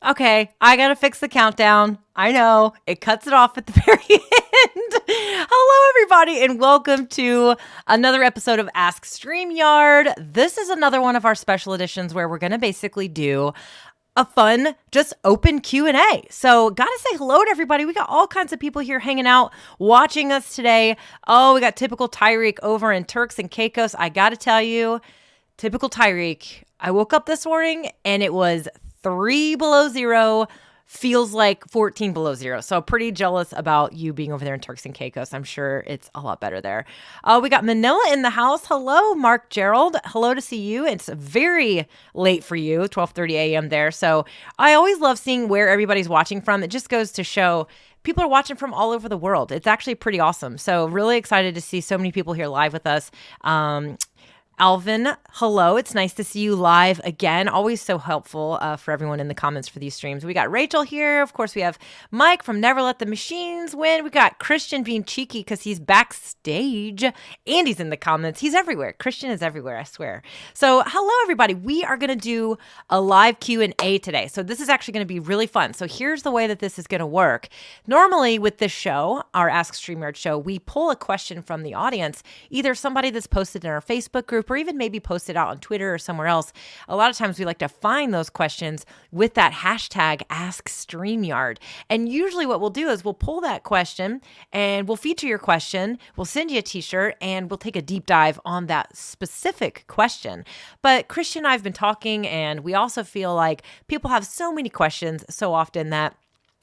Okay, I gotta fix the countdown. I know, it cuts it off at the very end. Hello, everybody, and welcome to another episode of Ask StreamYard. This is another one of our special editions where we're gonna basically do a fun, just open Q&A. So gotta say hello to everybody. We got all kinds of people here hanging out, watching us today. Oh, we got typical Tyreek over in Turks and Caicos. I gotta tell you, typical Tyreek, I woke up this morning and it was 3 below zero, feels like 14 below zero. So pretty jealous about you being over there in Turks and Caicos. I'm sure it's a lot better there. We got Manila in the house. Hello, Mark Gerald. Hello to see you. It's very late for you, 12:30 a.m. there. So I always love seeing where everybody's watching from. It just goes to show people are watching from all over the world. It's actually pretty awesome. So really excited to see so many people here live with us. Alvin, hello. It's nice to see you live again. Always so helpful for everyone in the comments for these streams. We got Rachel here. Of course, we have Mike from Never Let the Machines Win. We got Christian being cheeky because he's backstage. Andy's in the comments. He's everywhere. Christian is everywhere, I swear. So hello, everybody. We are going to do a live Q&A today. So this is actually going to be really fun. So here's the way that this is going to work. Normally with this show, our Ask StreamYard show, we pull a question from the audience, either somebody that's posted in our Facebook group or even maybe post it out on Twitter or somewhere else. A lot of times we like to find those questions with that hashtag Ask StreamYard. And usually what we'll do is we'll pull that question and we'll feature your question. We'll send you a t-shirt and we'll take a deep dive on that specific question. But Christian and I have been talking, and we also feel like people have so many questions so often that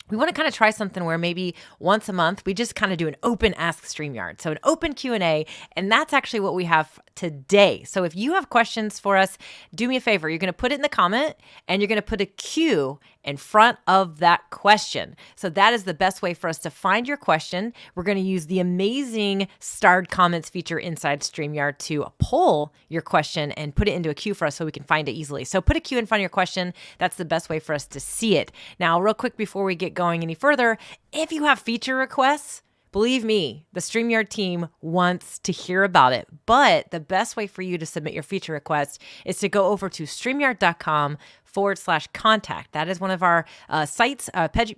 we want to kind of try something where maybe once a month we just kind of do an open Ask StreamYard. So an open Q&A, and that's actually what we have today. So if you have questions for us, do me a favor. You're going to put it in the comment and you're going to put a Q in front of that question. So that is the best way for us to find your question. We're going to use the amazing starred comments feature inside StreamYard to pull your question and put it into a queue for us so we can find it easily. So put a Q in front of your question. That's the best way for us to see it. Now, real quick before we get going any further, if you have feature requests, believe me, the StreamYard team wants to hear about it. But the best way for you to submit your feature request is to go over to StreamYard.com/contact. That is one of our sites,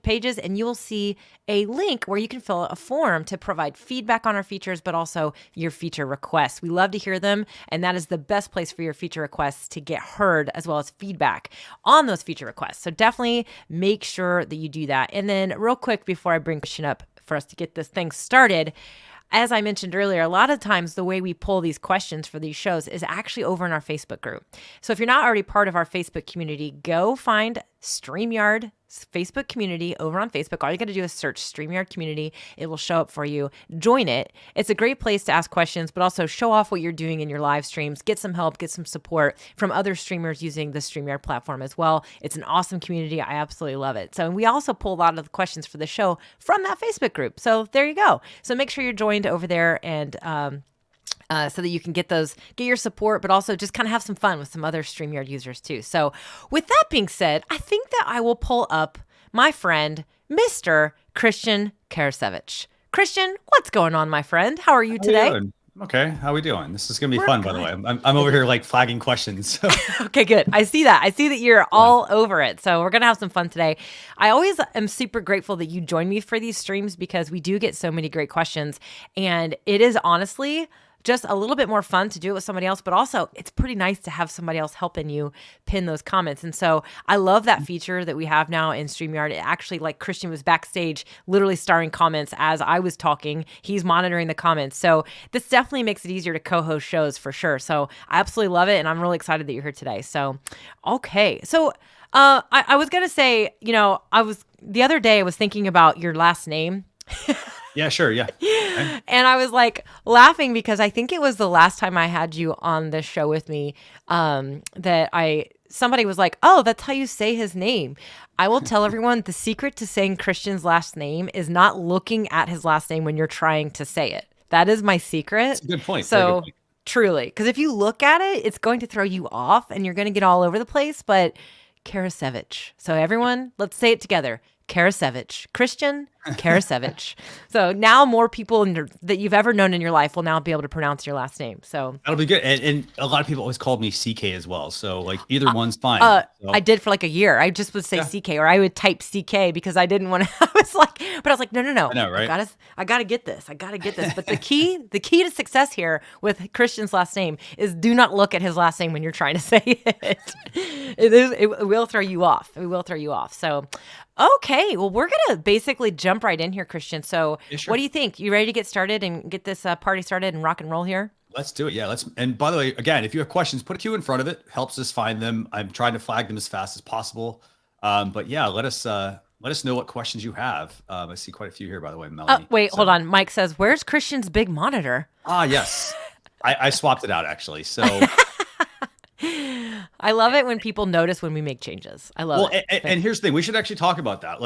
pages, and you will see a link where you can fill out a form to provide feedback on our features, but also your feature requests. We love to hear them, and that is the best place for your feature requests to get heard, as well as feedback on those feature requests. So definitely make sure that you do that. And then real quick before I bring Christian up for us to get this thing started, as I mentioned earlier, a lot of times the way we pull these questions for these shows is actually over in our Facebook group. So if you're not already part of our Facebook community, go find StreamYard Facebook community over on Facebook. All you got to do is search StreamYard community. It will show up for you. Join it. It's a great place to ask questions, but also show off what you're doing in your live streams. Get some help, get some support from other streamers using the StreamYard platform as well. It's an awesome community. I absolutely love it. So we also pull a lot of the questions for the show from that Facebook group. So there you go. So make sure you're joined over there and so that you can get your support, but also just kind of have some fun with some other StreamYard users too. So with that being said, I think that I will pull up my friend, Mr. Christian Karasiewicz. Christian, what's going on, my friend? How are you today? Okay, how are we doing? This is going to be fun, by the way. I'm over here like flagging questions. So. Okay, good. I see that. I see that you're all over it. So we're going to have some fun today. I always am super grateful that you join me for these streams because we do get so many great questions. And it is honestly just a little bit more fun to do it with somebody else, but also it's pretty nice to have somebody else helping you pin those comments. And so I love that feature that we have now in StreamYard. It actually, like Christian was backstage, literally starring comments as I was talking. He's monitoring the comments. So this definitely makes it easier to co-host shows for sure. So I absolutely love it. And I'm really excited that you're here today. So, okay. So I was going to say, the other day I was thinking about your last name. Yeah, sure. Yeah. Okay. And I was like laughing because I think it was the last time I had you on this show with me somebody was like, oh, that's how you say his name. I will tell everyone the secret to saying Christian's last name is not looking at his last name when you're trying to say it. That is my secret. That's a good point. So truly, because if you look at it, it's going to throw you off and you're going to get all over the place. But Karasiewicz. So everyone, let's say it together. Karasiewicz. Christian Karasiewicz. So now more people that you've ever known in your life will now be able to pronounce your last name. So that'll be good. And a lot of people always called me CK as well. So like either one's fine. So. I did for like a year. I just would say CK, or I would type CK because I didn't want to. I was like, no. I know, right? I gotta get this. But the key to success here with Christian's last name is do not look at his last name when you're trying to say it. It will throw you off. It will throw you off. So, okay. Well, we're gonna basically jump right in here, Christian. So yeah, sure. What do you think? You ready to get started and get this party started and rock and roll here? Let's do it. Yeah, and by the way, again, if you have questions, put a Q in front of it. Helps us find them. I'm trying to flag them as fast as possible. But yeah, let us know what questions you have. I see quite a few here, by the way, Melanie. Wait, hold on. Mike says, where's Christian's big monitor? Yes. I swapped it out actually. So I love it when people notice when we make changes. I love it. And here's the thing. We should actually talk about that.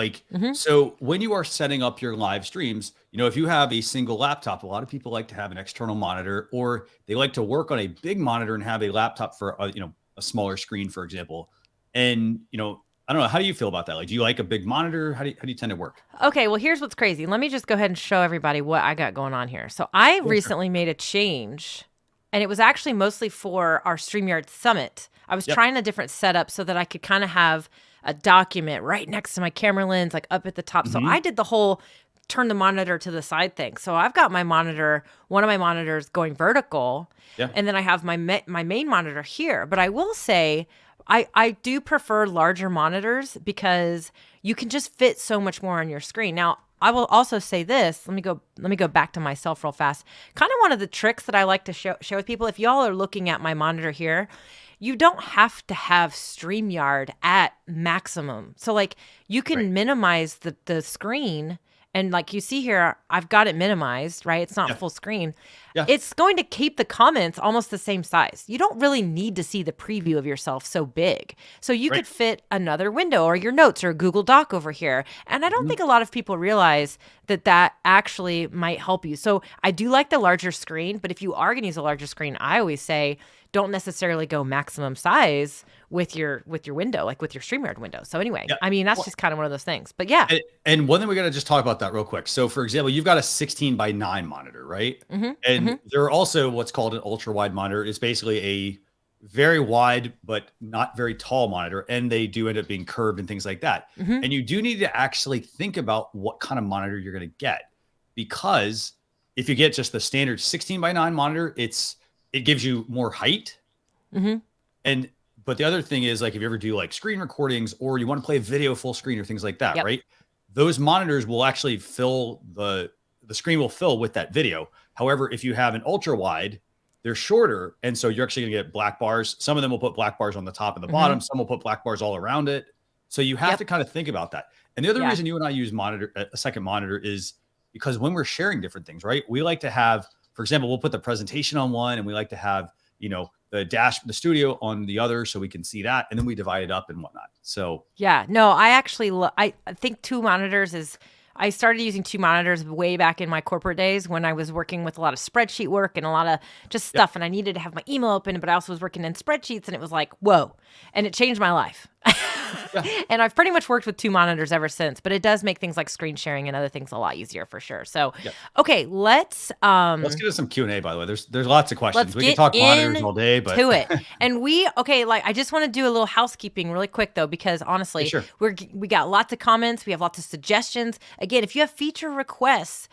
So when you are setting up your live streams, if you have a single laptop, a lot of people like to have an external monitor, or they like to work on a big monitor and have a laptop for a smaller screen, for example. And, I don't know. How do you feel about that? Like, do you like a big monitor? How do you tend to work? Okay. Well, here's what's crazy. Let me just go ahead and show everybody what I got going on here. So I recently made a change, and it was actually mostly for our StreamYard Summit. I was trying a different setup so that I could kind of have a document right next to my camera lens, like up at the top. So I did the whole turn the monitor to the side thing. So I've got one of my monitors going vertical, and then I have my main monitor here. But I will say I do prefer larger monitors because you can just fit so much more on your screen. Now, I will also say this. Let me go back to myself real fast. Kind of one of the tricks that I like to share with people. If y'all are looking at my monitor here, you don't have to have StreamYard at maximum. So like you can minimize the screen, and like you see here, I've got it minimized, right? It's not full screen. Yeah. It's going to keep the comments almost the same size. You don't really need to see the preview of yourself so big. So you could fit another window or your notes or a Google Doc over here. And I don't think a lot of people realize that actually might help you. So I do like the larger screen, but if you are going to use a larger screen, I always say don't necessarily go maximum size with your window, like with your StreamYard window. So anyway, I mean, that's just kind of one of those things. But yeah. And one thing we got to just talk about that real quick. So for example, you've got a 16:9 monitor, right? And there are also what's called an ultra-wide monitor. It's basically a very wide but not very tall monitor, and they do end up being curved and things like that. And you do need to actually think about what kind of monitor you're going to get, because if you get just the standard 16:9 monitor, it gives you more height. But the other thing is, like, if you ever do like screen recordings or you want to play video full screen or things like that, right? Those monitors will actually fill the screen will fill with that video. However, if you have an ultra wide, they're shorter. And so you're actually going to get black bars. Some of them will put black bars on the top and the bottom. Some will put black bars all around it. So you have to kind of think about that. And the other Yeah. reason you and I use a second monitor is because when we're sharing different things, right? We like to have, for example, we'll put the presentation on one, and we like to have, the studio on the other, so we can see that, and then we divide it up and whatnot. So yeah, no, I actually I think two monitors is. I started using two monitors way back in my corporate days when I was working with a lot of spreadsheet work and a lot of just stuff, and I needed to have my email open, but I also was working in spreadsheets, and it was like, whoa, and it changed my life. And I've pretty much worked with two monitors ever since, but it does make things like screen sharing and other things a lot easier for sure. So, okay, let's get into some Q&A, by the way. There's lots of questions. We can talk monitors all day, but to it. And I just want to do a little housekeeping really quick though, because honestly, we got lots of comments, we have lots of suggestions. Again, if you have feature requests,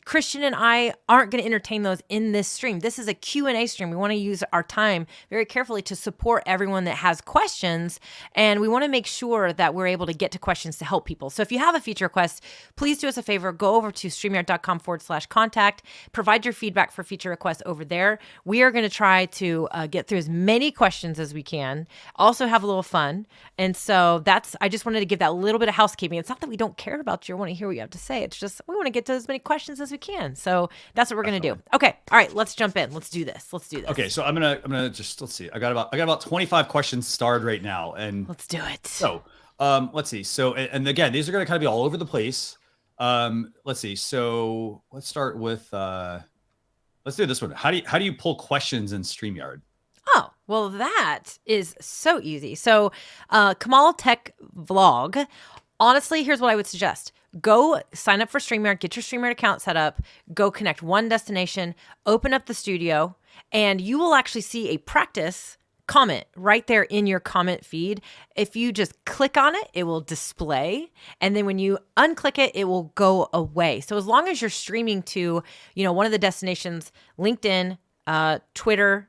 Christian and I aren't going to entertain those in this stream. This is a Q&A stream. We want to use our time very carefully to support everyone that has questions, and we want to make sure that we're able to get to questions to help people. So if you have a feature request, please do us a favor. Go over to StreamYard.com/contact. Provide your feedback for feature requests over there. We are going to try to get through as many questions as we can. Also have a little fun. And so I just wanted to give that little bit of housekeeping. It's not that we don't care about you or want to hear what you have to say. It's just we want to get to as many questions as we can. So that's what we're going to do. Okay. All right. Let's jump in. Let's do this. Okay. So I'm gonna just, let's see. I got about 25 questions starred right now, and let's do it. So let's see. So, and again, these are going to kind of be all over the place. Let's see. So let's start with, let's do this one. How do you pull questions in StreamYard? Oh, well, that is so easy. So Kamal Tech Vlog, honestly, here's what I would suggest. Go sign up for StreamYard, get your StreamYard account set up, go connect one destination, open up the studio, and you will actually see a practice comment right there in your comment feed. If you just click on it, it will display. And then when you unclick it, it will go away. So as long as you're streaming to, one of the destinations, LinkedIn, LinkedIn,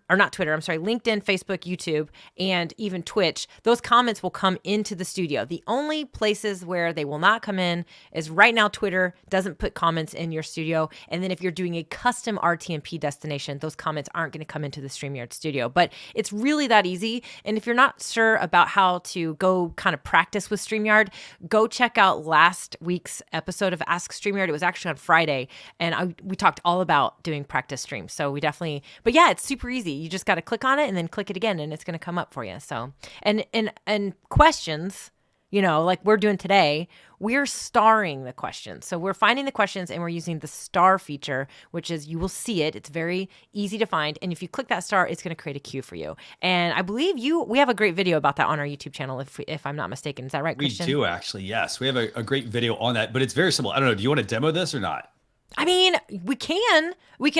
Facebook, YouTube, and even Twitch, those comments will come into the studio. The only places where they will not come in is right now Twitter doesn't put comments in your studio. And then if you're doing a custom RTMP destination, those comments aren't going to come into the StreamYard studio. But it's really that easy. And if you're not sure about how to go kind of practice with StreamYard, go check out last week's episode of Ask StreamYard. It was actually on Friday, and we talked all about doing practice streams. So we definitely, but yeah, it's super easy. You just got to click on it and then click it again, and it's going to come up for you. So, and questions, like we're doing today, we're starring the questions. So we're finding the questions and we're using the star feature, which is, you will see it. It's very easy to find. And if you click that star, it's going to create a queue for you. And I believe we have a great video about that on our YouTube channel, if I'm not mistaken. Is that right, Christian? We do actually. Yes. We have a great video on that, but it's very simple. I don't know. Do you want to demo this or not? I mean, we can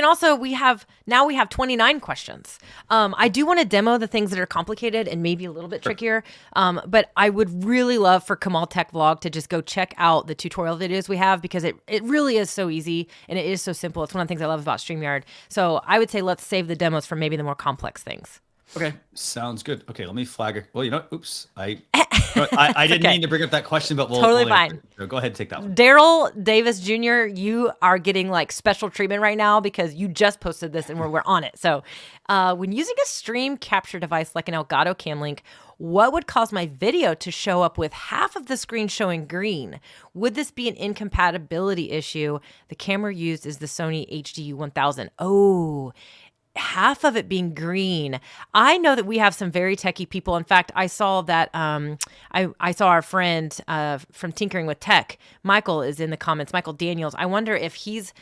also, we have 29 questions. I do want to demo the things that are complicated and maybe a little bit trickier. But I would really love for Kamal Tech Vlog to just go check out the tutorial videos we have, because it really is so easy and it is so simple. It's one of the things I love about StreamYard. So I would say let's save the demos for maybe the more complex things. Okay, sounds good. Okay, let me flag it. Well, oops, I didn't mean to bring up that question, but we'll totally fine. So go ahead and take that one. Daryl Davis Jr., you are getting like special treatment right now because you just posted this and we're on it. So when using a stream capture device like an Elgato Cam Link, what would cause my video to show up with half of the screen showing green? Would this be an incompatibility issue? The camera used is the Sony HD1000. Oh, half of it being green. I know that we have some very techie people. In fact, I saw that I saw our friend from Tinkering with Tech, Michael, is in the comments, Michael Daniels. I wonder if he's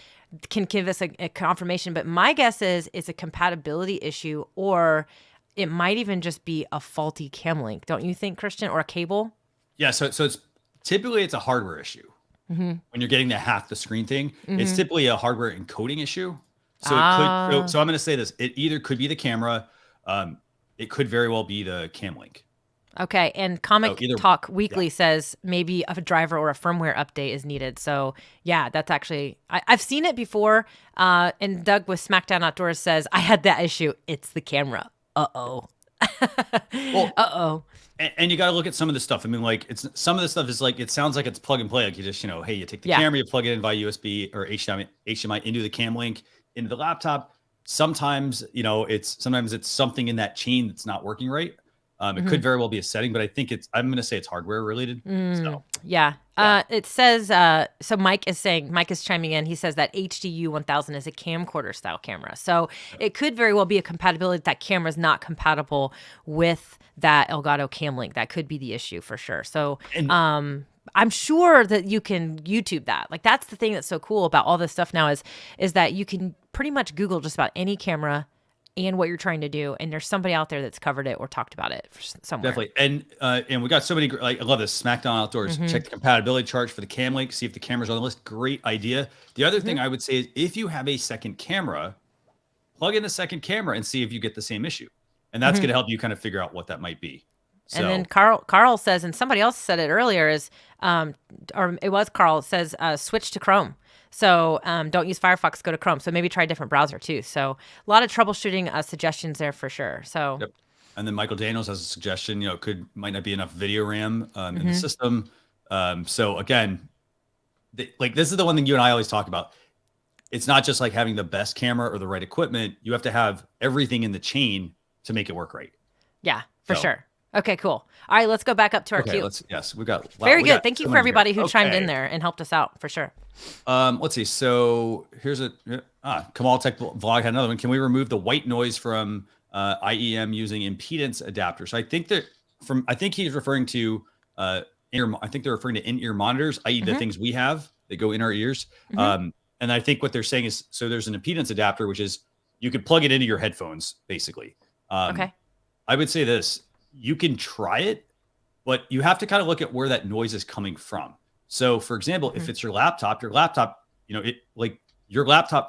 can give us a confirmation, but my guess is it's a compatibility issue, or it might even just be a faulty cam link. Don't you think, Christian, or a cable? Yeah, so it's typically a hardware issue. When you're getting the half the screen thing. It's typically a hardware encoding issue. So it could. So I'm going to say this: it either could be the camera, it could very well be the cam link. Okay, and Comic Talk Weekly says maybe a driver or a firmware update is needed. So yeah, that's actually I've seen it before. And Doug with SmackDown Outdoors says I had that issue. It's the camera. Well, and you got to look at some of the stuff. I mean, like some of the stuff is like, it sounds like it's plug and play. Like you just, hey, you take the camera, you plug it in via USB or HDMI into the cam link, into the laptop. Sometimes, it's something in that chain that's not working right. It could very well be a setting, but I think I'm going to say it's hardware related. So. Yeah. It says, so Mike is chiming in. He says that HDU 1000 is a camcorder style camera. So it could very well be a compatibility that camera is not compatible with that Elgato Cam Link. That could be the issue for sure. So, I'm sure that you can YouTube that. Like, that's the thing that's so cool about all this stuff now is that you can pretty much Google just about any camera and what you're trying to do, and there's somebody out there that's covered it or talked about it somewhere. Definitely, and we got so many. Like, I love this SmackDown Outdoors. Check the compatibility charts for the Cam Link. See if the camera's on the list. Great idea. The other thing I would say is if you have a second camera, plug in the second camera and see if you get the same issue, and that's going to help you kind of figure out what that might be. So. And then Carl says, and somebody else said it earlier, is or it was Carl, says switch to Chrome. So don't use Firefox, go to Chrome. So maybe try a different browser too. So a lot of troubleshooting suggestions there for sure. So. Yep. And then Michael Daniels has a suggestion. Might not be enough video RAM in the system. So again, this is the one thing you and I always talk about. It's not just like having the best camera or the right equipment. You have to have everything in the chain to make it work right. Yeah, for sure. Okay, cool. All right, let's go back up to our queue. We got very good. Thank you for everybody who chimed in there and helped us out for sure. Let's see. So here's Kamal Tech Vlog had another one. Can we remove the white noise from IEM using impedance adapter? So I think he's referring to I think they're referring to in-ear monitors, i.e. the things we have that go in our ears. And I think what they're saying is, so there's an impedance adapter, which is you could plug it into your headphones, basically. Okay. I would say this. You can try it, but you have to kind of look at where that noise is coming from. So, for example, if it's your laptop, your laptop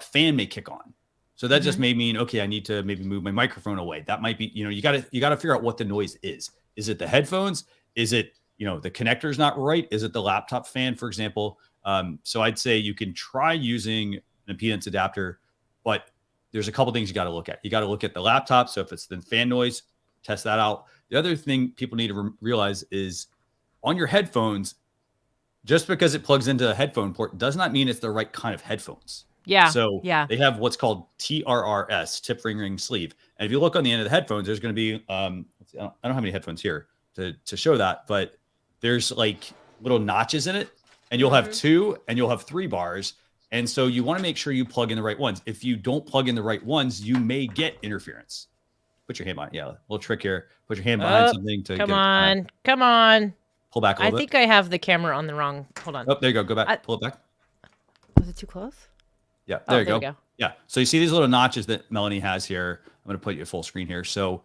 fan may kick on. So that just may mean, okay, I need to maybe move my microphone away. That might be, you got to figure out what the noise is. Is it the headphones? Is it, the connector's not right? Is it the laptop fan, for example? So I'd say you can try using an impedance adapter, but there's a couple things you got to look at. You got to look at the laptop. So if it's the fan noise, test that out. The other thing people need to realize is on your headphones, just because it plugs into a headphone port does not mean it's the right kind of headphones. Yeah. So they have what's called TRRS, tip ring sleeve. And if you look on the end of the headphones, there's going to be, I don't have any headphones here to show that, but there's like little notches in it, and you'll have 2 and you'll have 3 bars. And so you want to make sure you plug in the right ones. If you don't plug in the right ones, you may get interference. Put your hand on it. Yeah, a little trick here. Put your hand behind something to come on. Pull back a little bit. I think I have the camera on the wrong. Hold on. Oh, there you go. Go back. Pull it back. Was it too close? Yeah, there you go. Yeah. So you see these little notches that Melanie has here. I'm going to put you full screen here. So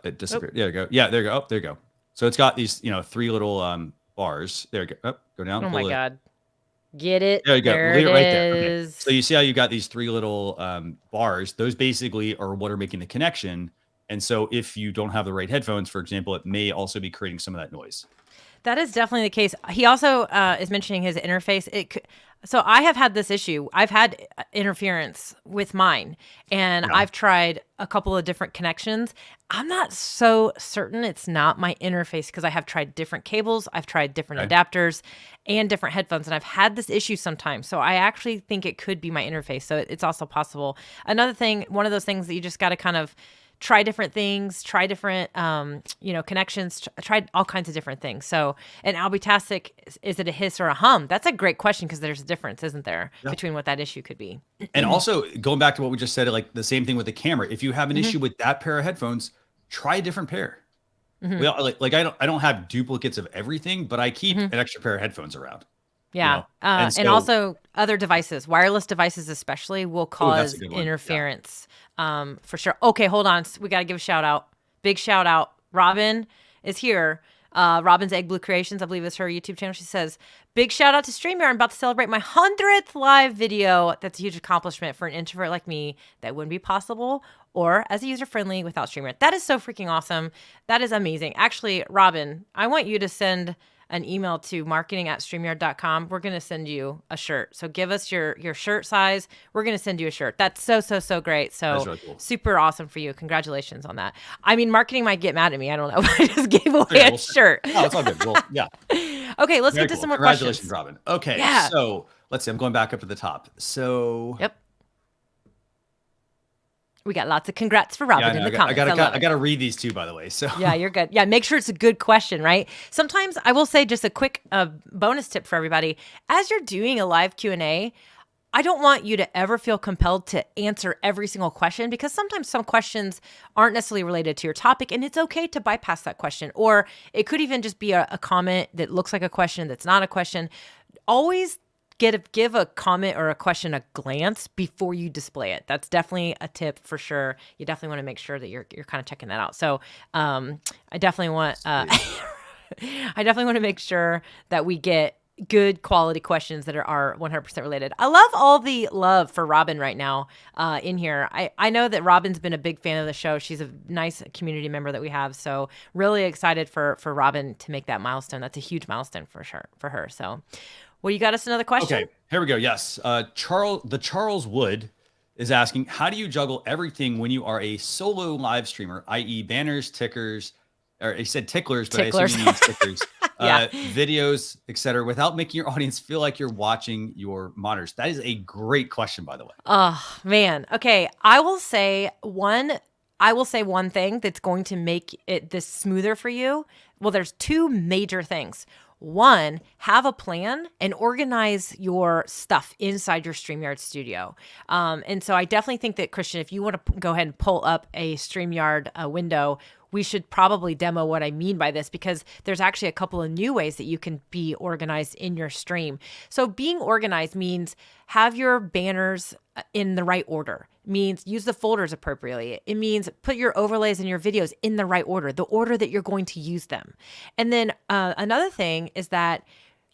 it disappeared. There you go. Yeah, there you go. Oh, there you go. So it's got these, 3 little bars. There you go. Go down. Oh my God. Get it. There you go. There Leave it right is. there. Okay. So you see how you got these 3 little bars. Those basically are what are making the connection. And so if you don't have the right headphones, for example, it may also be creating some of that noise. That is definitely the case. He also is mentioning his interface. So I have had this issue. I've had interference with mine, and I've tried a couple of different connections. I'm not so certain it's not my interface because I have tried different cables. I've tried different adapters and different headphones, and I've had this issue sometimes. So I actually think it could be my interface. So it's also possible. Another thing, one of those things that you just got to kind of try different things, try different, connections, try all kinds of different things. So, and Albitastic, is it a hiss or a hum? That's a great question because there's a difference, isn't there, between what that issue could be. And also going back to what we just said, like the same thing with the camera. If you have an issue with that pair of headphones, try a different pair. Well, I don't have duplicates of everything, but I keep an extra pair of headphones around. Yeah. And also other devices, wireless devices especially, will cause interference. For sure. Okay, hold on. We got to give a shout out. Big shout out. Robin is here. Robin's Egg Blue Creations, I believe is her YouTube channel. She says, big shout out to StreamYard. I'm about to celebrate my 100th live video. That's a huge accomplishment for an introvert like me. That wouldn't be possible or as a user-friendly without StreamYard. That is so freaking awesome. That is amazing. Actually, Robin, I want you to send an email to marketing@streamyard.com. We're going to send you a shirt. So give us your shirt size. We're going to send you a shirt. That's so great. So really cool. Super awesome for you. Congratulations on that. I mean, marketing might get mad at me. I don't know. I just gave away a shirt. Oh, it's all good. Well, yeah. Okay, let's get to some more questions. Congratulations, Robin. Okay, so let's see. I'm going back up to the top. So yep. We got lots of congrats for Robin in the comments. I gotta read these too, by the way. So yeah, you're good. Yeah, make sure it's a good question, right? Sometimes I will say just a quick bonus tip for everybody. As you're doing a live Q&A, I don't want you to ever feel compelled to answer every single question, because sometimes some questions aren't necessarily related to your topic, and it's okay to bypass that question. Or it could even just be a comment that looks like a question that's not a question. Always give a comment or a question a glance before you display it. That's definitely a tip for sure. You definitely want to make sure that you're kind of checking that out. So I definitely want to make sure that we get good quality questions that are 100% related. I love all the love for Robin right now in here. I know that Robin's been a big fan of the show. She's a nice community member that we have. So really excited for Robin to make that milestone. That's a huge milestone for sure for her. So well, you got us another question? Okay, here we go. Yes. Charles Wood is asking, how do you juggle everything when you are a solo live streamer, i.e. banners, tickers, or he said ticklers, but I assume he means tickers, videos, etc., without making your audience feel like you're watching your monitors? That is a great question, by the way. Oh, man. Okay, I will say one thing that's going to make it this smoother for you. Well, there's two major things. One, have a plan and organize your stuff inside your StreamYard studio. And so I definitely think that, Christian, if you want to go ahead and pull up a StreamYard window, we should probably demo what I mean by this, because there's actually a couple of new ways that you can be organized in your stream. So being organized means have your banners in the right order. It means use the folders appropriately. It means put your overlays and your videos in the right order, the order that you're going to use them. And then another thing is that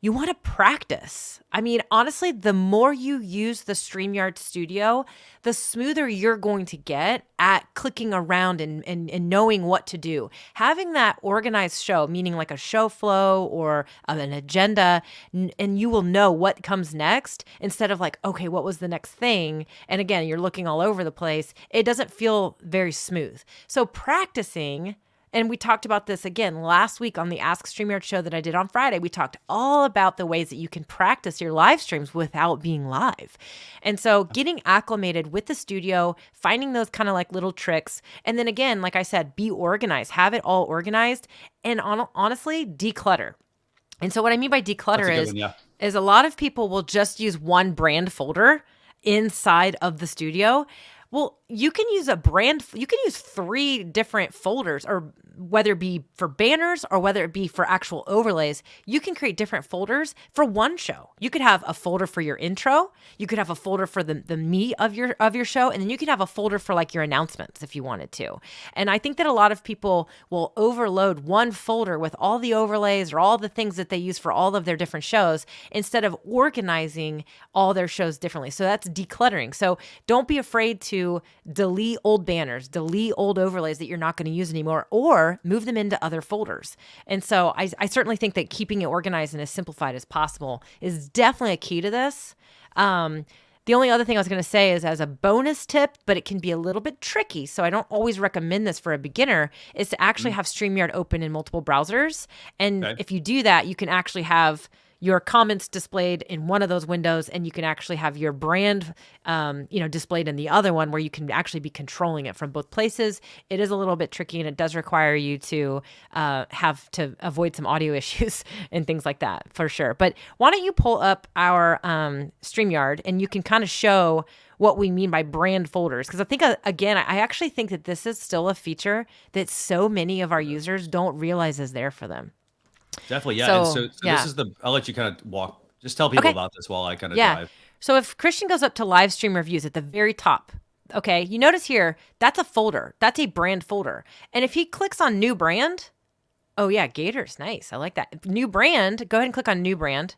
you want to practice. I mean, honestly, the more you use the StreamYard studio, the smoother you're going to get at clicking around and knowing what to do. Having that organized show, meaning like a show flow or an agenda, and you will know what comes next instead of like, okay, what was the next thing? And again, you're looking all over the place. It doesn't feel very smooth. So practicing. And we talked about this again last week on the Ask StreamYard show that I did on Friday. We talked all about the ways that you can practice your live streams without being live. And so getting acclimated with the studio, finding those kind of like little tricks. And then again, like I said, be organized, have it all organized, and honestly, declutter. And so what I mean by declutter is a lot of people will just use one brand folder inside of the studio. Well, you can use you can use 3 different folders, or whether it be for banners or whether it be for actual overlays, you can create different folders for one show. You could have a folder for your intro. You could have a folder for the meat of your show. And then you can have a folder for like your announcements if you wanted to. And I think that a lot of people will overload one folder with all the overlays or all the things that they use for all of their different shows instead of organizing all their shows differently. So that's decluttering. So don't be afraid to delete old banners, delete old overlays that you're not going to use anymore, or move them into other folders. And so I certainly think that keeping it organized and as simplified as possible is definitely a key to this. The only other thing I was going to say is, as a bonus tip, but it can be a little bit tricky, so I don't always recommend this for a beginner, is to actually have StreamYard open in multiple browsers. And if you do that, you can actually have your comments displayed in one of those windows, and you can actually have your brand, displayed in the other one, where you can actually be controlling it from both places. It is a little bit tricky, and it does require you to have to avoid some audio issues and things like that, for sure. But why don't you pull up our StreamYard, and you can kind of show what we mean by brand folders. Because I think, again, I actually think that this is still a feature that so many of our users don't realize is there for them. Definitely, yeah. So this is I'll let you kind of just tell people about this while I kind of dive. So if Christian goes up to live stream reviews at the very top, okay, you notice here, that's a folder. That's a brand folder. And if he clicks on new brand, oh yeah, Gators, nice. I like that. New brand, go ahead and click on new brand.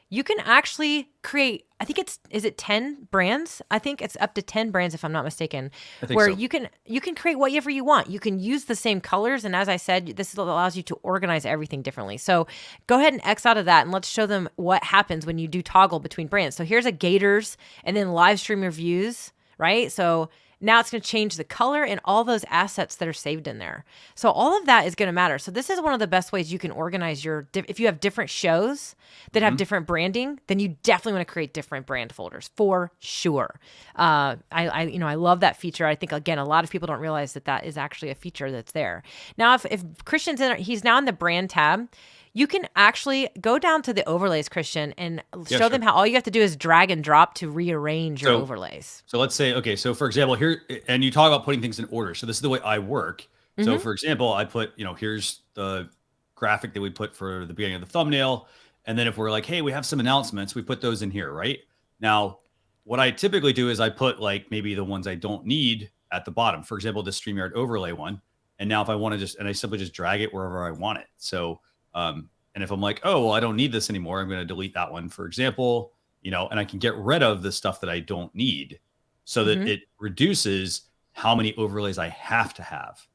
You can actually create, I think is it 10 brands? I think it's up to 10 brands if I'm not mistaken, where you can create whatever you want. You can use the same colors. And as I said, this allows you to organize everything differently. So go ahead and X out of that, and let's show them what happens when you do toggle between brands. So here's a Gators, and then live stream reviews, right? So now it's going to change the color and all those assets that are saved in there. So all of that is going to matter. So this is one of the best ways you can organize if you have different shows that have different branding, then you definitely want to create different brand folders for sure. I love that feature. I think, again, a lot of people don't realize that is actually a feature that's there. Now, if Christian's he's now in the brand tab, you can actually go down to the overlays, Christian, and show them how all you have to do is drag and drop to rearrange your overlays. So let's say, okay, so for example, here, and you talk about putting things in order. So this is the way I work. So for example, I put, here's the graphic that we put for the beginning of the thumbnail. And then if we're like, hey, we have some announcements, we put those in here, right? Now, what I typically do is I put like maybe the ones I don't need at the bottom. For example, the StreamYard overlay one. And now if I want to I simply just drag it wherever I want it. So, and if I'm like, oh, well, I don't need this anymore, I'm going to delete that one, for example, and I can get rid of the stuff that I don't need so that it reduces how many overlays I have to have.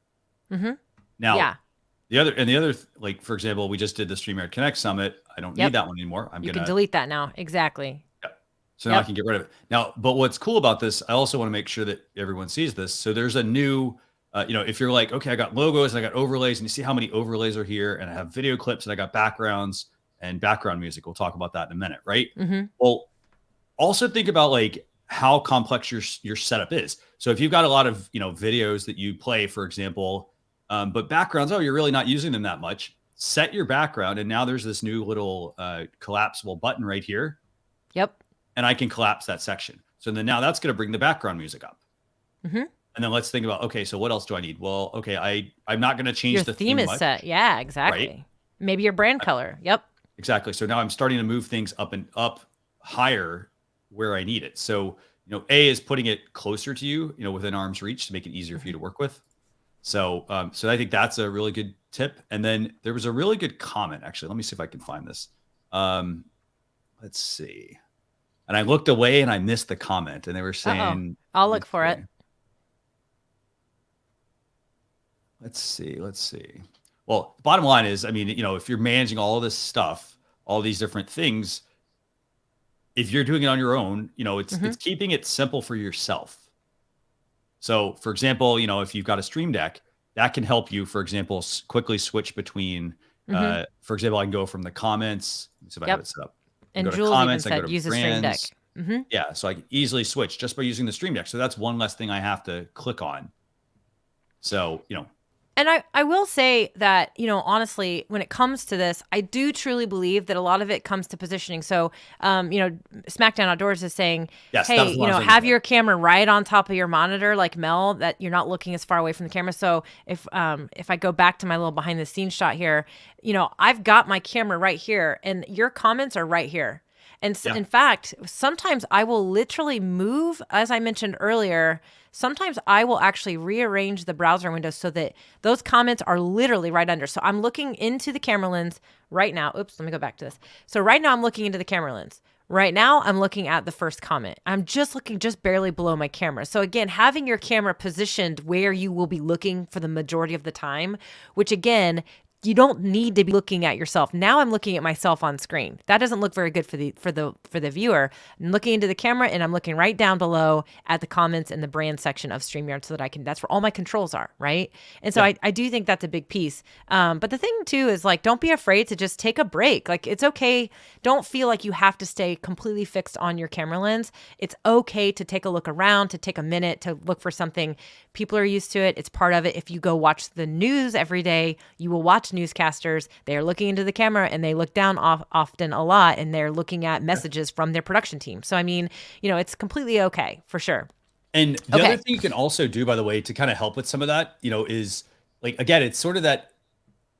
Now, the other, like, for example, we just did the StreamYard Connect Summit. I don't need that one anymore. You can delete that now. Exactly. So now I can get rid of it. Now, but what's cool about this, I also want to make sure that everyone sees this. So there's a new, if you're like, okay, I got logos and I got overlays, and you see how many overlays are here, and I have video clips and I got backgrounds and background music. We'll talk about that in a minute, right? Well, also think about like how complex your setup is. So if you've got a lot of, videos that you play, for example, but backgrounds, you're really not using them that much, set your background. And now there's this new little collapsible button right here. Yep. And I can collapse that section. So then now that's going to bring the background music up. And then let's think about, okay, so what else do I need? Well, okay, I'm not going to change the theme is much, set. Yeah, exactly. Right? Maybe your brand color. Yep. Exactly. So now I'm starting to move things up and up higher where I need it. So, A is putting it closer to you, within arm's reach to make it easier for you to work with. So, so I think that's a really good tip. And then there was a really good comment, actually. Let me see if I can find this. Let's see. And I looked away and I missed the comment, and they were saying, I'll look for it. Let's see. Well, the bottom line is, I mean, if you're managing all of this stuff, all these different things, if you're doing it on your own, it's keeping it simple for yourself. So, for example, if you've got a Stream Deck, that can help you, for example, quickly switch between, for example, I can go from the comments. Let's see if I have it set up. And Jules even said use a Stream Deck. Yeah, so I can easily switch just by using the Stream Deck. So that's one less thing I have to click on. So, And I will say that, honestly, when it comes to this, I do truly believe that a lot of it comes to positioning. So, SmackDown Outdoors is saying, hey, have your camera right on top of your monitor, like Mel, that you're not looking as far away from the camera. So if I go back to my little behind the scenes shot here, I've got my camera right here and your comments are right here. And in fact, sometimes I will literally move, as I mentioned earlier, sometimes I will actually rearrange the browser window so that those comments are literally right under. So I'm looking into the camera lens right now. Oops, let me go back to this. So right now I'm looking into the camera lens. Right now I'm looking at the first comment. I'm just looking just barely below my camera. So again, having your camera positioned where you will be looking for the majority of the time, which again, you don't need to be looking at yourself. Now I'm looking at myself on screen. That doesn't look very good for the viewer. I'm looking into the camera and I'm looking right down below at the comments and the brand section of StreamYard so that that's where all my controls are, right? And so I do think that's a big piece. But the thing too is like, don't be afraid to just take a break. Like it's okay. Don't feel like you have to stay completely fixed on your camera lens. It's okay to take a look around, to take a minute to look for something. People are used to it. It's part of it. If you go watch the news every day, you will watch newscasters. They are looking into the camera and they look down often a lot and they're looking at messages from their production team. So, I mean, it's completely okay for sure. And the other thing you can also do, by the way, to kind of help with some of that, is like, again, it's sort of that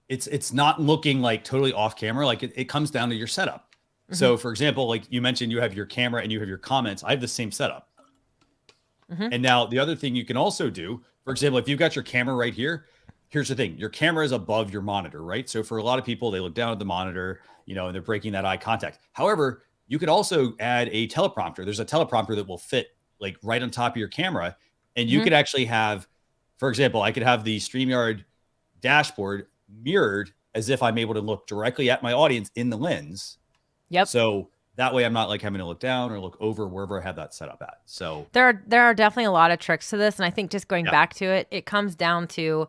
it's not looking like totally off camera. Like it comes down to your setup. So for example, like you mentioned, you have your camera and you have your comments. I have the same setup. And now the other thing you can also do, for example, if you've got your camera right here, here's the thing, your camera is above your monitor, right? So for a lot of people, they look down at the monitor, and they're breaking that eye contact. However, you could also add a teleprompter. There's a teleprompter that will fit like right on top of your camera. And you could actually have, for example, I could have the StreamYard dashboard mirrored as if I'm able to look directly at my audience in the lens. Yep. So That way I'm not like having to look down or look over wherever I have that set up at. So There are definitely a lot of tricks to this, and I think just going yeah. back to it, it comes down to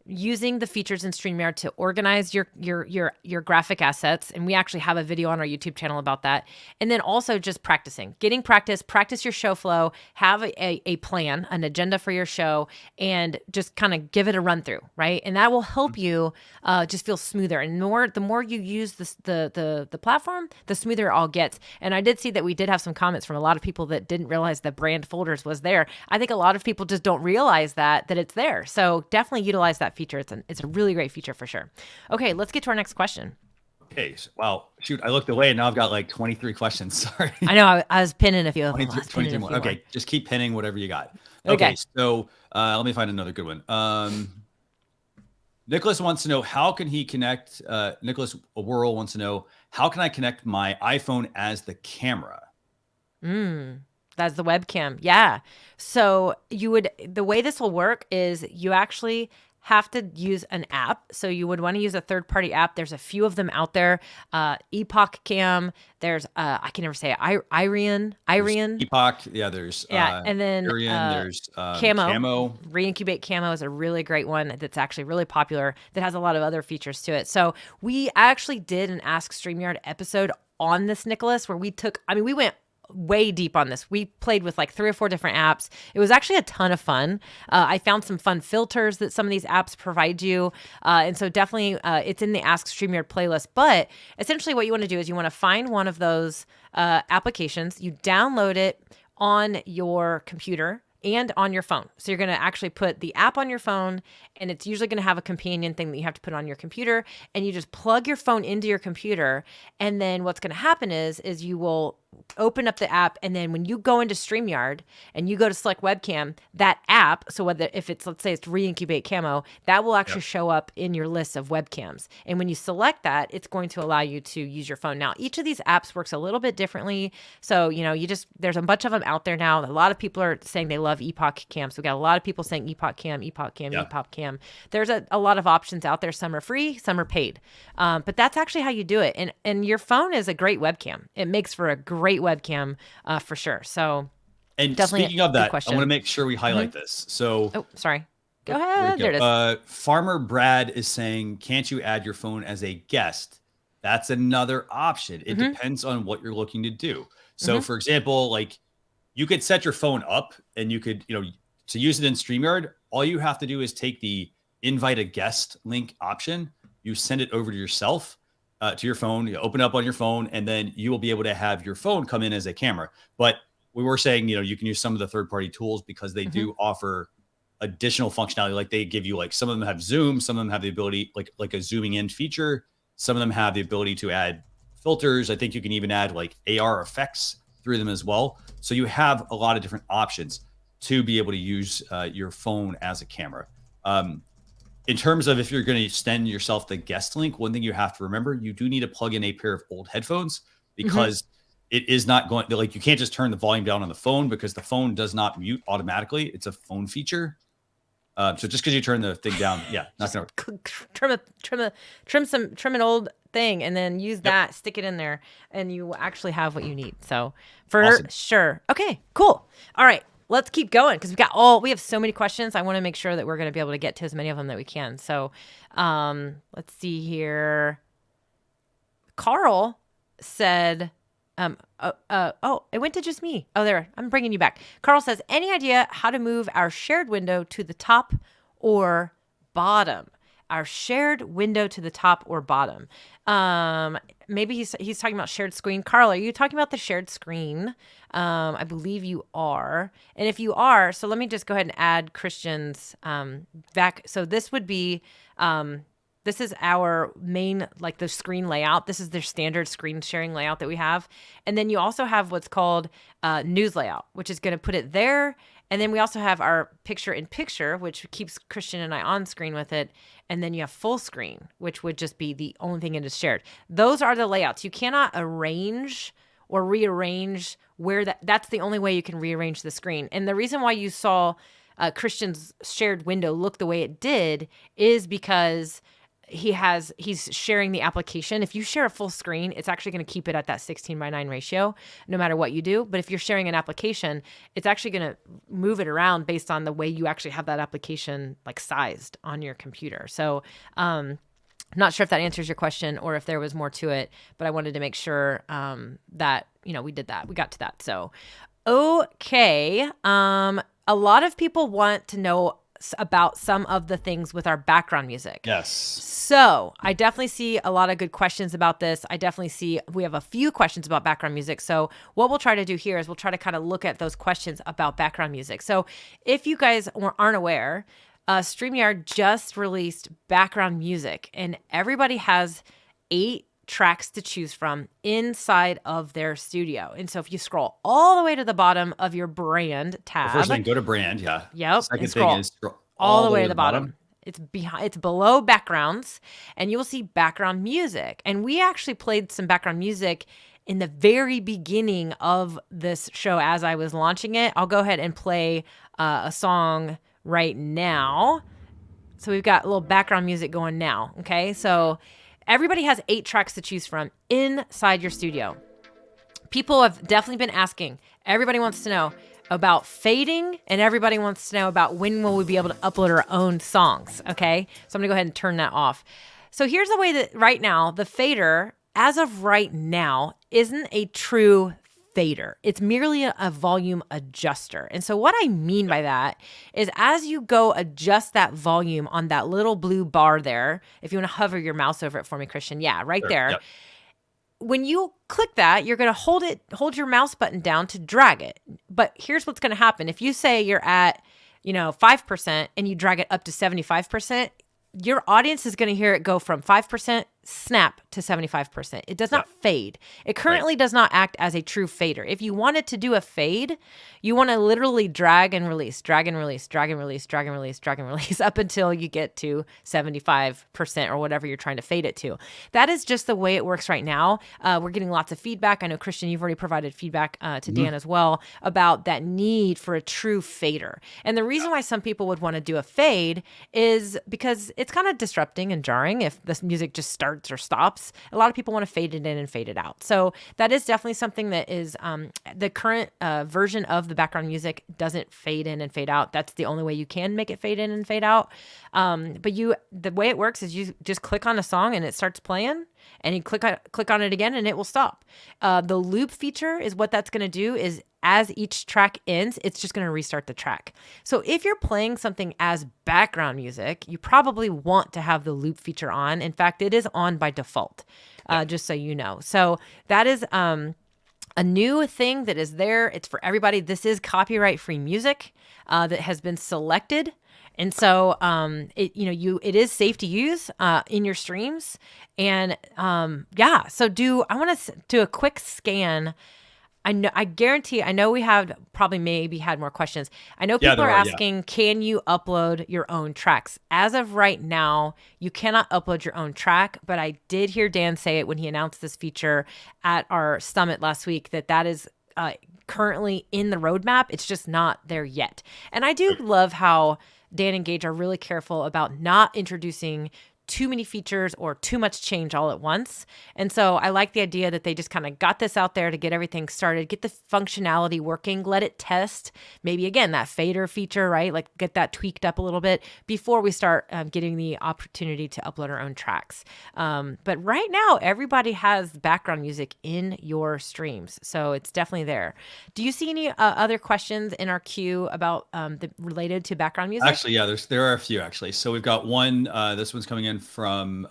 using the features in StreamYard to organize your graphic assets. And we actually have a video on our YouTube channel about that. And then also just getting practice your show flow, have a plan, an agenda for your show, and just kind of give it a run through, right? And that will help you just feel smoother. And the more you use the platform, the smoother it all gets. And I did see that we did have some comments from a lot of people that didn't realize the brand folders was there. I think a lot of people just don't realize that it's there. So definitely utilize that feature. It's a really great feature for sure. Okay, let's get to our next question. Okay. Wow. Shoot. I looked away and now I've got like 23 questions. Sorry. I know. I was pinning a few of them. 23 more. Okay. Just keep pinning whatever you got. Okay. So let me find another good one. Nicholas wants to know, how can he connect, Nicholas Whirl wants to know, how can I connect my iPhone as the camera? That's the webcam. Yeah. So the way this will work is you actually have to use an app. So you would want to use a third-party app. There's a few of them out there. Epoch Cam. There's I can never say it. Irian. Epoch. Yeah. There's and then Irian, there's Camo. Reincubate Camo is a really great one that's actually really popular. That has a lot of other features to it. So we actually did an Ask StreamYard episode on this, Nicholas, where we went way deep on this. We played with like 3 or 4 different apps. It was actually a ton of fun. I found some fun filters that some of these apps provide you. And so definitely it's in the Ask StreamYard playlist. But essentially what you want to do is you want to find one of those applications. You download it on your computer and on your phone. So you're going to actually put the app on your phone, and it's usually going to have a companion thing that you have to put on your computer, and you just plug your phone into your computer. And then what's going to happen is you will open up the app, and then when you go into StreamYard and you go to select webcam, that app, so if it's, let's say it's Reincubate Camo, that will actually show up in your list of webcams. And when you select that, it's going to allow you to use your phone. Now, each of these apps works a little bit differently. So, there's a bunch of them out there now. A lot of people are saying they love Epoch Cam. So we got a lot of people saying Epoch Cam. There's a lot of options out there. Some are free, some are paid. But that's actually how you do it. And your phone is a great webcam. It makes for a great webcam for sure. So, and speaking of that, I want to make sure we highlight this. So, sorry. Go ahead. There it is. Farmer Brad is saying, can't you add your phone as a guest? That's another option. It depends on what you're looking to do. So, for example, like you could set your phone up and you could, to use it in StreamYard, all you have to do is take the invite a guest link option. You send it over to yourself. To your phone, you open up on your phone, and then you will be able to have your phone come in as a camera. But we were saying, you can use some of the third-party tools because they do offer additional functionality. Like they give you, like some of them have zoom, some of them have the ability, like a zooming in feature. Some of them have the ability to add filters. I think you can even add like AR effects through them as well. So you have a lot of different options to be able to use your phone as a camera. In terms of if you're going to extend yourself the guest link, one thing you have to remember, you do need to plug in a pair of old headphones because it is not going to, like, you can't just turn the volume down on the phone because the phone does not mute automatically. It's a phone feature. So just because you turn the thing down, not going to trim an old thing and then use that, stick it in there, and you actually have what you need. So for sure. Okay, cool. All right. Let's keep going because we have so many questions. I want to make sure that we're going to be able to get to as many of them that we can. So let's see here. Carl said, it went to just me. Oh, there, I'm bringing you back. Carl says, any idea how to move our shared window to the top or bottom? Our shared window to the top or bottom. Maybe he's talking about shared screen. Carl, are you talking about the shared screen? I believe you are. And if you are, so let me just go ahead and add Christian's back. So this would be, this is our main, like the screen layout. This is their standard screen sharing layout that we have. And then you also have what's called news layout, which is going to put it there. And then we also have our picture in picture, which keeps Christian and I on screen with it. And then you have full screen, which would just be the only thing it is shared. Those are the layouts. You cannot arrange or rearrange where that's the only way you can rearrange the screen. And the reason why you saw Christian's shared window look the way it did is because he's sharing the application. If you share a full screen, it's actually going to keep it at that 16:9 ratio, no matter what you do. But if you're sharing an application, it's actually going to move it around based on the way you actually have that application like sized on your computer. So, not sure if that answers your question or if there was more to it, but I wanted to make sure that, we did that. We got to that. So, okay. A lot of people want to know about some of the things with our background music. Yes. So I definitely see a lot of good questions about this. I definitely see we have a few questions about background music. So what we'll try to do here is we'll try to kind of look at those questions about background music. So if you guys aren't aware, StreamYard just released background music, and everybody has 8 tracks to choose from inside of their studio. And so if you scroll all the way to the bottom of your brand tab. First thing, go to brand. Yeah. Yep. Second thing is scroll all the way to the bottom. It's below backgrounds, and you will see background music. And we actually played some background music in the very beginning of this show as I was launching it. I'll go ahead and play a song right now. So we've got a little background music going now. Okay. So everybody has 8 tracks to choose from inside your studio. People have definitely been asking. Everybody wants to know about fading, and everybody wants to know about when will we be able to upload our own songs. Okay. So I'm going to go ahead and turn that off. So here's the way that right now, the fader, as of right now, isn't a true fader. It's merely a volume adjuster. And so what I mean by that is as you go adjust that volume on that little blue bar there, if you want to hover your mouse over it for me, Christian, yeah, right there. Yep. When you click that, you're going to hold your mouse button down to drag it. But here's what's going to happen. If you say you're at, 5% and you drag it up to 75%, your audience is going to hear it go from 5% snap to 75%. It does not fade. It currently does not act as a true fader. If you wanted to do a fade, you want to literally drag and release, drag and release, drag and release, drag and release, drag and release up until you get to 75% or whatever you're trying to fade it to. That is just the way it works right now. We're getting lots of feedback. I know, Christian, you've already provided feedback to Dyann as well about that need for a true fader. And the reason why some people would want to do a fade is because it's kind of disrupting and jarring if this music just starts or stops. A lot of people want to fade it in and fade it out. So that is definitely something that is the current version of the background music doesn't fade in and fade out. That's the only way you can make it fade in and fade out. But the way it works is you just click on a song and it starts playing, and you click on it again and it will stop. The loop feature is what that's going to do is as each track ends, it's just going to restart the track. So if you're playing something as background music, you probably want to have the loop feature on. In fact, it is on by default, just so you know. So that is a new thing that is there. It's for everybody. This is copyright-free music that has been selected. And so it is safe to use in your streams. And so I want to do a quick scan. I know we have maybe had more questions. I know people are asking, can you upload your own tracks? As of right now, you cannot upload your own track, but I did hear Dyann say it when he announced this feature at our summit last week, that is currently in the roadmap. It's just not there yet. And I do love how Dan and Gage are really careful about not introducing too many features or too much change all at once. And so I like the idea that they just kind of got this out there to get everything started, get the functionality working, let it test, maybe again, that fader feature, right? Like get that tweaked up a little bit before we start getting the opportunity to upload our own tracks. But right now, everybody has background music in your streams. So it's definitely there. Do you see any other questions in our queue about related to background music? Actually, yeah, there are a few actually. So we've got one, this one's coming in from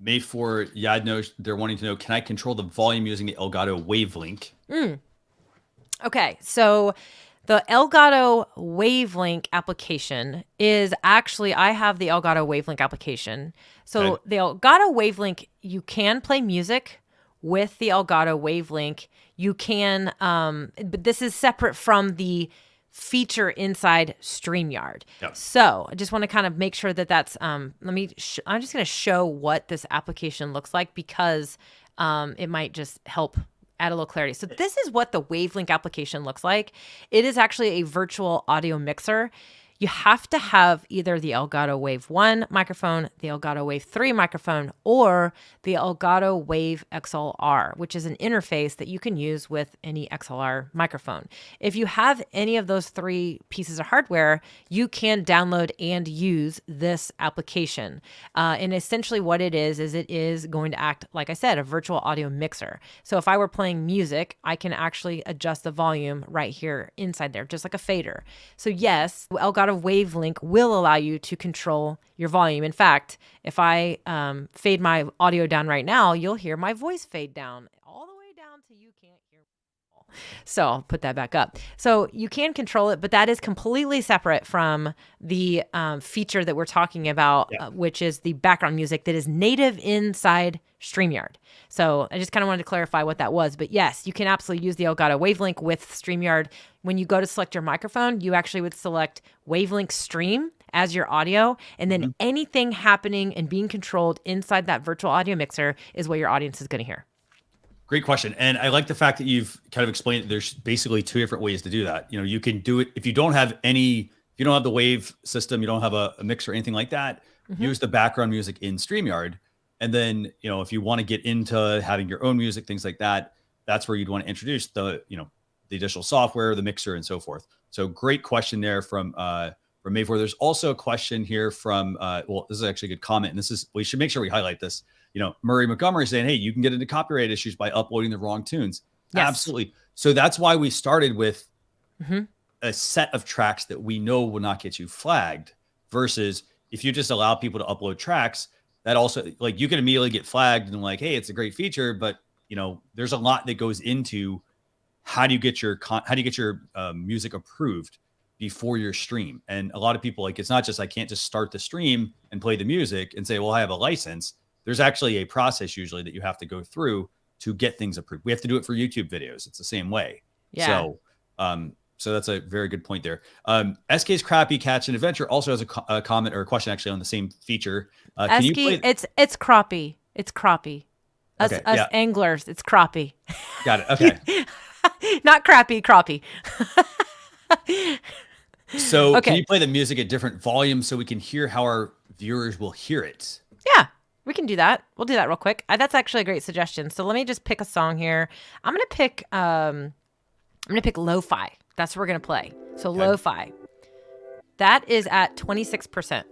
May 4 Yadno. They're wanting to know, can I control the volume using the Elgato Wavelink? Okay, so the Elgato Wavelink application is actually, I have the Elgato Wavelink application. So the Elgato Wavelink, you can play music with the Elgato Wavelink. You can, but this is separate from the feature inside StreamYard. Yep. So I just want to kind of make sure that that's, I'm just going to show what this application looks like because it might just help add a little clarity. So this is what the Wavelink application looks like. It is actually a virtual audio mixer. you have to have either the Elgato Wave 1 microphone, the Elgato Wave 3 microphone, or the Elgato Wave XLR, which is an interface that you can use with any XLR microphone. If you have any of those 3 pieces of hardware, you can download and use this application. And essentially what it is it is going to act, like I said, a virtual audio mixer. So if I were playing music, I can actually adjust the volume right here inside there, just like a fader. So yes, Elgato Wavelink will allow you to control your volume. In fact, if I fade my audio down right now, you'll hear my voice fade down all the way down to you can't hear me. So I'll put that back up. So you can control it, but that is completely separate from the feature that we're talking about, which is the background music that is native inside StreamYard. So I just kind of wanted to clarify what that was. But yes, you can absolutely use the Elgato Wavelink with StreamYard. When you go to select your microphone, you actually would select Wavelink Stream as your audio, and then anything happening and being controlled inside that virtual audio mixer is what your audience is going to hear. Great question. And I like the fact that you've kind of explained there's basically 2 different ways to do that. You know, you can do it if you don't have the wave system, you don't have a mix or anything like that, use the background music in StreamYard. And then, you know, if you want to get into having your own music, things like that, that's where you'd want to introduce the additional software, the mixer, and so forth. So great question there from Mayfor. There's also a question here from, this is actually a good comment. And we should make sure we highlight this. You know, Murray Montgomery saying, hey, you can get into copyright issues by uploading the wrong tunes. Yes. Absolutely. So that's why we started with a set of tracks that we know will not get you flagged, versus if you just allow people to upload tracks, that also, like, you can immediately get flagged and like, hey, it's a great feature, but you know, there's a lot that goes into how do you get your music approved before your stream. And a lot of people, like, it's not just, I can't just start the stream and play the music and say, well, I have a license. There's actually a process usually that you have to go through to get things approved. We have to do it for YouTube videos. It's the same way. Yeah. So that's a very good point there. SK's Crappy Catch and Adventure also has a comment or a question actually on the same feature. Can you play... it's crappie. It's crappie. Us anglers, it's crappie. Got it. Okay. Not crappy, crappie. So can you play the music at different volumes so we can hear how our viewers will hear it? Yeah, we can do that. We'll do that real quick. That's actually a great suggestion. So let me just pick a song here. I'm gonna pick lo-fi. That's what we're gonna play. So lo-fi. That is at 26%.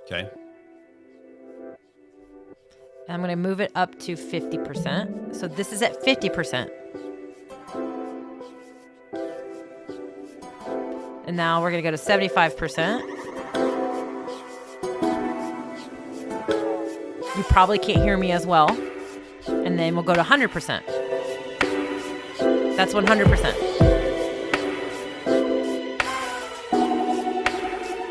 Okay. I'm gonna move it up to 50%. So this is at 50%. And now we're gonna go to 75%. You probably can't hear me as well. And then we'll go to 100%. That's 100%.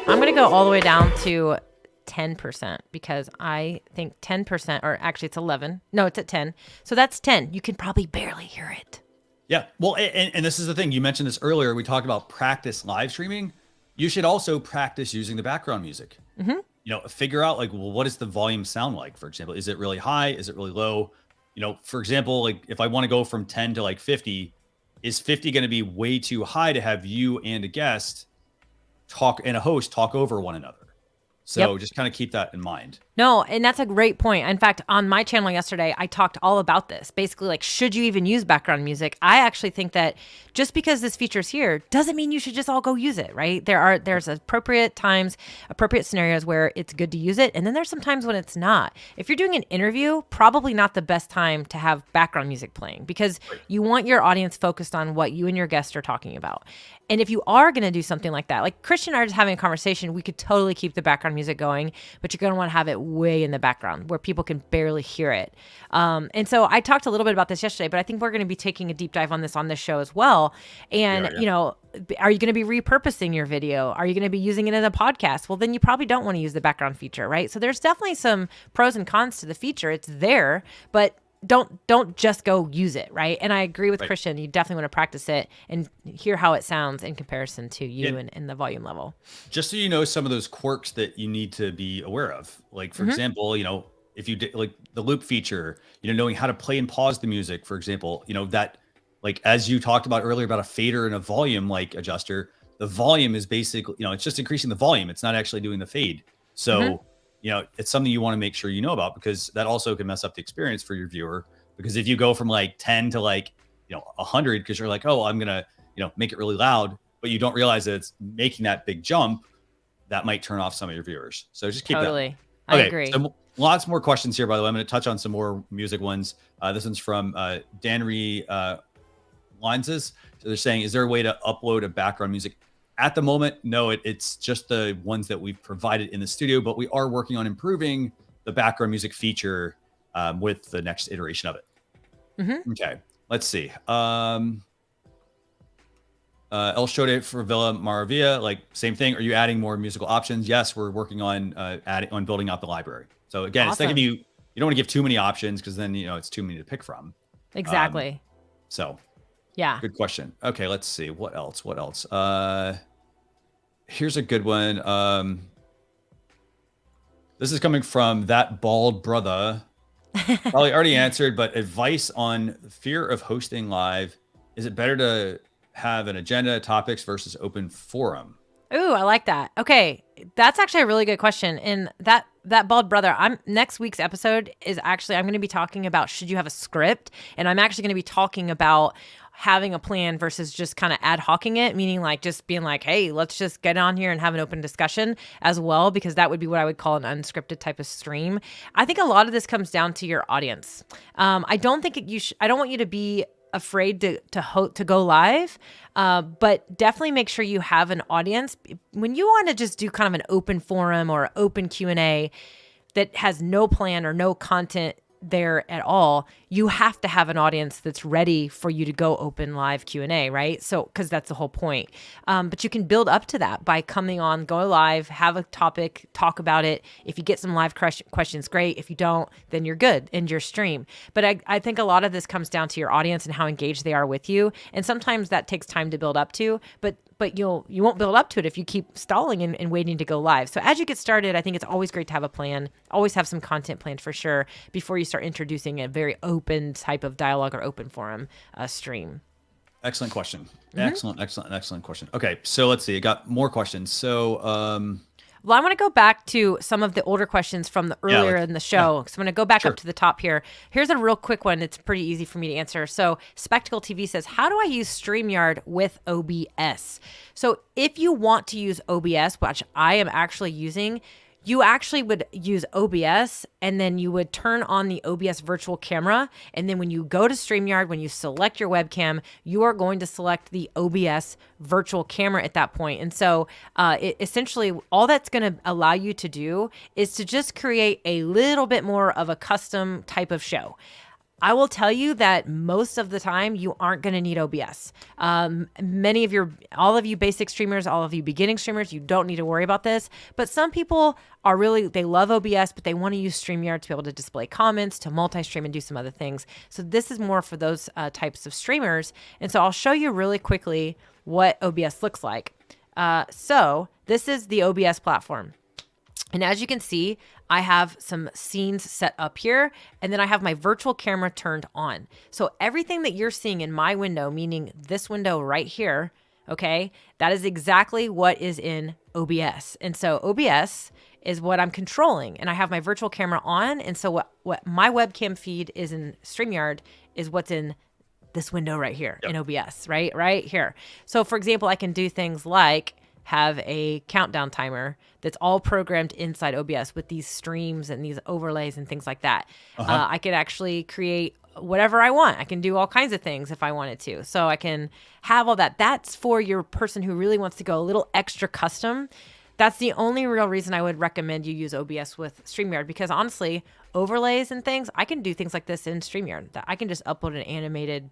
I'm gonna go all the way down to 10% because I think 10%, or actually it's 11. No, it's at 10. So that's 10. You can probably barely hear it. Yeah. Well, and this is the thing. You mentioned this earlier. We talked about practice live streaming. You should also practice using the background music. You know, figure out like, well, what does the volume sound like? For example, is it really high? Is it really low? You know, for example, like if I want to go from 10 to like 50, is 50 going to be way too high to have you and a guest talk and a host talk over one another? So just kind of keep that in mind. No, and that's a great point. In fact, on my channel yesterday, I talked all about this. Basically, like, should you even use background music? I actually think that just because this feature's here doesn't mean you should just all go use it, right? There's appropriate times, appropriate scenarios where it's good to use it, and then there's some times when it's not. If you're doing an interview, probably not the best time to have background music playing because you want your audience focused on what you and your guests are talking about. And if you are going to do something like that, like Christian and I are just having a conversation, we could totally keep the background music going, but you're going to want to have it way in the background where people can barely hear it. And so I talked a little bit about this yesterday, but I think we're going to be taking a deep dive on this show as well. And, you know, are you going to be repurposing your video? Are you going to be using it in a podcast? Well, then you probably don't want to use the background feature, right? So there's definitely some pros and cons to the feature. It's there, but don't just go use it, right? And I agree with Christian. You definitely want to practice it and hear how it sounds in comparison to you and the volume level. Just so you know some of those quirks that you need to be aware of. Like, for example, you know, if you did like the loop feature, you know, knowing how to play and pause the music, for example, you know, that like as you talked about earlier about a fader and a volume like adjuster, the volume is basically, it's just increasing the volume. It's not actually doing the fade. So, it's something you want to make sure you know about, because that also can mess up the experience for your viewer. Because if you go from like 10 to like, 100, because you're like, oh, I'm going to, make it really loud, but you don't realize that it's making that big jump, that might turn off some of your viewers. So just keep that. Totally. I agree. So lots more questions here, by the way. I'm going to touch on some more music ones. This one's from Dyann Lenses. So they're saying, is there a way to upload a background music? At the moment, no, it's just the ones that we've provided in the studio, but we are working on improving the background music feature with the next iteration of it. Okay, let's see. El Shode for Villa Maravilla, like same thing. Are you adding more musical options? Yes, we're working on building out the library. So again, It's like you don't want to give too many options, because then it's too many to pick from. Exactly. So yeah, good question. Okay, let's see what else. Here's a good one. This is coming from that bald brother. Probably already answered, but advice on fear of hosting live. Is it better to have an agenda, topics versus open forum? Ooh, I like that. Okay, that's actually a really good question. And that bald brother, next week's episode is actually, I'm going to be talking about, should you have a script? And I'm actually going to be talking about having a plan versus just kind of ad hocing it, meaning like just being like, hey, let's just get on here and have an open discussion as well, because that would be what I would call an unscripted type of stream. I think a lot of this comes down to your audience. I don't think I don't want you to be afraid to go live, but definitely make sure you have an audience. When you want to just do kind of an open forum or open Q&A that has no plan or no content there at all, you have to have an audience that's ready for you to go open live Q&A, right? So, because that's the whole point. But you can build up to that by coming on, go live, have a topic, talk about it. If you get some live questions, great. If you don't, then you're good in your stream. But I think a lot of this comes down to your audience and how engaged they are with you. And sometimes that takes time to build up to, but you won't build up to it if you keep stalling and waiting to go live. So as you get started, I think it's always great to have a plan, always have some content planned for sure before you start introducing a very open type of dialogue or open forum stream. Excellent question. Excellent question. Okay, so let's see. I got more questions. So well, I want to go back to some of the older questions from the earlier in the show. So I'm going to go back up to the top here. Here's a real quick one. It's pretty easy for me to answer. So Spectacle TV says, how do I use StreamYard with OBS? So if you want to use OBS, which I am actually using, you actually would use OBS, and then you would turn on the OBS virtual camera. And then when you go to StreamYard, when you select your webcam, you are going to select the OBS virtual camera at that point. And so essentially all that's going to allow you to do is to just create a little bit more of a custom type of show. I will tell you that most of the time you aren't going to need OBS. All of you basic streamers, all of you beginning streamers, you don't need to worry about this. But some people they love OBS, but they want to use StreamYard to be able to display comments, to multi-stream and do some other things. So this is more for those types of streamers. And so I'll show you really quickly what OBS looks like. So this is the OBS platform. And as you can see, I have some scenes set up here, and then I have my virtual camera turned on. So everything that you're seeing in my window, meaning this window right here, okay, that is exactly what is in OBS. And so OBS is what I'm controlling, and I have my virtual camera on. And so what my webcam feed is in StreamYard is what's in this window right here in OBS, right here. So for example, I can do things like have a countdown timer that's all programmed inside OBS with these streams and these overlays and things like that. I could actually create whatever I want. I can do all kinds of things if I wanted to. So I can have all that. That's for your person who really wants to go a little extra custom. That's the only real reason I would recommend you use OBS with StreamYard, because honestly, overlays and things, I can do things like this in StreamYard. That I can just upload an animated,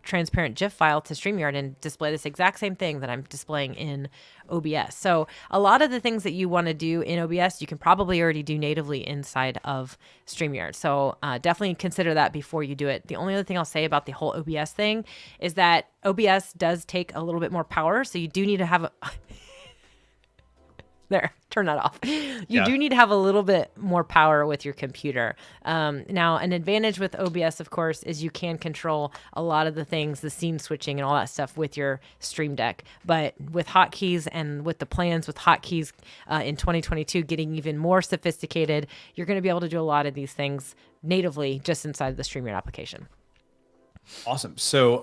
transparent GIF file to StreamYard and display this exact same thing that I'm displaying in OBS. So a lot of the things that you want to do in OBS, you can probably already do natively inside of StreamYard. So definitely consider that before you do it. The only other thing I'll say about the whole OBS thing is that OBS does take a little bit more power. So you do need to have There, turn that off. You Yeah. do need to have a little bit more power with your computer. Now, an advantage with OBS, of course, is you can control a lot of the things, the scene switching and all that stuff with your Stream Deck. But with hotkeys and with the plans with hotkeys in 2022 getting even more sophisticated, you're going to be able to do a lot of these things natively just inside the StreamYard application. Awesome. So,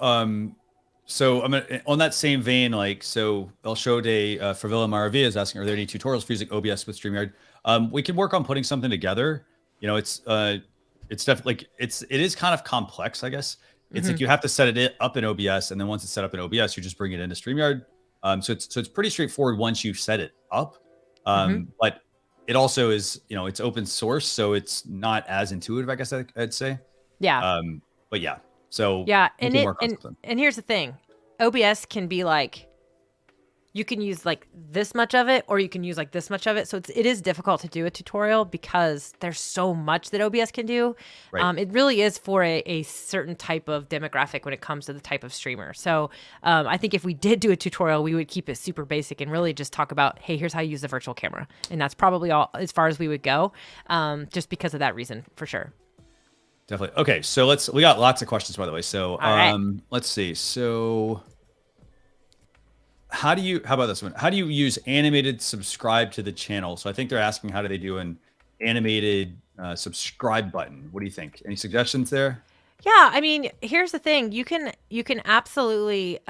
so I'm gonna, on that same vein, like, so El Shode Favilla Maravilla is asking, are there any tutorials for using OBS with StreamYard? We can work on putting something together. You know, it's definitely like, it is kind of complex, I guess. It's like you have to set it up in OBS, and then once it's set up in OBS, you just bring it into StreamYard. So it's pretty straightforward once you set it up. But it also is, you know, it's open source, so it's not as intuitive, I guess I'd say. Yeah. But yeah. So yeah, and here's the thing. OBS can be like, you can use like this much of it, or you can use like this much of it. So it is difficult to do a tutorial because there's so much that OBS can do. Right. It really is for a certain type of demographic when it comes to the type of streamer. So I think if we did do a tutorial, we would keep it super basic and really just talk about, hey, here's how you use the virtual camera. And that's probably all as far as we would go, just because of that reason, for sure. Definitely. Okay, so we got lots of questions, by the way. So right. let's see. So how about this one? How do you use animated subscribe to the channel? So I think they're asking, how do they do an animated subscribe button? What do you think? Any suggestions there? Yeah, I mean, here's the thing. You can absolutely,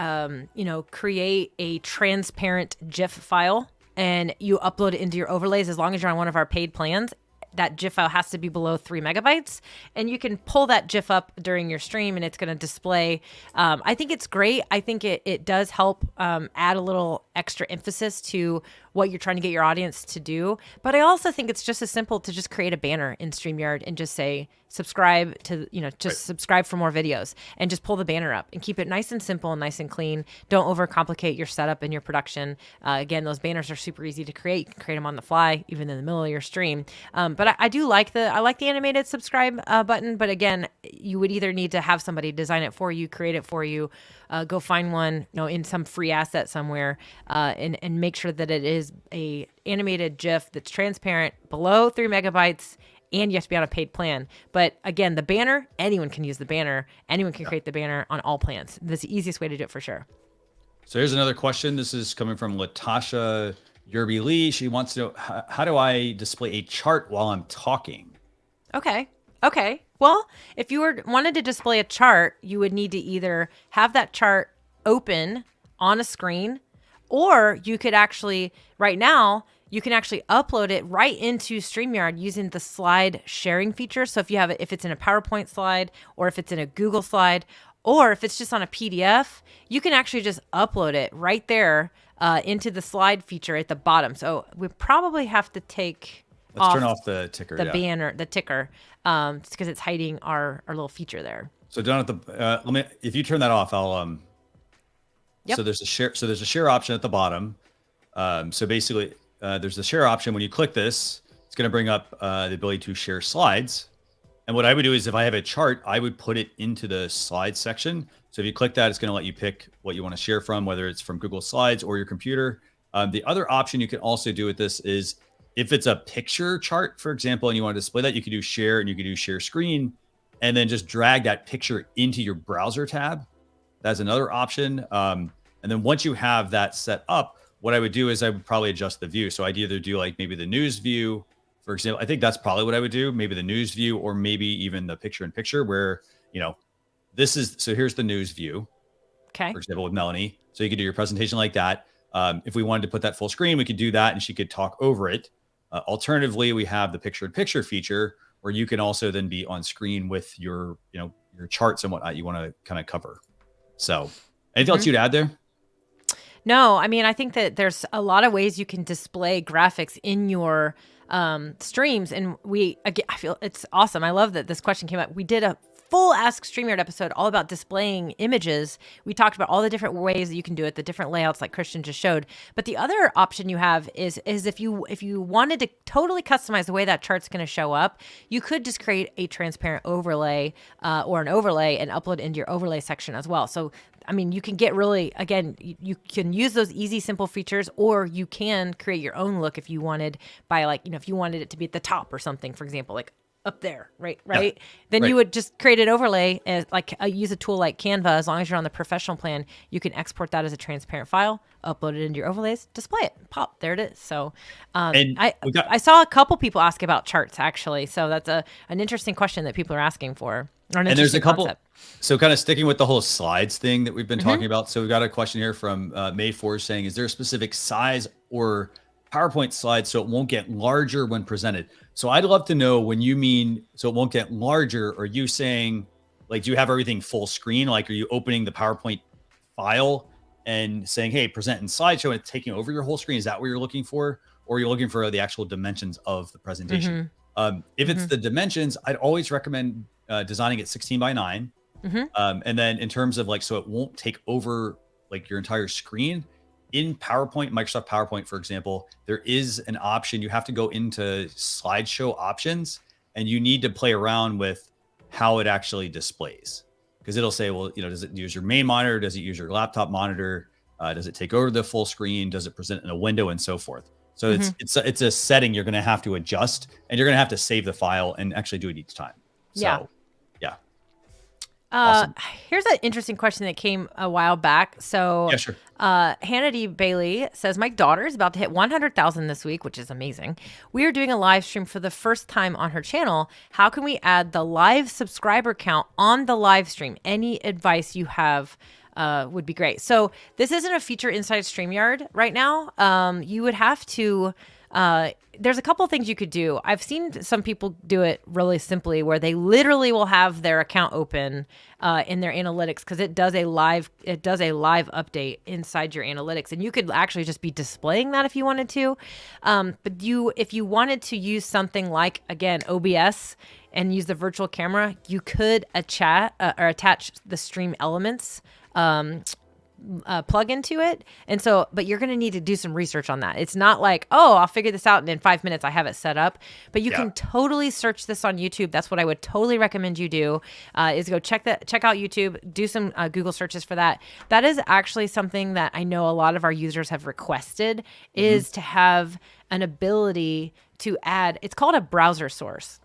create a transparent GIF file and you upload it into your overlays as long as you're on one of our paid plans. That GIF file has to be below 3 megabytes, and you can pull that GIF up during your stream and it's going to display. I think it's great. I think it does help add a little extra emphasis to what you're trying to get your audience to do. But I also think it's just as simple to just create a banner in StreamYard and just say, subscribe to, subscribe for more videos, and just pull the banner up and keep it nice and simple and nice and clean. Don't overcomplicate your setup and your production. Again, those banners are super easy to create. You can create them on the fly, even in the middle of your stream. But I do like the animated subscribe button. But again, you would either need to have somebody design it for you, create it for you, go find one, in some free asset somewhere, and make sure that it is a animated GIF that's transparent, below 3 megabytes, and you have to be on a paid plan. But again, the banner, anyone can use the banner. Anyone can create the banner on all plans. That's the easiest way to do it, for sure. So here's another question. This is coming from Latasha Yerby Lee. She wants to know, how do I display a chart while I'm talking? Okay. Well, if you wanted to display a chart, you would need to either have that chart open on a screen, or you could actually, right now, you can actually upload it right into StreamYard using the slide sharing feature. So if it's in a PowerPoint slide, or if it's in a Google slide, or if it's just on a PDF, you can actually just upload it right there into the slide feature at the bottom. So we probably have to turn off the ticker. The banner, the ticker, because it's hiding our little feature there. So down at the if you turn that off, I'll Yep. So there's a share option at the bottom. So basically, there's the share option. When you click this, it's going to bring up the ability to share slides. And what I would do is, if I have a chart, I would put it into the slides section. So if you click that, it's going to let you pick what you want to share from, whether it's from Google Slides or your computer. The other option you can also do with this is, if it's a picture chart, for example, and you want to display that, you can do share, and you can do share screen, and then just drag that picture into your browser tab. That's another option. And then once you have that set up, what I would do is I would probably adjust the view. So I'd either do like maybe the news view, for example. I think that's probably what I would do. Maybe the news view, or maybe even the picture in picture, where, so here's the news view. Okay. For example, with Melanie. So you could do your presentation like that. If we wanted to put that full screen, we could do that, and she could talk over it. Alternatively, we have the picture in picture feature, where you can also then be on screen with your charts and whatnot you want to kind of cover. So anything else you'd add there? No, I mean, I think that there's a lot of ways you can display graphics in your streams. And I feel it's awesome. I love that this question came up. We did a full Ask StreamYard episode all about displaying images. We talked about all the different ways that you can do it, the different layouts like Christian just showed. But the other option you have is if you wanted to totally customize the way that chart's going to show up, you could just create a transparent overlay or an overlay and upload into your overlay section as well. So I mean, you can get really, again, you can use those easy, simple features, or you can create your own look if you wanted by like, if you wanted it to be at the top or something, for example, like up there, right? Yeah. Then Right. you would just create an overlay, as use a tool like Canva. As long as you're on the professional plan, you can export that as a transparent file, upload it into your overlays, display it, pop, there it is. So And I saw a couple people ask about charts actually. So that's an interesting question that people are asking for. And there's a couple. Concept. So kind of sticking with the whole slides thing that we've been talking about. So we've got a question here from May 4 saying, is there a specific size or PowerPoint slide so it won't get larger when presented? So I'd love to know when you mean so it won't get larger, are you saying like, do you have everything full screen? Like, are you opening the PowerPoint file and saying, hey, present in slideshow and it's taking over your whole screen? Is that what you're looking for? Or are you looking for the actual dimensions of the presentation? If it's the dimensions, I'd always recommend designing it 16 by 9. And then in terms of like, so it won't take over like your entire screen in PowerPoint, Microsoft PowerPoint, for example, there is an option. You have to go into slideshow options and you need to play around with how it actually displays, because it'll say, well, does it use your main monitor? Does it use your laptop monitor? Does it take over the full screen? Does it present in a window and so forth? So it's a setting you're going to have to adjust, and you're going to have to save the file and actually do it each time. So, yeah. Awesome. Here's an interesting question that came a while back. So Yeah, sure. Hannity Bailey says, my daughter is about to hit 100,000 this week, which is amazing. We are doing a live stream for the first time on her channel. How can we add the live subscriber count on the live stream? Any advice you have would be great. So this isn't a feature inside StreamYard right now. You would have to... there's a couple things you could do. I've seen some people do it really simply where they literally will have their account open in their analytics, because it does a live update inside your analytics, and you could actually just be displaying that if you wanted to. But if you wanted to use something like, again, OBS and use the virtual camera, you could attach the Stream Elements plug into it. And so, but you're going to need to do some research on that. It's not like, oh, I'll figure this out and in 5 minutes I have it set up, but you can totally search this on YouTube. That's what I would totally recommend you do, is go check out YouTube, do some Google searches for that. That is actually something that I know a lot of our users have requested, is to have an ability to add, it's called a browser source.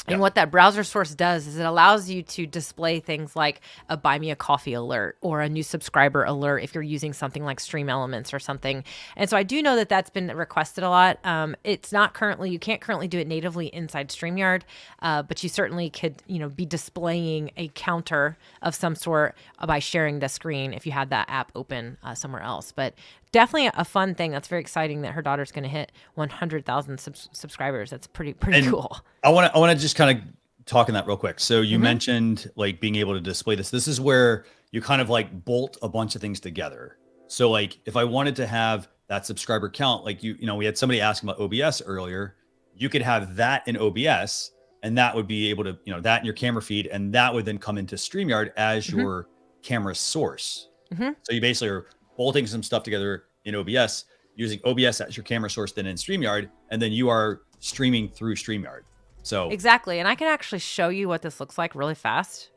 And what that browser source does is it allows you to display things like a buy me a coffee alert or a new subscriber alert if you're using something like Stream Elements or something. And so I do know that that's been requested a lot. It's not currently, you can't currently do it natively inside StreamYard, but you certainly could, be displaying a counter of some sort by sharing the screen if you had that app open somewhere else. But definitely a fun thing. That's very exciting that her daughter's going to hit 100,000 subscribers. That's pretty cool. I want to just kind of talk on that real quick. So you mentioned like being able to display this. This is where you kind of like bolt a bunch of things together. So like if I wanted to have that subscriber count, like we had somebody asking about OBS earlier, you could have that in OBS, and that would be able to, that in your camera feed, and that would then come into StreamYard as your camera source. So you basically are bolting some stuff together in OBS, using OBS as your camera source, then in StreamYard, and then you are streaming through StreamYard. So exactly. And I can actually show you what this looks like really fast.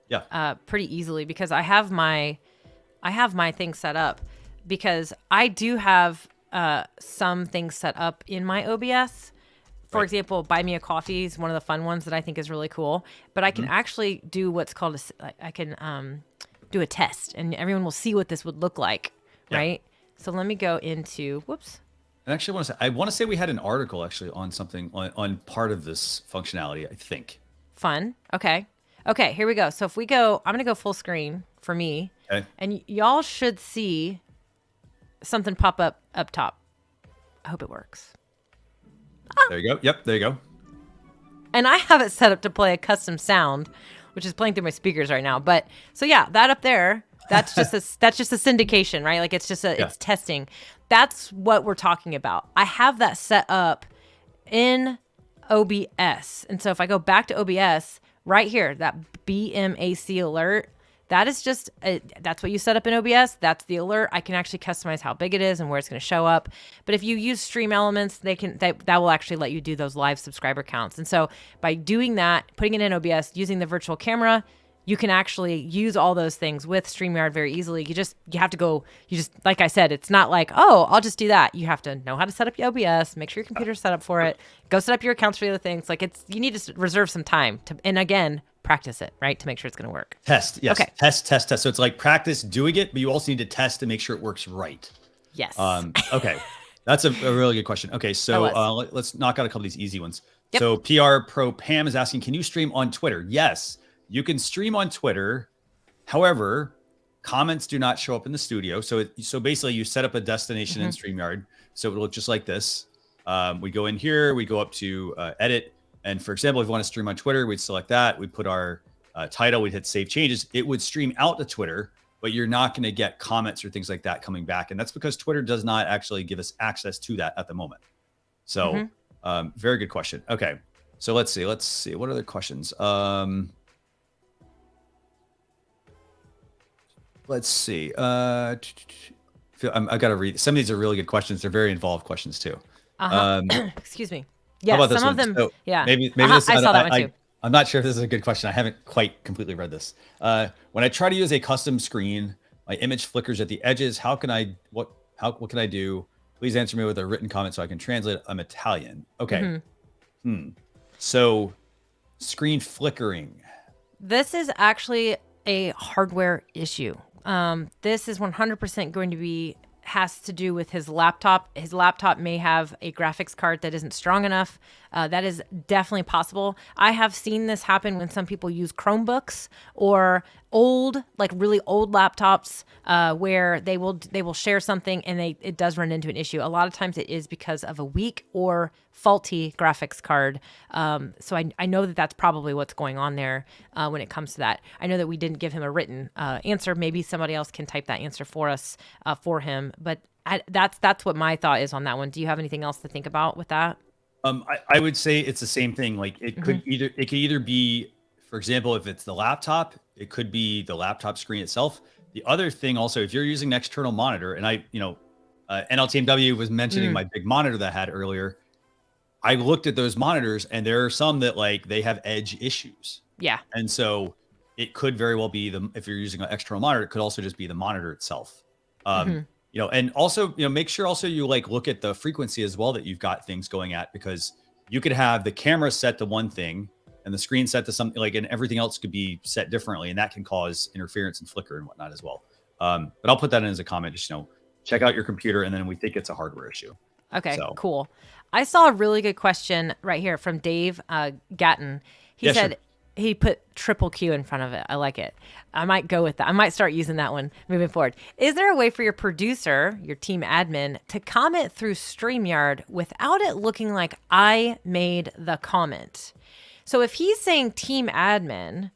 Pretty easily, because I have my thing set up, because I do have some things set up in my OBS. For example, Buy Me a Coffee is one of the fun ones that I think is really cool, but I can actually do what's called I can do a test, and everyone will see what this would look like. Right. So let me go into, whoops. And actually I want to say we had an article actually on something on part of this functionality, I think. Fun. Okay. Here we go. So if we go, I'm going to go full screen for me, and y'all should see something pop up top. I hope it works. There you go. Yep. There you go. And I have it set up to play a custom sound, which is playing through my speakers right now. But so yeah, that up there, that's just a syndication, right? Like it's just it's testing. That's what we're talking about. I have that set up in OBS. And so if I go back to OBS, right here, that BMAC alert, that is just, that's what you set up in OBS. That's the alert. I can actually customize how big it is and where it's going to show up. But if you use Stream Elements, that will actually let you do those live subscriber counts. And so by doing that, putting it in OBS, using the virtual camera, you can actually use all those things with StreamYard very easily. You have to go, like I said, it's not like, oh, I'll just do that. You have to know how to set up your OBS, make sure your computer's set up for it, go set up your accounts for the other things. Like you need to reserve some time to, and again, practice it, right? To make sure it's going to work. Test. Yes. Okay. Test. So it's like practice doing it, but you also need to test to make sure it works right. Yes. Okay. That's a really good question. Okay. So let's knock out a couple of these easy ones. Yep. So PR Pro Pam is asking, can you stream on Twitter? Yes, you can stream on Twitter. However, comments do not show up in the studio. So basically you set up a destination in StreamYard. So it'll look just like this. We go in here, we go up to edit. And for example, if we want to stream on Twitter, we'd select that. We'd put our title, we'd hit save changes. It would stream out to Twitter, but you're not going to get comments or things like that coming back. And that's because Twitter does not actually give us access to that at the moment. So very good question. Okay. So let's see. What other questions? Let's see. I've got to read. Some of these are really good questions. They're very involved questions too. Excuse me. Yeah, some of them. So yeah, maybe this, I saw that one too. I'm not sure if this is a good question. I haven't quite completely read this. When I try to use a custom screen, my image flickers at the edges. What can I do? Please answer me with a written comment so I can translate. I'm Italian. Okay. So screen flickering. This is actually a hardware issue. This is 100% going to has to do with his laptop. His laptop may have a graphics card that isn't strong enough. That is definitely possible. I have seen this happen when some people use Chromebooks or really old laptops where they will share something and it does run into an issue. A lot of times it is because of a weak or faulty graphics card. So I know that that's probably what's going on there when it comes to that. I know that we didn't give him a written answer. Maybe somebody else can type that answer for us, for him. But that's what my thought is on that one. Do you have anything else to think about with that? I would say it's the same thing. Like it could either be, for example, if it's the laptop, it could be the laptop screen itself. The other thing also, if you're using an external monitor, and NLTMW was mentioning my big monitor that I had earlier. I looked at those monitors and there are some that they have edge issues. Yeah. And so it could very well be if you're using an external monitor, it could also just be the monitor itself. And also, make sure also you look at the frequency as well that you've got things going at, because you could have the camera set to one thing and the screen set to something and everything else could be set differently. And that can cause interference and flicker and whatnot as well. But I'll put that in as a comment, just, check out your computer. And then we think it's a hardware issue. Okay, cool. I saw a really good question right here from Dave Gatton. He said, sure. He put triple Q in front of it. I like it. I might go with that. I might start using that one moving forward. Is there a way for your producer, your team admin, to comment through StreamYard without it looking like I made the comment? So if he's saying team admin,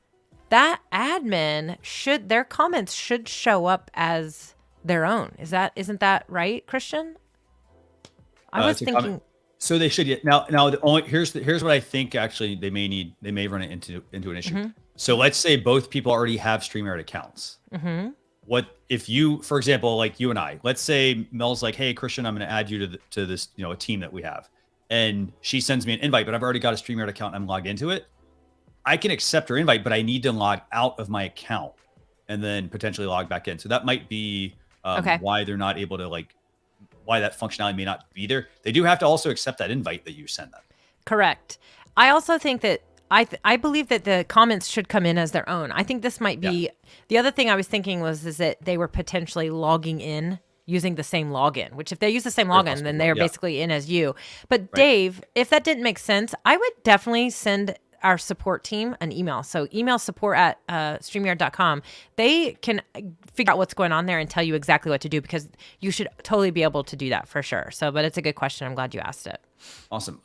that admin their comments should show up as their own. Isn't that right, Christian? I was thinking. So they should get now. Here's what I think. Actually, they may run it into an issue. So let's say both people already have StreamYard accounts. What if you, for example, like you and I? Let's say Mel's like, "Hey, Christian, I'm going to add you to this, a team that we have," and she sends me an invite, but I've already got a StreamYard account and I'm logged into it. I can accept her invite, but I need to log out of my account and then potentially log back in. So that might be why they're not able to why that functionality may not be there. They do have to also accept that invite that you send them. Correct. I also think that I believe that the comments should come in as their own. I think this might be the other thing I was thinking is that they were potentially logging in using the same login, which if they use the same login, then they're basically in as you. But Dave, if that didn't make sense, I would definitely send our support team an email. So email support@streamyard.com. They can figure out what's going on there and tell you exactly what to do, because you should totally be able to do that for sure. So, but it's a good question. I'm glad you asked it. Awesome.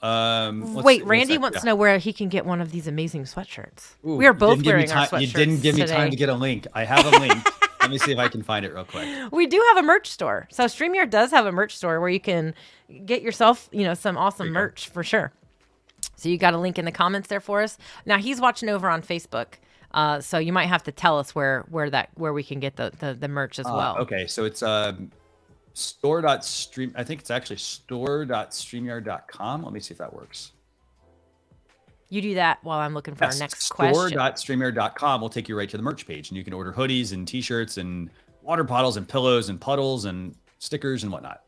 Wait, Randy wants to know where he can get one of these amazing sweatshirts. Ooh, we are both wearing our sweatshirts. You didn't give me time to get a link. I have a link. Let me see if I can find it real quick. We do have a merch store. So StreamYard does have a merch store where you can get yourself, some awesome merch for sure. So you got a link in the comments there for us. Now he's watching over on Facebook. So you might have to tell us where we can get the merch as well. Okay, so it's store.stream. I think it's actually store.streamyard.com. Let me see if that works. You do that while I'm looking for our next question. Store.streamyard.com will take you right to the merch page, and you can order hoodies and t-shirts and water bottles and pillows and puddles and stickers and whatnot.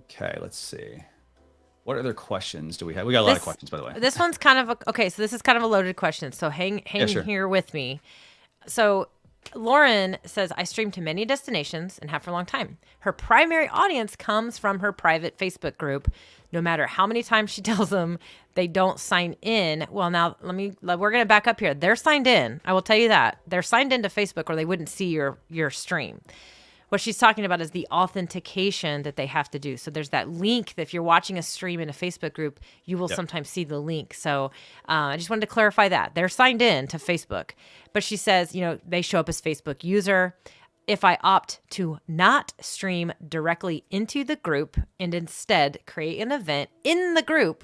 Okay, let's see. What other questions do we have? We got a lot of questions, by the way. This one's kind of okay. So this is kind of a loaded question. So hang here with me. So Lauren says, I stream to many destinations and have for a long time. Her primary audience comes from her private Facebook group. No matter how many times she tells them they don't sign in. Well, now we're going to back up here. They're signed in. I will tell you that. They're signed into Facebook or they wouldn't see your stream. What she's talking about is the authentication that they have to do. So there's that link that if you're watching a stream in a Facebook group, you will sometimes see the link. So I just wanted to clarify that. They're signed in to Facebook. But she says, they show up as Facebook user. If I opt to not stream directly into the group and instead create an event in the group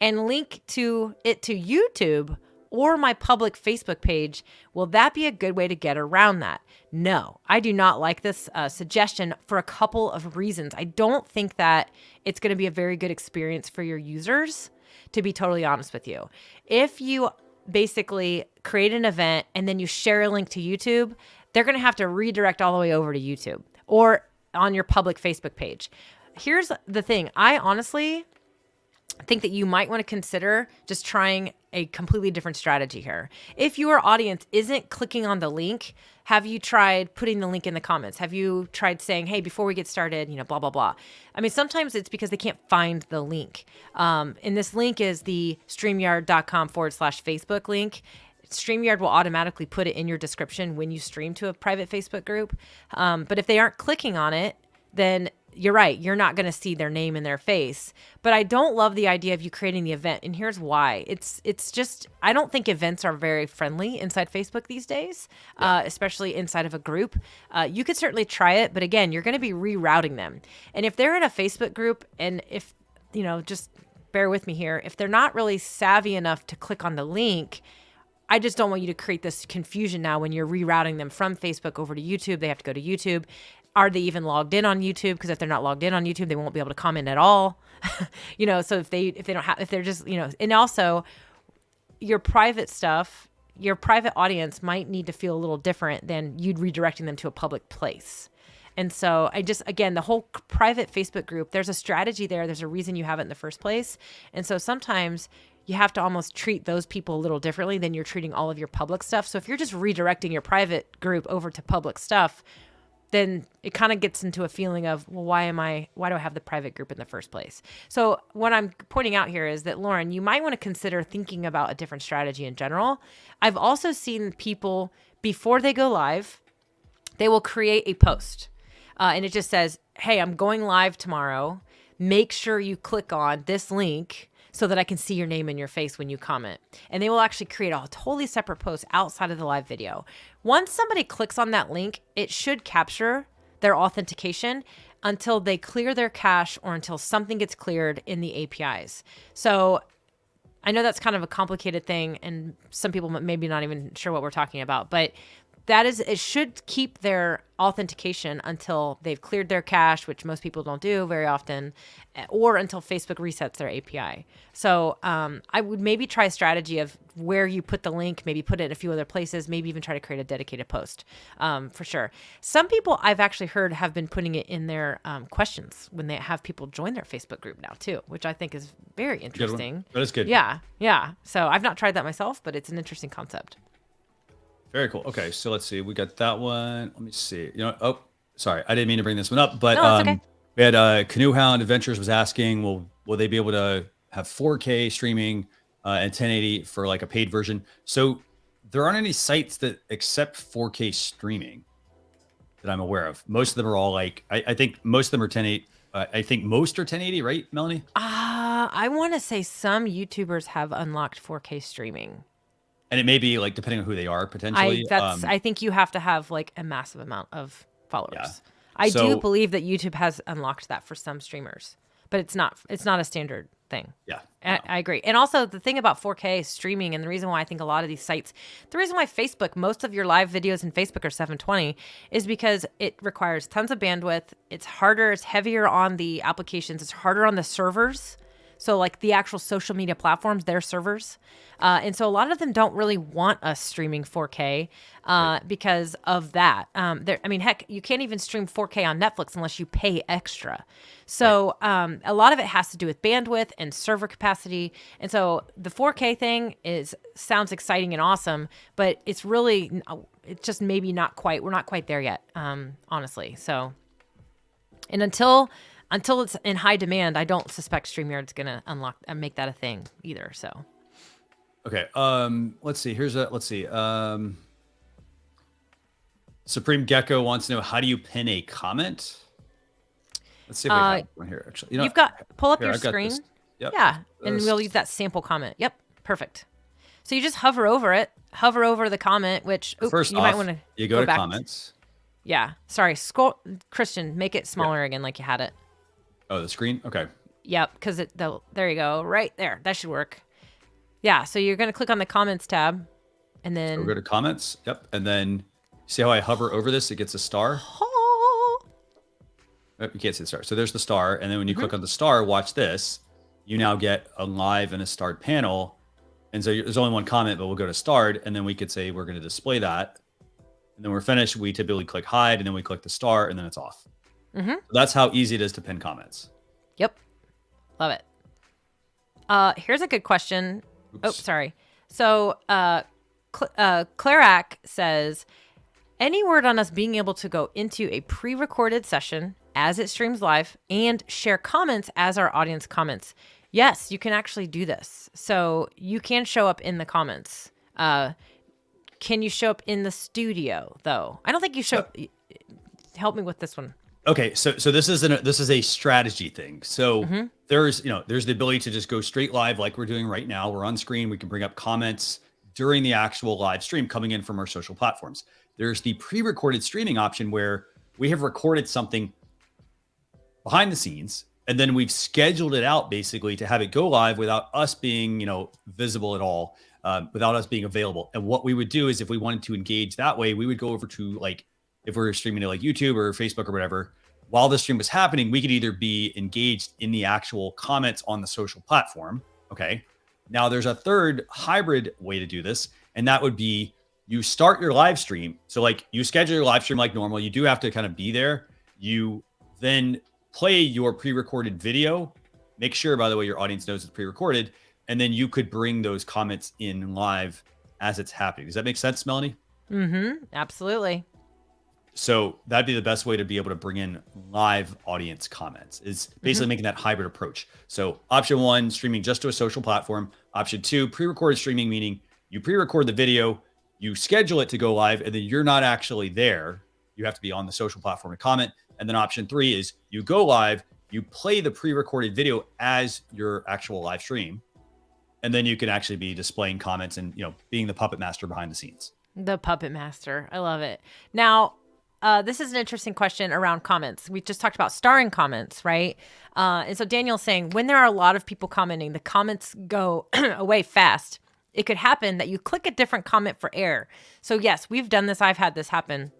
and link to it to YouTube or my public Facebook page, will that be a good way to get around that? No, I do not like this suggestion for a couple of reasons. I don't think that it's going to be a very good experience for your users, to be totally honest with you. If you basically create an event and then you share a link to YouTube, they're going to have to redirect all the way over to YouTube or on your public Facebook page. Here's the thing. I honestly think that you might want to consider just trying a completely different strategy here. If your audience isn't clicking on the link, have you tried putting the link in the comments? Have you tried saying, hey, before we get started, blah, blah, blah. I mean, sometimes it's because they can't find the link. And this link is the StreamYard.com/Facebook link. StreamYard will automatically put it in your description when you stream to a private Facebook group. But if they aren't clicking on it, then you're right. You're not going to see their name in their face. But I don't love the idea of you creating the event. And here's why. It's just, I don't think events are very friendly inside Facebook these days, especially inside of a group. You could certainly try it. But again, you're going to be rerouting them. And if they're in a Facebook group and if, just bear with me here, if they're not really savvy enough to click on the link, I just don't want you to create this confusion now when you're rerouting them from Facebook over to YouTube. They have to go to YouTube. Are they even logged in on YouTube? Because if they're not logged in on YouTube, they won't be able to comment at all. So if they're just, and also your private stuff, your private audience might need to feel a little different than you'd redirecting them to a public place. And so again, the whole private Facebook group, there's a strategy there. There's a reason you have it in the first place. And so sometimes you have to almost treat those people a little differently than you're treating all of your public stuff. So if you're just redirecting your private group over to public stuff, then it kind of gets into a feeling of, well, why do I have the private group in the first place? So what I'm pointing out here is that, Lauren, you might want to consider thinking about a different strategy in general. I've also seen people, before they go live, they will create a post. And it just says, hey, I'm going live tomorrow. Make sure you click on this link so that I can see your name in your face when you comment. And they will actually create a totally separate post outside of the live video. Once somebody clicks on that link, it should capture their authentication until they clear their cache or until something gets cleared in the APIs. So I know that's kind of a complicated thing and some people maybe not even sure what we're talking about, but it should keep their authentication until they've cleared their cache, which most people don't do very often, or until Facebook resets their API. So I would maybe try a strategy of where you put the link, maybe put it in a few other places, maybe even try to create a dedicated post for sure. Some people I've actually heard have been putting it in their questions when they have people join their Facebook group now too, which I think is very interesting. That is good. Yeah. So I've not tried that myself, but it's an interesting concept. Very cool. Okay, so let's see. We got that one. Let me see. Sorry, I didn't mean to bring this one up, but no, it's okay. We had Canoe Hound Adventures was asking, will they be able to have 4K streaming and 1080 for like a paid version? So there aren't any sites that accept 4K streaming that I'm aware of. Most of them are all like, I think most of them are 1080. I think most are 1080, right, Melanie? I want to say some YouTubers have unlocked 4K streaming. And it may be like depending on who they are potentially. I think you have to have like a massive amount of followers. Yeah. I do believe that YouTube has unlocked that for some streamers, but it's not a standard thing. Yeah. I agree. And also the thing about 4K streaming, and the reason why I think a lot of these sites, the reason why Facebook, most of your live videos in Facebook are 720 is because it requires tons of bandwidth. It's harder. It's heavier on the applications. It's harder on the servers. So like the actual social media platforms, their servers. And so a lot of them don't really want us streaming 4K because of that. Heck, you can't even stream 4K on Netflix unless you pay extra. So a lot of it has to do with bandwidth and server capacity. And so the 4K thing sounds exciting and awesome, but it's just maybe not quite. We're not quite there yet, honestly. So, and until it's in high demand, I don't suspect StreamYard's going to unlock and make that a thing either. So, okay. Let's see. Supreme Gecko wants to know, how do you pin a comment? Let's see if we have one here. Actually, you've got pull up your screen. Yep. Yeah, and we'll use that sample comment. Yep, perfect. So you just hover over the comment. Which first you off, might want to go to comments. Yeah, sorry. Scroll, Christian. Make it smaller again, like you had it. Oh, the screen? Okay. Yep, because there you go. Right there. That should work. Yeah, so you're going to click on the comments tab, and then... So we'll go to comments. Yep, and then see how I hover over this? It gets a star. Oh, you can't see the star. So there's the star, and then when you click on the star, watch this. You now get a live and a starred panel. And so there's only one comment, but we'll go to starred, and then we could say we're going to display that. And then we're finished. We typically click hide, and then we click the star, and then it's off. So that's how easy it is to pin comments. Yep. Love it. Here's a good question. Oops. Oh, sorry. So Clarac says, any word on us being able to go into a pre-recorded session as it streams live and share comments as our audience comments? Yes, you can actually do this. So you can show up in the comments. Can you show up in the studio, though? I don't think you show up. Help me with this one. Okay, so this is a strategy thing. So there's the ability to just go straight live like we're doing right now. We're on screen. We can bring up comments during the actual live stream coming in from our social platforms. There's the pre-recorded streaming option where we have recorded something behind the scenes, and then we've scheduled it out basically to have it go live without us being visible at all, without us being available. And what we would do is if we wanted to engage that way, we would go over to if we're streaming to like YouTube or Facebook or whatever, while the stream was happening, we could either be engaged in the actual comments on the social platform. Okay. Now there's a third hybrid way to do this. And that would be you start your live stream. So you schedule your live stream like normal. You do have to kind of be there. You then play your pre-recorded video. Make sure, by the way, your audience knows it's pre-recorded. And then you could bring those comments in live as it's happening. Does that make sense, Melanie? Absolutely. So that'd be the best way to be able to bring in live audience comments, is basically making that hybrid approach. So option 1, streaming just to a social platform. Option 2, pre-recorded streaming, meaning you pre-record the video, you schedule it to go live, and then you're not actually there. You have to be on the social platform to comment. And then option 3 is you go live, you play the pre-recorded video as your actual live stream, and then you can actually be displaying comments and being the puppet master behind the scenes. The puppet master. I love it. Now, this is an interesting question around comments. We just talked about starring comments, right? And so Daniel's saying, when there are a lot of people commenting, the comments go away fast. It could happen that you click a different comment for error. So yes, we've done this. I've had this happen.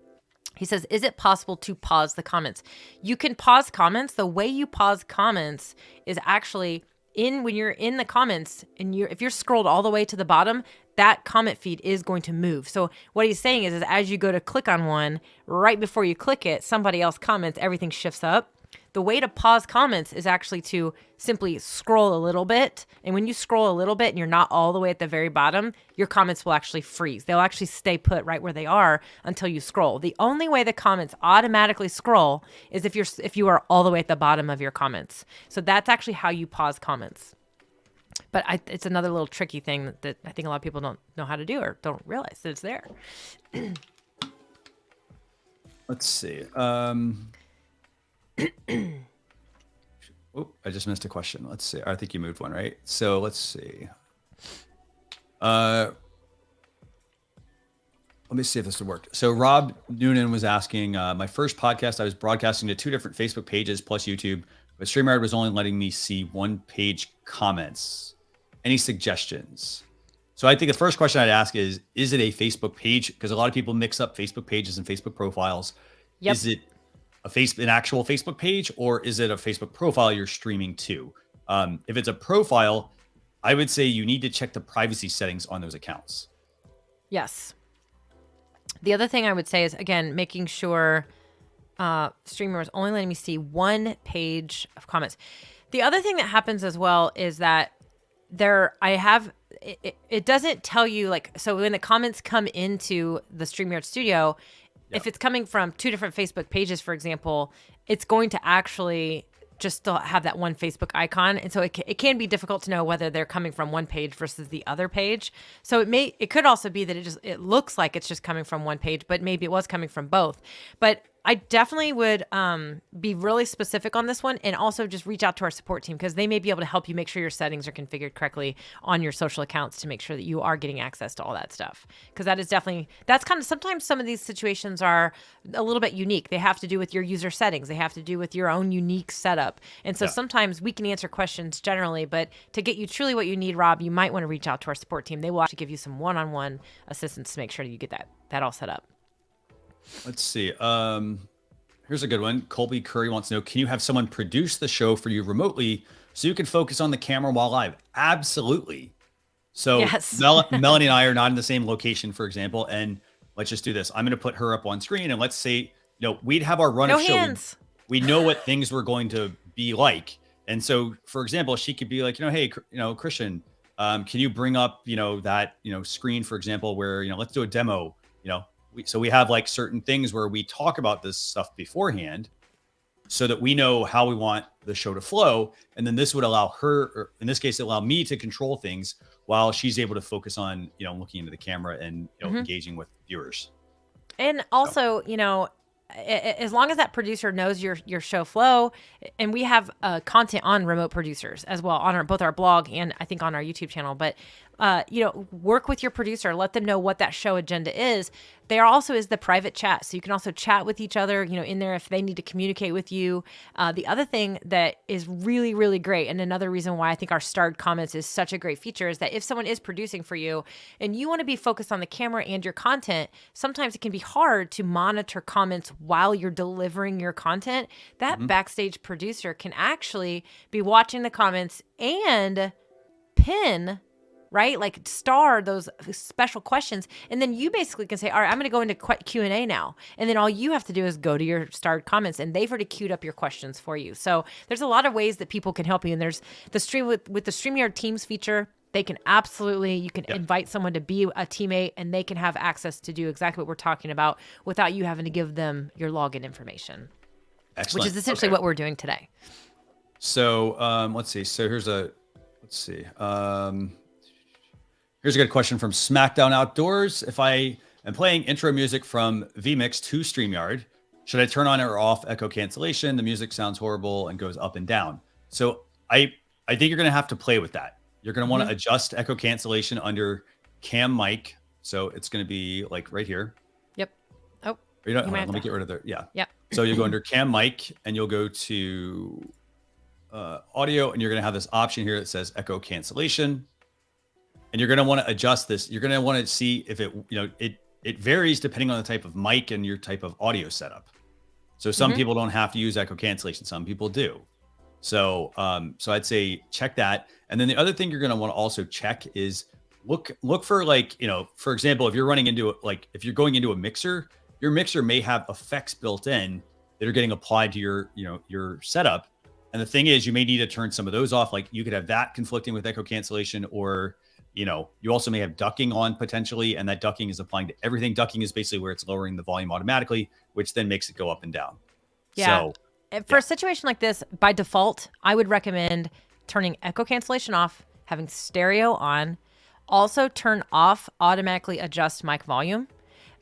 He says, is it possible to pause the comments? You can pause comments. The way you pause comments is actually when you're in the comments and if you're scrolled all the way to the bottom, that comment feed is going to move. So what he's saying is as you go to click on one, right before you click it, somebody else comments, everything shifts up. The way to pause comments is actually to simply scroll a little bit. And when you scroll a little bit and you're not all the way at the very bottom, your comments will actually freeze. They'll actually stay put right where they are until you scroll. The only way the comments automatically scroll is if you are all the way at the bottom of your comments. So that's actually how you pause comments. But it's another little tricky thing that I think a lot of people don't know how to do or don't realize that it's there. Let's see. Oh, I just missed a question. Let's see. I think you moved one, right? So let's see. Let me see if this would work. So Rob Noonan was asking, my first podcast, I was broadcasting to 2 different Facebook pages plus YouTube. but StreamYard was only letting me see one-page comments. Any suggestions? So I think the first question I'd ask is it a Facebook page? Because a lot of people mix up Facebook pages and Facebook profiles. Yep. Is it an actual Facebook page, or is it a Facebook profile you're streaming to? If it's a profile, I would say you need to check the privacy settings on those accounts. Yes. The other thing I would say is, again, making sure StreamYard is only letting me see one page of comments. The other thing that happens as well is that it doesn't tell you, like, so when the comments come into the StreamYard studio, if it's coming from two different Facebook pages, for example, it's going to actually just still have that one Facebook icon. And so it can be difficult to know whether they're coming from one page versus the other page. So it could also be that it looks like it's just coming from one page, but maybe it was coming from both. But I definitely would be really specific on this one, and also just reach out to our support team, because they may be able to help you make sure your settings are configured correctly on your social accounts to make sure that you are getting access to all that stuff. Because that's kind of, sometimes some of these situations are a little bit unique. They have to do with your user settings. They have to do with your own unique setup. And so sometimes we can answer questions generally, but to get you truly what you need, Rob, you might want to reach out to our support team. They will actually give you some one-on-one assistance to make sure that you get that all set up. Let's see. Here's a good one. Colby Curry wants to know, can you have someone produce the show for you remotely so you can focus on the camera while live? Absolutely. So yes. Melanie and I are not in the same location, for example, and let's just do this. I'm going to put her up on screen, and let's say, we'd have our run of show. Hands. We know what things were going to be like. And so, for example, she could be like, hey, Christian, can you bring up, that, screen, for example, where, let's do a demo, So we have like certain things where we talk about this stuff beforehand so that we know how we want the show to flow. And then this would allow her, or in this case, allow me to control things while she's able to focus on, looking into the camera and, engaging with viewers. And also, as long as that producer knows your show flow, and we have content on remote producers as well on both our blog and I think on our YouTube channel, but work with your producer, let them know what that show agenda is. There also is the private chat. So you can also chat with each other, in there if they need to communicate with you. The other thing that is really, really great, and another reason why I think our starred comments is such a great feature, is that if someone is producing for you and you want to be focused on the camera and your content, sometimes it can be hard to monitor comments while you're delivering your content. That backstage producer can actually be watching the comments and pin, right? Like star those special questions. And then you basically can say, all right, I'm going to go into Q&A now. And then all you have to do is go to your starred comments, and they've already queued up your questions for you. So there's a lot of ways that people can help you. And there's the stream with the StreamYard Teams feature. They can you can invite someone to be a teammate, and they can have access to do exactly what we're talking about without you having to give them your login information. Excellent. Which is essentially what we're doing today. So let's see. So here's a good question from SmackDown Outdoors. If I am playing intro music from Vmix to StreamYard, should I turn on or off echo cancellation? The music sounds horrible and goes up and down. So I think you're going to have to play with that. You're going to want to adjust echo cancellation under cam mic. So it's going to be like right here. Yep. Oh, let me get rid of the, Yep. So you'll go under cam mic, and you'll go to audio, and you're going to have this option here that says echo cancellation. And you're going to want to adjust this. You're going to want to see if it varies depending on the type of mic and your type of audio setup. So some people don't have to use echo cancellation. Some people do. So I'd say check that. And then the other thing you're going to want to also check is look for, like, for example, if you're running into if you're going into a mixer, your mixer may have effects built in that are getting applied to your setup. And the thing is, you may need to turn some of those off. Like you could have that conflicting with echo cancellation, or you also may have ducking on potentially, and that ducking is applying to everything. Ducking is basically where it's lowering the volume automatically, which then makes it go up and down. Yeah. So, for a situation like this, by default, I would recommend turning echo cancellation off, having stereo on, also turn off automatically adjust mic volume,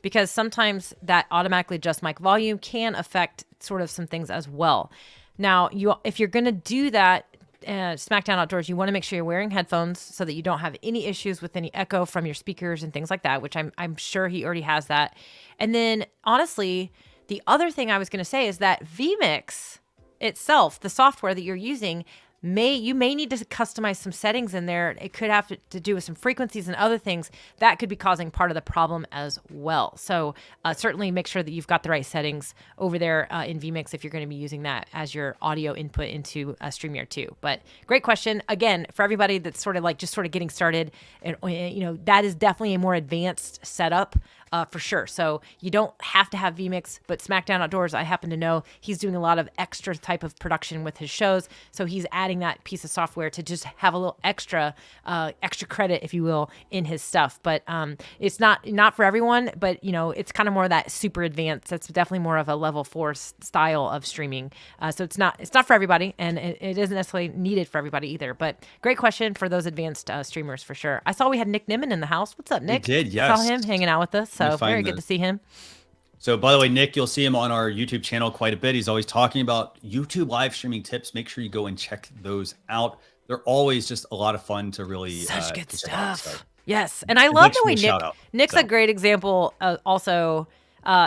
because sometimes that automatically adjust mic volume can affect sort of some things as well. Now, if you're going to do that, SmackDown Outdoors, you want to make sure you're wearing headphones so that you don't have any issues with any echo from your speakers and things like that, which I'm sure he already has that. And then honestly, the other thing I was going to say is that Vmix itself, the software that you're using, you may need to customize some settings in there. It could have to do with some frequencies and other things that could be causing part of the problem as well. So certainly make sure that you've got the right settings over there in Vmix if you're going to be using that as your audio input into StreamYard too. But great question. Again, for everybody that's sort of like just sort of getting started, and that is definitely a more advanced setup. For sure. So you don't have to have Vmix, but SmackDown Outdoors, I happen to know he's doing a lot of extra type of production with his shows. So he's adding that piece of software to just have a little extra credit, if you will, in his stuff. But it's not for everyone, but it's kind of more of that super advanced. It's definitely more of a level 4 style of streaming. So it's not for everybody, and it isn't necessarily needed for everybody either. But great question for those advanced streamers for sure. I saw we had Nick Nimmin in the house. What's up, Nick? We did, yes. Saw him hanging out with us. So very good to see him. So by the way, Nick, you'll see him on our YouTube channel quite a bit. He's always talking about YouTube live streaming tips. Make sure you go and check those out. They're always just a lot of fun to really such good stuff. Yes, and I love the way Nick's a great example. Also,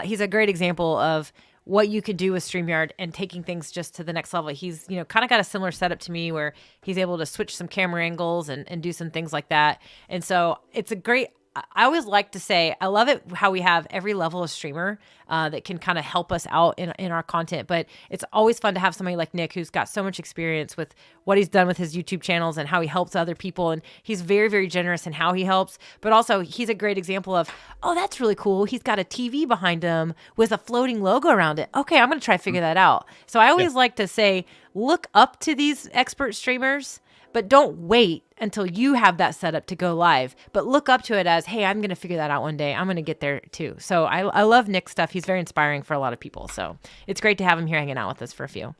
he's a great example of what you could do with StreamYard and taking things just to the next level. He's kind of got a similar setup to me where he's able to switch some camera angles and do some things like that. And so it's a great. I always like to say, I love it how we have every level of streamer that can kind of help us out in our content. But it's always fun to have somebody like Nick who's got so much experience with what he's done with his YouTube channels and how he helps other people. And he's very, very generous in how he helps. But also, he's a great example of, oh, that's really cool. He's got a TV behind him with a floating logo around it. Okay, I'm going to try to figure that out. So I always like to say, look up to these expert streamers, but don't wait until you have that set up to go live. But look up to it as, hey, I'm going to figure that out one day. I'm going to get there too. So I love Nick's stuff. He's very inspiring for a lot of people. So it's great to have him here hanging out with us for a few.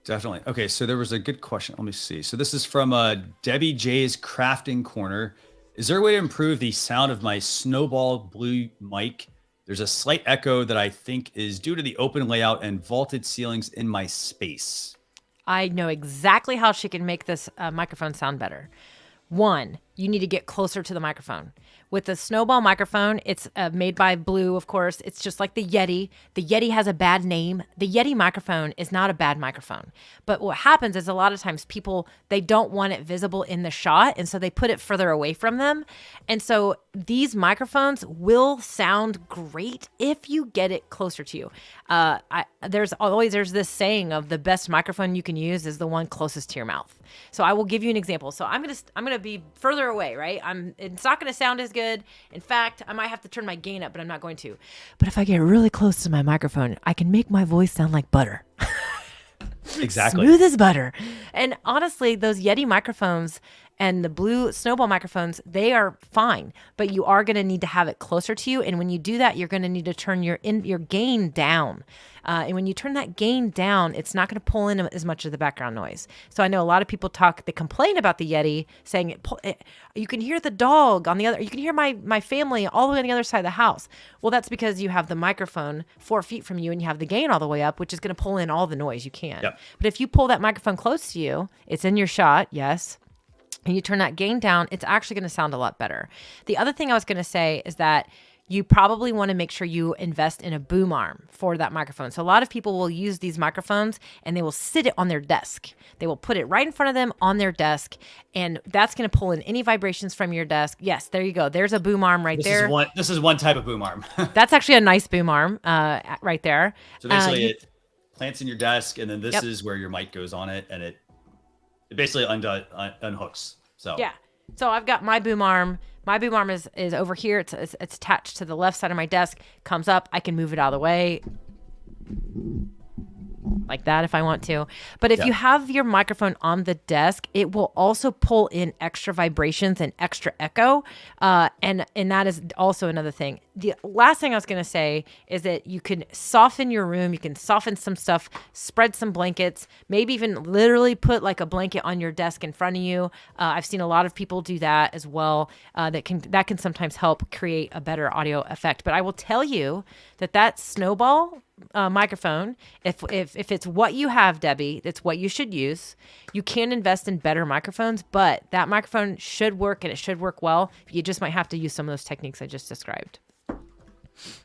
Definitely. Okay, so there was a good question. Let me see. So this is from Debbie J's Crafting Corner. Is there a way to improve the sound of my Snowball Blue mic? There's a slight echo that I think is due to the open layout and vaulted ceilings in my space. I know exactly how she can make this microphone sound better. One, you need to get closer to the microphone. With the Snowball microphone, it's made by Blue, of course. It's just like the Yeti. The Yeti has a bad name. The Yeti microphone is not a bad microphone. But what happens is a lot of times people, they don't want it visible in the shot, and so they put it further away from them. And so these microphones will sound great if you get it closer to you. There's this saying of the best microphone you can use is the one closest to your mouth. So I will give you an example. So I'm gonna be further away, right? It's not gonna sound as good. In fact, I might have to turn my gain up, but I'm not going to. But if I get really close to my microphone, I can make my voice sound like butter. Exactly. Smooth as butter. And honestly, those Yeti microphones and the Blue Snowball microphones, they are fine, but you are going to need to have it closer to you. And when you do that, you're going to need to turn your gain down. And when you turn that gain down, it's not going to pull in as much of the background noise. So I know a lot of people they complain about the Yeti, saying you can hear the dog on the other, you can hear my family all the way on the other side of the house. Well, that's because you have the microphone 4 feet from you and you have the gain all the way up, which is going to pull in all the noise you can. Yep. But if you pull that microphone close to you, it's in your shot, yes, and you turn that gain down, it's actually going to sound a lot better. The other thing I was going to say is that you probably want to make sure you invest in a boom arm for that microphone. So a lot of people will use these microphones and they will sit it on their desk. They will put it right in front of them on their desk, and that's going to pull in any vibrations from your desk. Yes, there you go. There's a boom arm right there. This is one type of boom arm. That's actually a nice boom arm right there. So basically it plants in your desk, and then this is where your mic goes on it, and it basically unhooks. So yeah. So I've got my boom arm. My boom arm is over here. It's attached to the left side of my desk. Comes up. I can move it out of the way like that if I want to. But if you have your microphone on the desk, it will also pull in extra vibrations and extra echo. And that is also another thing. The last thing I was going to say is that you can soften your room. You can soften some stuff, spread some blankets, maybe even literally put like a blanket on your desk in front of you. I've seen a lot of people do that as well. That can sometimes help create a better audio effect. But I will tell you that Snowball microphone, if it's what you have, Debbie, that's what you should use. You can invest in better microphones, but that microphone should work, and it should work well. You just might have to use some of those techniques I just described.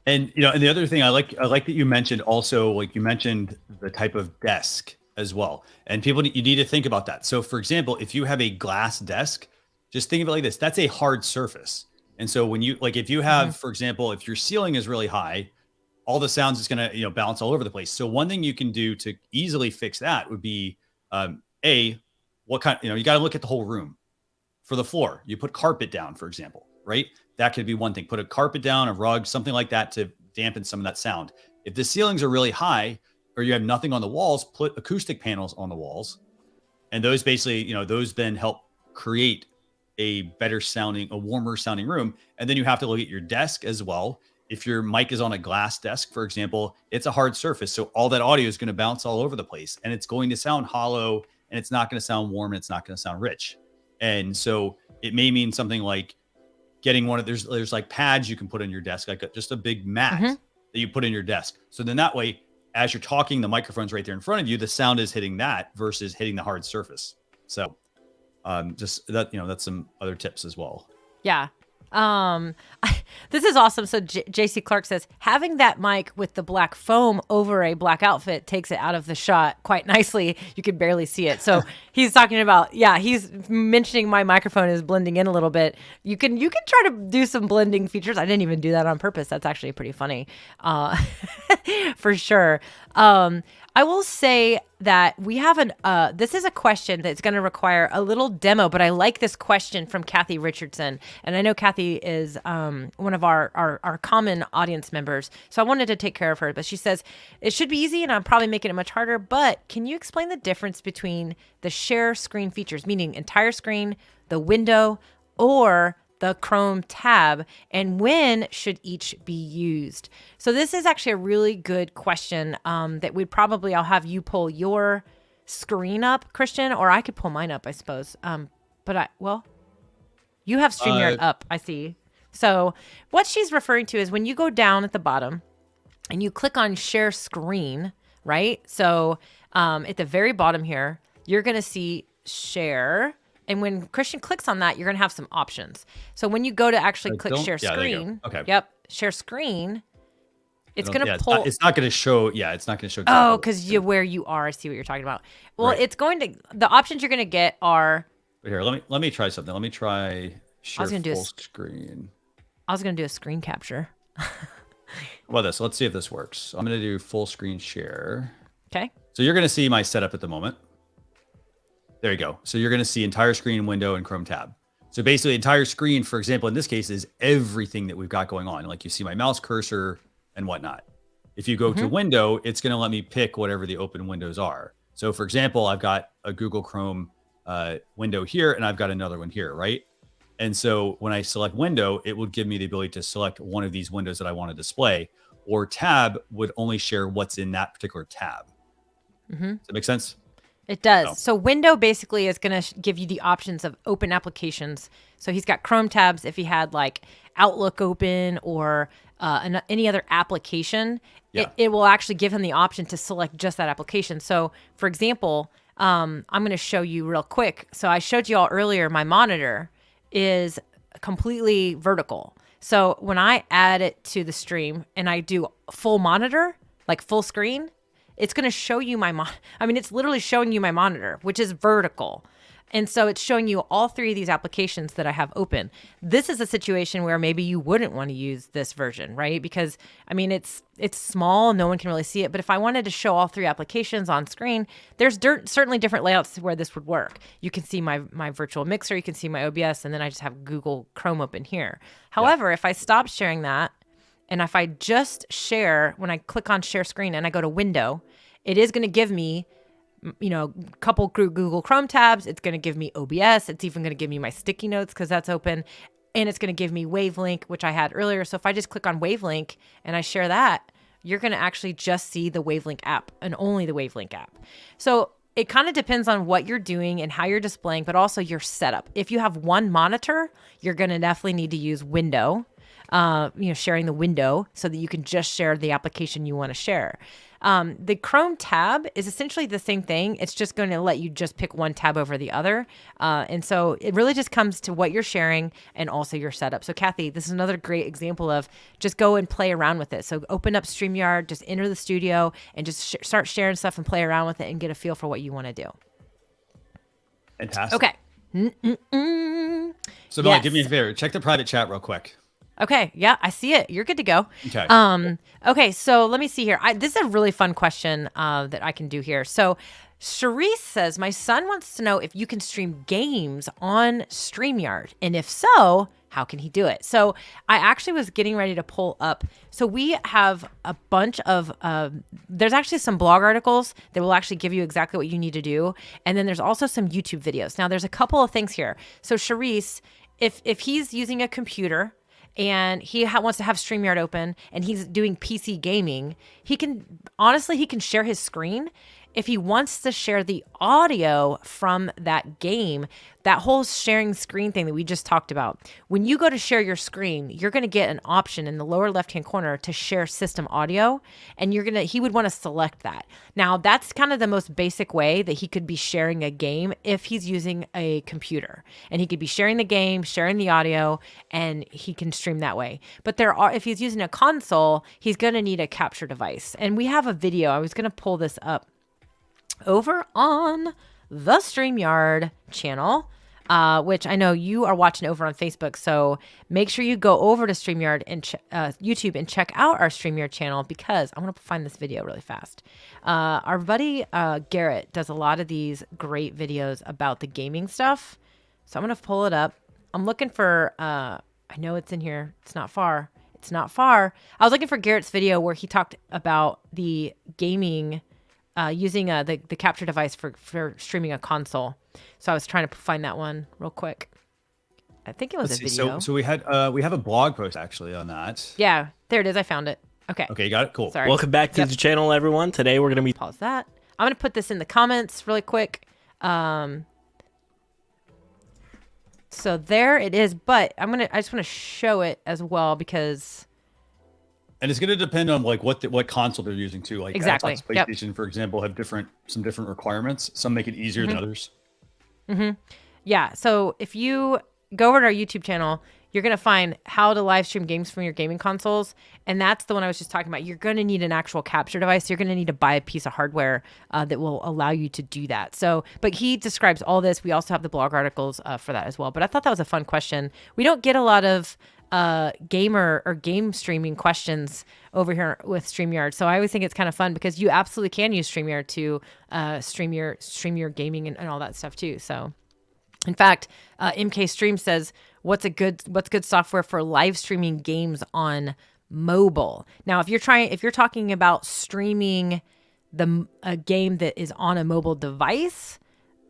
And and the other thing I like that you mentioned also, like you mentioned the type of desk as well. And people, you need to think about that. So for example, if you have a glass desk, just think of it like this. That's a hard surface. And so when you, like, if you have, for example, if your ceiling is really high, all the sounds is going to, bounce all over the place. So one thing you can do to easily fix that would be, what kind, you got to look at the whole room. For the floor, you put carpet down, for example, right? That could be one thing. Put a carpet down, a rug, something like that to dampen some of that sound. If the ceilings are really high or you have nothing on the walls, put acoustic panels on the walls. And those basically, those then help create a better sounding, a warmer sounding room. And then you have to look at your desk as well. If your mic is on a glass desk, for example, it's a hard surface. So all that audio is going to bounce all over the place and it's going to sound hollow and it's not going to sound warm and it's not going to sound rich. And so it may mean something like getting one of there's like pads you can put on your desk, like just a big mat that you put in your desk. So then that way, as you're talking, the microphone's right there in front of you, the sound is hitting that versus hitting the hard surface. So just that, that's some other tips as well. Yeah. This is awesome. So JC Clark says, having that mic with the black foam over a black outfit takes it out of the shot quite nicely. You can barely see it. So he's talking about, he's mentioning my microphone is blending in a little bit. You can try to do some blending features. I didn't even do that on purpose. That's actually pretty funny. For sure. I will say that we have this is a question that's going to require a little demo, but I like this question from Kathy Richardson. And I know Kathy is one of our common audience members. So I wanted to take care of her. But she says, it should be easy and I'm probably making it much harder. But can you explain the difference between the share screen features, meaning entire screen, the window, or the Chrome tab, and when should each be used? So this is actually a really good question that I'll have you pull your screen up, Christian, or I could pull mine up, I suppose. But you have StreamYard up, I see. So what she's referring to is when you go down at the bottom and you click on share screen, right? So at the very bottom here, you're going to see share. And when Christian clicks on that, you're going to have some options. So when you go to actually click share screen, share screen, it's going to pull. It's not going to show. Yeah, it's not going to show. Oh, because where you are. I see what you're talking about. Well, it's going to, the options you're going to get are. Here, let me try something. Let me try share full screen. I was going to do a screen capture. Well, let's see if this works. I'm going to do full screen share. Okay. So you're going to see my setup at the moment. There you go. So you're going to see entire screen, window, and Chrome tab. So basically entire screen, for example, in this case is everything that we've got going on. Like you see my mouse cursor and whatnot. If you go to window, it's going to let me pick whatever the open windows are. So for example, I've got a Google Chrome window here and I've got another one here, right? And so when I select window, it would give me the ability to select one of these windows that I want to display, or tab would only share what's in that particular tab. Does that make sense? It does. So window basically is going to give you the options of open applications. So he's got Chrome tabs. If he had like Outlook open or any other application, it will actually give him the option to select just that application. So for example, I'm going to show you real quick. So I showed you all earlier, my monitor is completely vertical. So when I add it to the stream and I do full monitor, like full screen, it's going to show you it's literally showing you my monitor, which is vertical. And so it's showing you all three of these applications that I have open. This is a situation where maybe you wouldn't want to use this version, right? Because it's small, no one can really see it. But if I wanted to show all three applications on screen, there's certainly different layouts where this would work. You can see my virtual mixer, you can see my OBS, and then I just have Google Chrome open here. However, if I stop sharing that, and if I just share, when I click on share screen and I go to window, it is going to give me, a couple Google Chrome tabs. It's going to give me OBS. It's even going to give me my sticky notes because that's open. And it's going to give me Wavelink, which I had earlier. So if I just click on Wavelink and I share that, you're going to actually just see the Wavelink app and only the Wavelink app. So it kind of depends on what you're doing and how you're displaying, but also your setup. If you have one monitor, you're going to definitely need to use window. Sharing the window so that you can just share the application you want to share. The Chrome tab is essentially the same thing. It's just going to let you just pick one tab over the other. And so it really just comes to what you're sharing and also your setup. So Kathy, this is another great example of just go and play around with it. So open up StreamYard, just enter the studio and just start sharing stuff and play around with it and get a feel for what you want to do. Fantastic. Okay. So Melanie, do me a favor. Check the private chat real quick. Okay. Yeah, I see it. You're good to go. Okay. Okay. So let me see here. This is a really fun question that I can do here. So Charisse says, my son wants to know if you can stream games on StreamYard. And if so, how can he do it? So I actually was getting ready to pull up. So we have a bunch of, there's actually some blog articles that will actually give you exactly what you need to do. And then there's also some YouTube videos. Now there's a couple of things here. So Charisse, if he's using a computer and he wants to have StreamYard open and he's doing PC gaming, he can share his screen. If he wants to share the audio from that game, that whole sharing screen thing that we just talked about, when you go to share your screen, you're going to get an option in the lower left-hand corner to share system audio, and he would want to select that. Now, that's kind of the most basic way that he could be sharing a game if he's using a computer. And he could be sharing the game, sharing the audio, and he can stream that way. But if he's using a console, he's going to need a capture device. And we have a video. I was going to pull this up over on the StreamYard channel, which I know you are watching over on Facebook. So make sure you go over to StreamYard and YouTube and check out our StreamYard channel, because I want to find this video really fast. Our buddy Garrett does a lot of these great videos about the gaming stuff. So I'm going to pull it up. I'm looking for, I know it's in here. It's not far. I was looking for Garrett's video where he talked about the gaming using the capture device for streaming a console. So I was trying to find that one real quick. I think it was a video. So we have a blog post actually on that. Yeah, there it is. I found it. Okay. Okay, you got it? Cool. Sorry. Welcome back to the channel, everyone. Today we're going to be... Pause that. I'm going to put this in the comments really quick. So there it is, but I just want to show it as well because... And it's going to depend on like what console they're using too. Like exactly. Xbox, PlayStation, for example, have some different requirements. Some make it easier than others. Mm-hmm. Yeah. So if you go over to our YouTube channel, you're going to find how to live stream games from your gaming consoles. And that's the one I was just talking about. You're going to need an actual capture device. You're going to need to buy a piece of hardware that will allow you to do that. So, but he describes all this. We also have the blog articles for that as well. But I thought that was a fun question. We don't get a lot of gamer or game streaming questions over here with StreamYard. So I always think it's kind of fun because you absolutely can use StreamYard to stream your gaming and all that stuff too. So in fact, MK Stream says, what's good software for live streaming games on mobile? Now, if you're talking about streaming a game that is on a mobile device,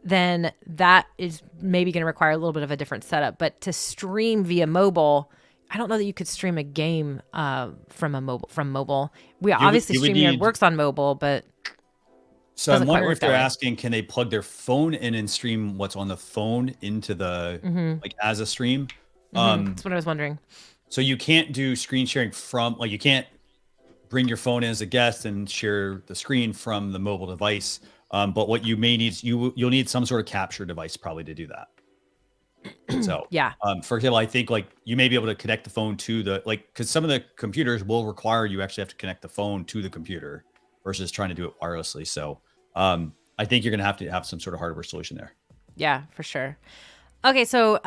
then that is maybe going to require a little bit of a different setup. But to stream via mobile, I don't know that you could stream a game from mobile. Obviously StreamYard works on mobile, but so I'm wondering if they're asking, can they plug their phone in and stream what's on the phone into the like as a stream? That's what I was wondering. So you can't do screen sharing from you can't bring your phone in as a guest and share the screen from the mobile device. But what you may need, you'll need some sort of capture device probably to do that. So yeah. For example, I think like you may be able to connect the phone to because some of the computers will require you actually have to connect the phone to the computer versus trying to do it wirelessly. So I think you're going to have some sort of hardware solution there. Yeah, for sure. Okay, so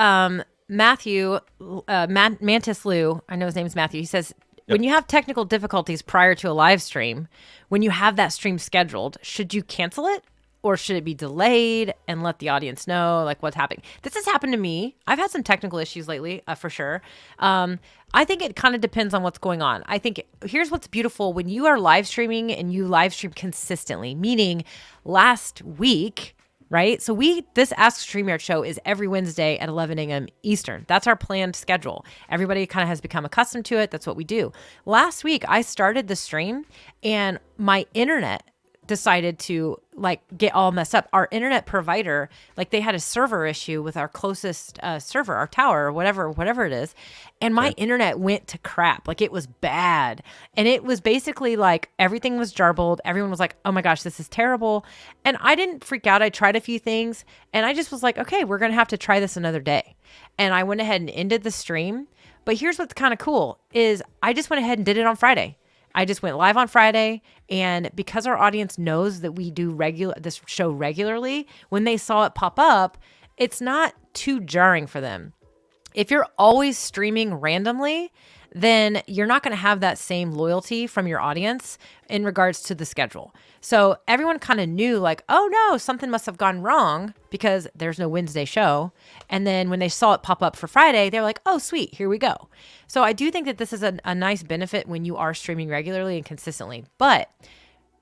Matthew, Mantis Lou, I know his name is Matthew. He says, when you have technical difficulties prior to a live stream, when you have that stream scheduled, should you cancel it? Or should it be delayed and let the audience know like what's happening? This has happened to me. I've had some technical issues lately, for sure. I think it kind of depends on what's going on. I think here's what's beautiful. When you are live streaming and you live stream consistently, meaning last week, right? So this Ask StreamYard show is every Wednesday at 11 a.m. Eastern. That's our planned schedule. Everybody kind of has become accustomed to it. That's what we do. Last week, I started the stream and my internet decided to like get all messed up. Our internet provider, like they had a server issue with our closest server, our tower, or whatever it is. And my internet went to crap. Like it was bad. And it was basically like everything was jarbled. Everyone was like, oh my gosh, this is terrible. And I didn't freak out. I tried a few things and I just was like, okay, we're going to have to try this another day. And I went ahead and ended the stream. But here's what's kind of cool is I just went ahead and did it on Friday. I just went live on Friday, and because our audience knows that we do this show regularly, when they saw it pop up, it's not too jarring for them. If you're always streaming randomly, then you're not going to have that same loyalty from your audience in regards to the schedule. So everyone kind of knew like, oh no, something must have gone wrong because there's no Wednesday show. And then when they saw it pop up for Friday, they're like, oh sweet, here we go. So I do think that this is a nice benefit when you are streaming regularly and consistently. But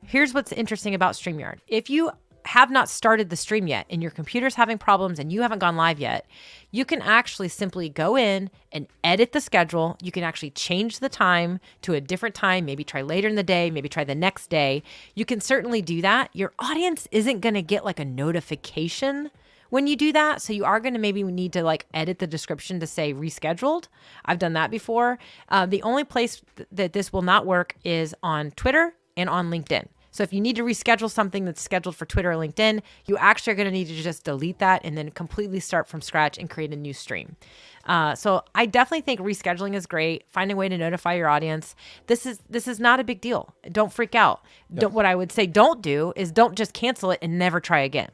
here's what's interesting about StreamYard. If you have not started the stream yet and your computer's having problems and you haven't gone live yet, you can actually simply go in and edit the schedule. You can actually change the time to a different time, maybe try later in the day, maybe try the next day. You can certainly do that. Your audience isn't going to get like a notification when you do that. So you are going to maybe need to like edit the description to say rescheduled. I've done that before. The only place that this will not work is on Twitter and on LinkedIn. So if you need to reschedule something that's scheduled for Twitter or LinkedIn, you actually are going to need to just delete that and then completely start from scratch and create a new stream. So I definitely think rescheduling is great. Find a way to notify your audience. This is not a big deal. Don't freak out. Yep. What I would say don't do is don't just cancel it and never try again.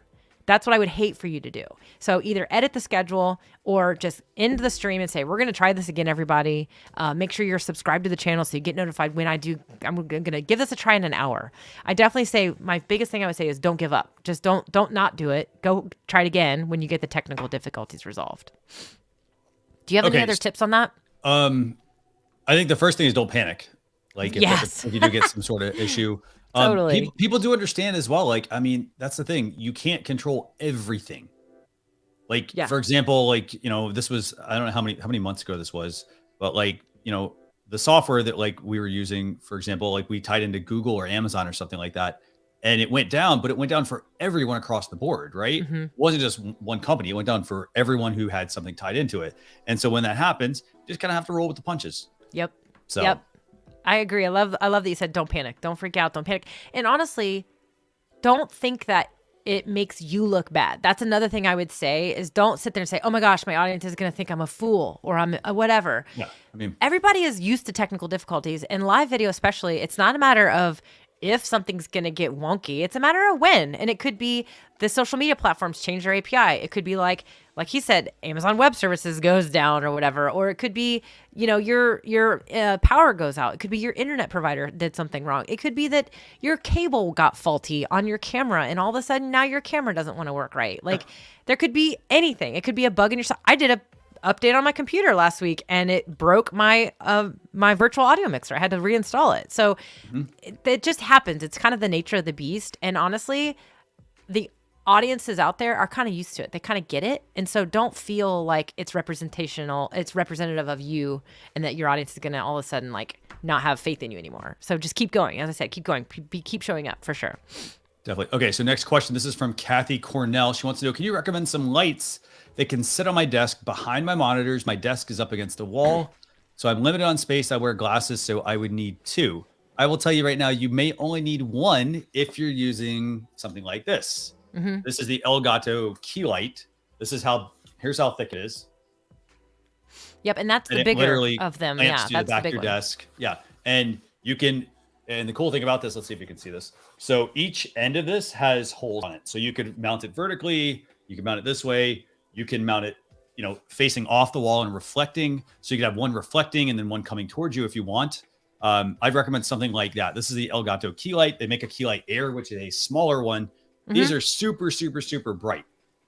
That's what I would hate for you to do. So either edit the schedule or just end the stream and say, we're going to try this again, everybody. Make sure you're subscribed to the channel so you get notified when I do. I'm going to give this a try in an hour. I definitely say my biggest thing I would say is don't give up. Just don't not do it. Go try it again when you get the technical difficulties resolved. Do you have any other tips on that? I think the first thing is don't panic. Like if you do get some sort of issue. Totally. People do understand as well. Like, I mean, that's the thing. You can't control everything. Like, for example, like, this was, I don't know how many months ago this was, but like, the software that like we were using, for example, like we tied into Google or Amazon or something like that, and it went down, but it went down for everyone across the board, right? Mm-hmm. It wasn't just one company. It went down for everyone who had something tied into it. And so when that happens, you just kind of have to roll with the punches. Yep. So. Yep. I agree. I love that you said don't panic. Don't freak out. Don't panic. And honestly, don't think that it makes you look bad. That's another thing I would say is don't sit there and say, oh my gosh, my audience is going to think I'm a fool or I'm a whatever. Yeah, I mean, everybody is used to technical difficulties, and live video especially. It's not a matter of if something's going to get wonky. It's a matter of when. And it could be the social media platforms change their API. It could be like he said, Amazon Web Services goes down or whatever. Or it could be, your power goes out. It could be your internet provider did something wrong. It could be that your cable got faulty on your camera and all of a sudden now your camera doesn't want to work right. Like there could be anything. It could be a bug in your I did a update on my computer last week and it broke my my virtual audio mixer. I had to reinstall it. So it just happens. It's kind of the nature of the beast. And honestly, the audiences out there are kind of used to it. They kind of get it. And so don't feel like it's representative of you and that your audience is going to all of a sudden like not have faith in you anymore. So just keep going. As I said, keep going. Keep showing up for sure. Definitely. Okay, so next question. This is from Kathy Cornell. She wants to know, can you recommend some lights that can sit on my desk behind my monitors? My desk is up against a wall, so I'm limited on space. I wear glasses, so I would need two. I will tell you right now, you may only need one if you're using something like this. Mm-hmm. This is the Elgato key light. Here's how thick it is. Yep, and that's the bigger of them. Yeah, that's the back of your desk. Yeah, and you can. And the cool thing about this, let's see if you can see this. So each end of this has holes on it. So you could mount it vertically. You can mount it this way. You can mount it, facing off the wall and reflecting. So you could have one reflecting and then one coming towards you if you want. I'd recommend something like that. This is the Elgato key light. They make a key light Air, which is a smaller one. Mm-hmm. These are super, super, super bright.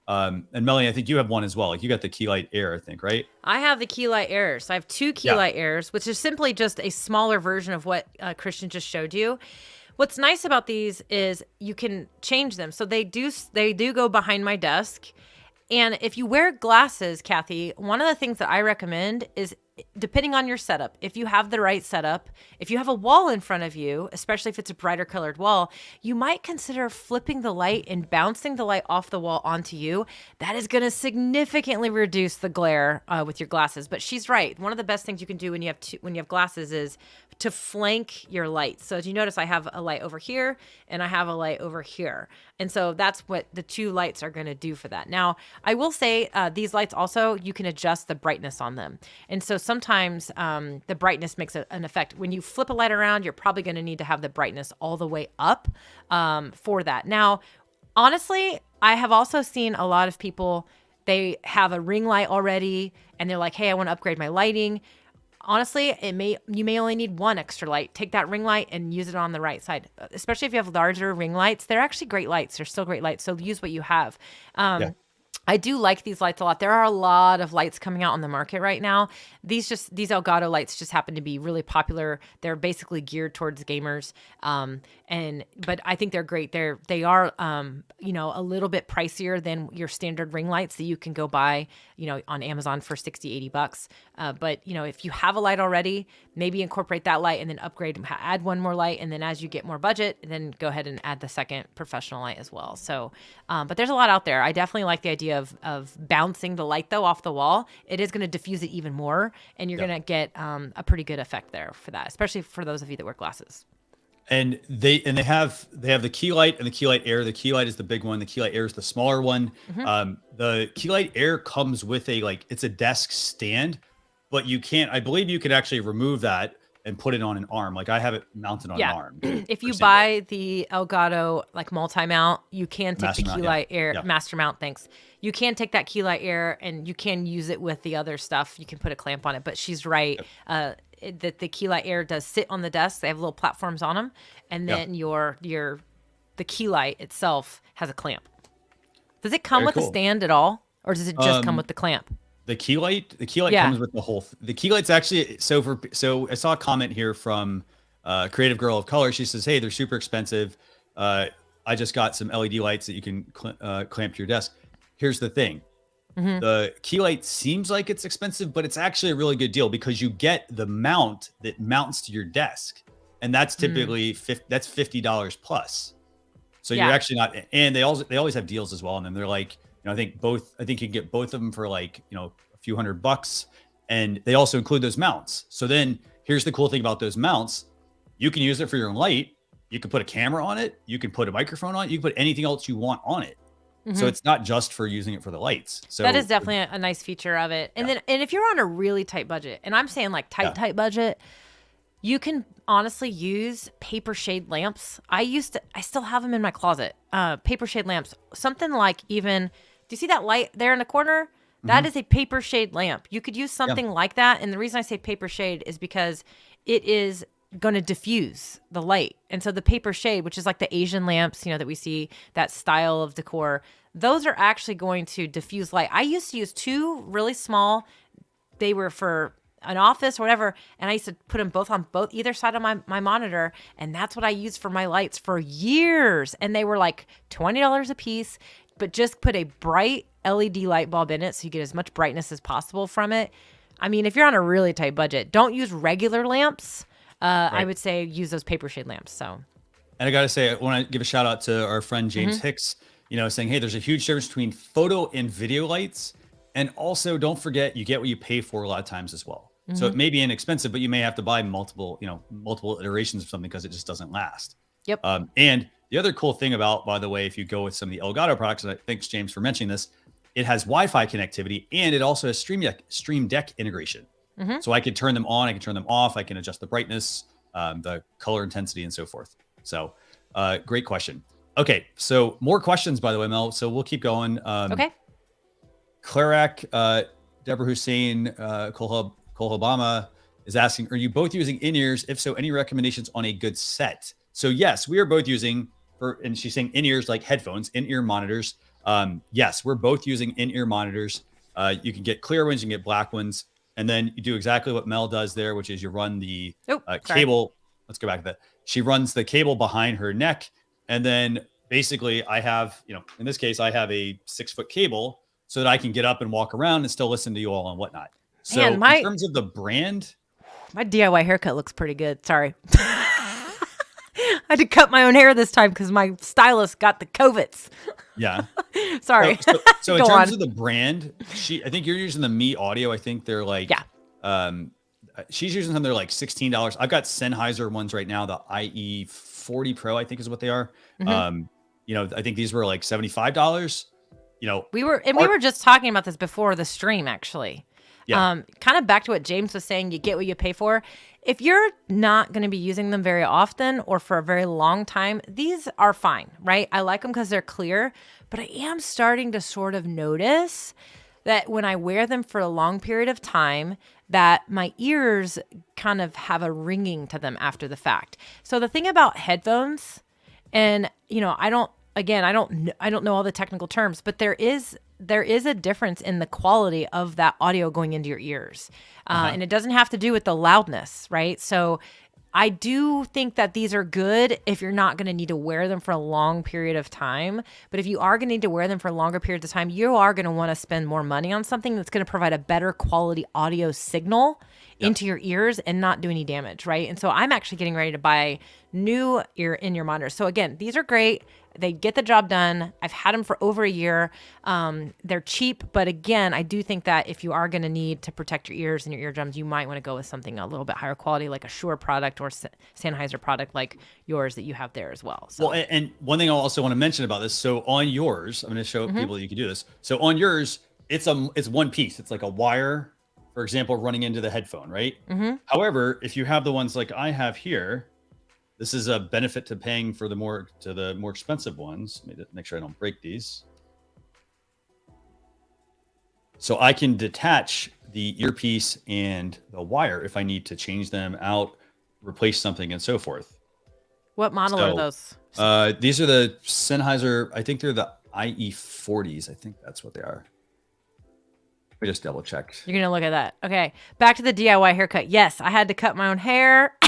And Melanie, I think you have one as well. Like you got the key light Air, I think, right? I have the key light Airs. I have two key light Airs, which is simply just a smaller version of what Christian just showed you. What's nice about these is you can change them. So they do go behind my desk. And if you wear glasses, Kathy, one of the things that I recommend is depending on your setup, if you have the right setup, if you have a wall in front of you, especially if it's a brighter colored wall, you might consider flipping the light and bouncing the light off the wall onto you. That is going to significantly reduce the glare with your glasses. But she's right. One of the best things you can do when you have glasses is to flank your lights. So as you notice, I have a light over here and I have a light over here. And so that's what the two lights are going to do for that. Now, I will say these lights also, you can adjust the brightness on them. And so sometimes the brightness makes an effect. When you flip a light around, you're probably going to need to have the brightness all the way up for that. Now, honestly, I have also seen a lot of people, they have a ring light already and they're like, hey, I want to upgrade my lighting. Honestly, you may only need one extra light. Take that ring light and use it on the right side. Especially if you have larger ring lights, they're actually great lights. They're still great lights. So use what you have. I do like these lights a lot. There are a lot of lights coming out on the market right now. These Elgato lights just happen to be really popular. They're basically geared towards gamers. But I think they're great. They are a little bit pricier than your standard ring lights that you can go buy, on Amazon for $60-$80. But if you have a light already, maybe incorporate that light and then upgrade, add one more light. And then as you get more budget, then go ahead and add the second professional light as well. So, but there's a lot out there. I definitely like the idea of bouncing the light though off the wall. It is going to diffuse it even more, and you're going to get a pretty good effect there for that, especially for those of you that wear glasses. And they have the key light and the key light air. The key light is the big one. The key light air is the smaller one. The key light air comes with it's a desk stand, but I believe you could actually remove that and put it on an arm. Like I have it mounted on an arm. If you buy the Elgato multi-mount, you can take the key light air master mount. Thanks. You can take that key light air and you can use it with the other stuff. You can put a clamp on it, but she's right. That the key light air does sit on the desk. They have little platforms on them, and then the key light itself has a clamp. Does it come with a stand at all, or does it just come with the clamp? The key light comes with the whole. The key light's actually so I saw a comment here from Creative Girl of Color. She says, "Hey, they're super expensive. I just got some LED lights that you can clamp to your desk." Here's the thing. The key light seems like it's expensive, but it's actually a really good deal because you get the mount that mounts to your desk, and that's typically $50 plus. So you're actually not. And they always have deals as well, and then they're like, I think you can get both of them for a few $100, and they also include those mounts. So then here's the cool thing about those mounts: you can use it for your own light. You can put a camera on it. You can put a microphone on it. You can put anything else you want on it. So it's not just for using it for the lights. So that is definitely a nice feature of it. And then if you're on a really tight budget, and I'm saying tight budget, you can honestly use paper shade lamps. I still have them in my closet. Paper shade lamps, something like even, do you see that light there in the corner? That is a paper shade lamp. You could use something like that. And the reason I say paper shade is because it is going to diffuse the light. And so the paper shade, which is like the Asian lamps, that we see, that style of decor, those are actually going to diffuse light. I used to use two really small. They were for an office or whatever, and I used to put them both on either side of my monitor, and that's what I used for my lights for years. And they were like $20 a piece, but just put a bright LED light bulb in it so you get as much brightness as possible from it. I mean, if you're on a really tight budget, don't use regular lamps. I would say use those paper shade lamps. So, and I got to say, I want to give a shout out to our friend James Hicks, saying, hey, there's a huge difference between photo and video lights. And also don't forget, you get what you pay for a lot of times as well. So it may be inexpensive, but you may have to buy multiple iterations of something because it just doesn't last. Yep. And the other cool thing about, by the way, if you go with some of the Elgato products, and I thanks James for mentioning this, it has Wi-Fi connectivity and it also has Stream Deck integration. So I could turn them on, I can turn them off, I can adjust the brightness, the color intensity, and so forth. So great question. Okay, so more questions, by the way, Mel. So we'll keep going. Okay. Clarak, Deborah Hussein, Kolhabama is asking, are you both using in-ears? If so, any recommendations on a good set? So yes, we are both using, and she's saying in-ears like headphones, in-ear monitors. Yes, we're both using in-ear monitors. You can get clear ones, you can get black ones. And then you do exactly what Mel does there, which is you run the cable. Let's go back to that. She runs the cable behind her neck. And then basically I have, in this case, I have a 6-foot cable so that I can get up and walk around and still listen to you all and whatnot. So Man, in terms of the brand, my DIY haircut looks pretty good. Sorry. I had to cut my own hair this time because my stylist got the COVIDs. yeah. Sorry. So in Go terms on. of the brand, I think you're using the Me Audio. I think they're like, she's using them. They're like $16. I've got Sennheiser ones right now. The IE40 Pro, I think is what they are. I think these were like $75. We were just talking about this before the stream, actually. Yeah. Kind of back to what James was saying, you get what you pay for. If you're not going to be using them very often or for a very long time, these are fine, right? I like them because they're clear, but I am starting to sort of notice that when I wear them for a long period of time, that my ears kind of have a ringing to them after the fact. So the thing about headphones, and I don't know all the technical terms, but there is a difference in the quality of that audio going into your ears. And it doesn't have to do with the loudness, right? So I do think that these are good if you're not going to need to wear them for a long period of time. But if you are going to need to wear them for longer periods of time, you are going to want to spend more money on something that's going to provide a better quality audio signal into your ears and not do any damage, right? And so I'm actually getting ready to buy new in-ear monitors. So again, these are great. They get the job done. I've had them for over a year. They're cheap, but again, I do think that if you are going to need to protect your ears and your eardrums, you might want to go with something a little bit higher quality, like a Shure product or Sennheiser product like yours that you have there as well. So. Well, and one thing I also want to mention about this. So on yours, I'm going to show people that you can do this. So on yours, it's one piece. It's like a wire, for example, running into the headphone, right? However, if you have the ones like I have here, this is a benefit to paying for the more expensive ones. Let me make sure I don't break these. So I can detach the earpiece and the wire if I need to change them out, replace something, and so forth. What model are those? These are the Sennheiser. I think they're the IE40s. I think that's what they are. Let me just double check. You're going to look at that. Okay. Back to the DIY haircut. Yes, I had to cut my own hair.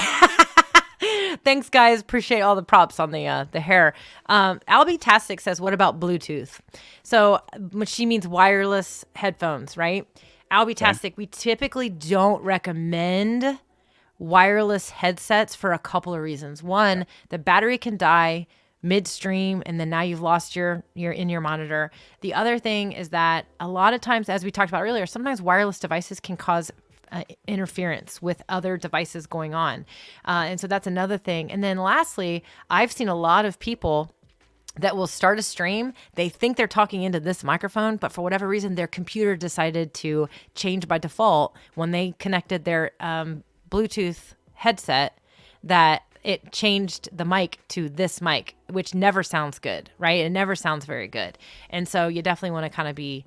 Thanks, guys. Appreciate all the props on the hair. Albie Tastic says, what about Bluetooth? So she means wireless headphones, right? Albie Tastic, we typically don't recommend wireless headsets for a couple of reasons. One, the battery can die midstream, and then now you've lost your in-ear monitor. The other thing is that a lot of times, as we talked about earlier, sometimes wireless devices can cause interference with other devices going on. And so that's another thing. And then lastly, I've seen a lot of people that will start a stream. They think they're talking into this microphone, but for whatever reason, their computer decided to change by default when they connected their Bluetooth headset, that it changed the mic to this mic, which never sounds good, right? It never sounds very good. And so you definitely want to kind of be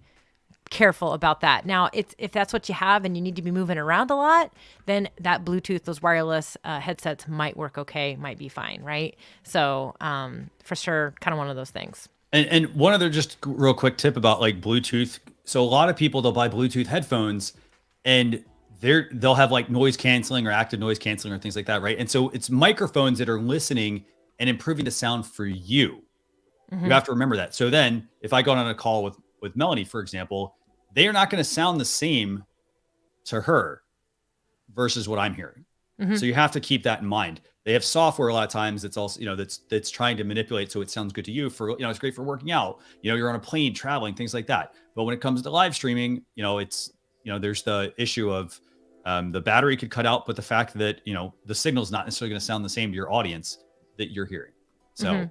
careful about that. Now, if that's what you have and you need to be moving around a lot, then that Bluetooth, those wireless headsets might work okay, might be fine, right? So for sure, kind of one of those things. And one other just real quick tip about like Bluetooth. So a lot of people, they'll buy Bluetooth headphones and they'll have like noise canceling or active noise canceling or things like that, right? And so it's microphones that are listening and improving the sound for you. You have to remember that. So then if I go on a call with Melanie, for example, they are not going to sound the same to her versus what I'm hearing. So you have to keep that in mind. They have software a lot of times that's also, that's trying to manipulate so it sounds good to you for, it's great for working out. You're on a plane, traveling, things like that. But when it comes to live streaming, it's, there's the issue of the battery could cut out, but the fact that, the signal's not necessarily going to sound the same to your audience that you're hearing. So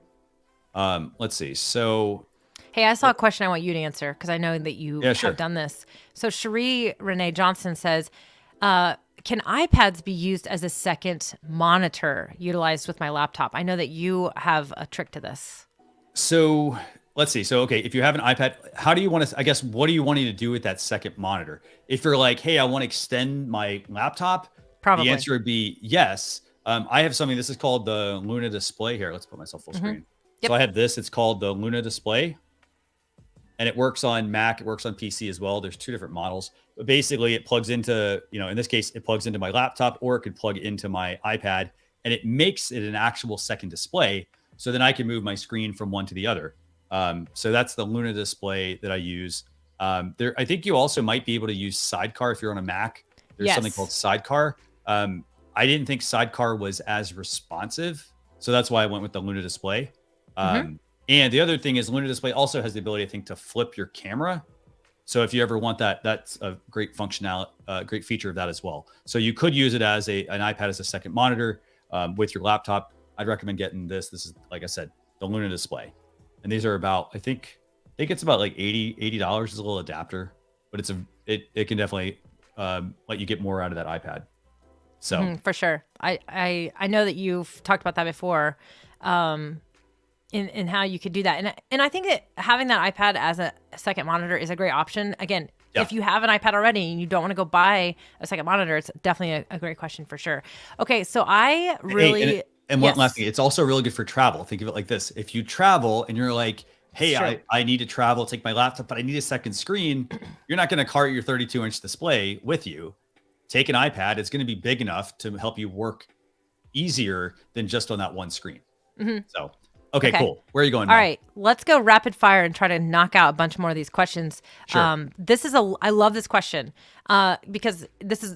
let's see. So hey, I saw a question I want you to answer because I know that you have done this. So Cherie Renee Johnson says, can iPads be used as a second monitor utilized with my laptop? I know that you have a trick to this. So let's see. So, okay, if you have an iPad, how do you want to, I guess, what are you wanting to do with that second monitor? If you're like, hey, I want to extend my laptop, probably the answer would be yes. I have something, this is called the Luna display here. Let's put myself full screen. So I have this, it's called the Luna display. And it works on Mac, it works on PC as well. There's two different models. But basically, it plugs into, in this case, it plugs into my laptop, or it could plug into my iPad, and it makes it an actual second display. So then I can move my screen from one to the other. So that's the Luna display that I use. I think you also might be able to use Sidecar if you're on a Mac. There's something called Sidecar. I didn't think Sidecar was as responsive, so that's why I went with the Luna Display. And the other thing is Luna Display also has the ability, I think, to flip your camera. So if you ever want that, that's a great functionality, great feature of that as well. So you could use it as an iPad as a second monitor with your laptop. I'd recommend getting this. This is, like I said, the Luna Display. And these are about, I think it's about like $80 is a little adapter, but it can definitely let you get more out of that iPad. So for sure. I know that you've talked about that before. In how you could do that. And I think that having that iPad as a second monitor is a great option. Again, if you have an iPad already and you don't want to go buy a second monitor, it's definitely a great question for sure. Okay, so I really... And one last thing, it's also really good for travel. Think of it like this. If you travel and you're like, hey, I need to travel, take my laptop, but I need a second screen, you're not going to cart your 32-inch display with you. Take an iPad. It's going to be big enough to help you work easier than just on that one screen. So... Okay, cool. Where are you going now? All right, let's go rapid fire and try to knock out a bunch more of these questions. Sure. I love this question because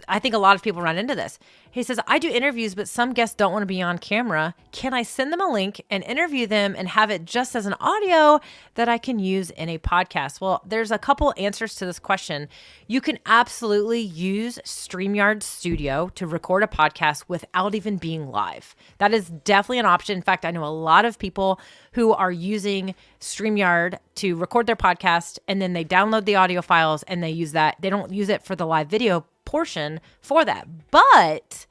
I think a lot of people run into this. He says, I do interviews, but some guests don't want to be on camera. Can I send them a link and interview them and have it just as an audio that I can use in a podcast? Well, there's a couple answers to this question. You can absolutely use StreamYard Studio to record a podcast without even being live. That is definitely an option. In fact, I know a lot of people who are using StreamYard to record their podcast, and then they download the audio files and they use that. They don't use it for the live video portion for that. But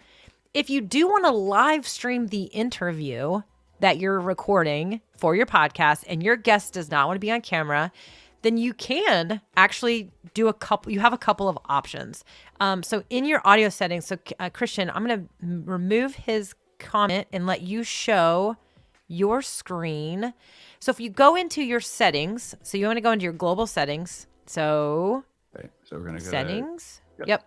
if you do want to live stream the interview that you're recording for your podcast and your guest does not want to be on camera, then you can actually do you have a couple of options. So in your audio settings, so Christian, I'm going to remove his comment and let you show your screen. So if you go into your settings, so you want to go into your global settings. So we're going to go settings. Yep.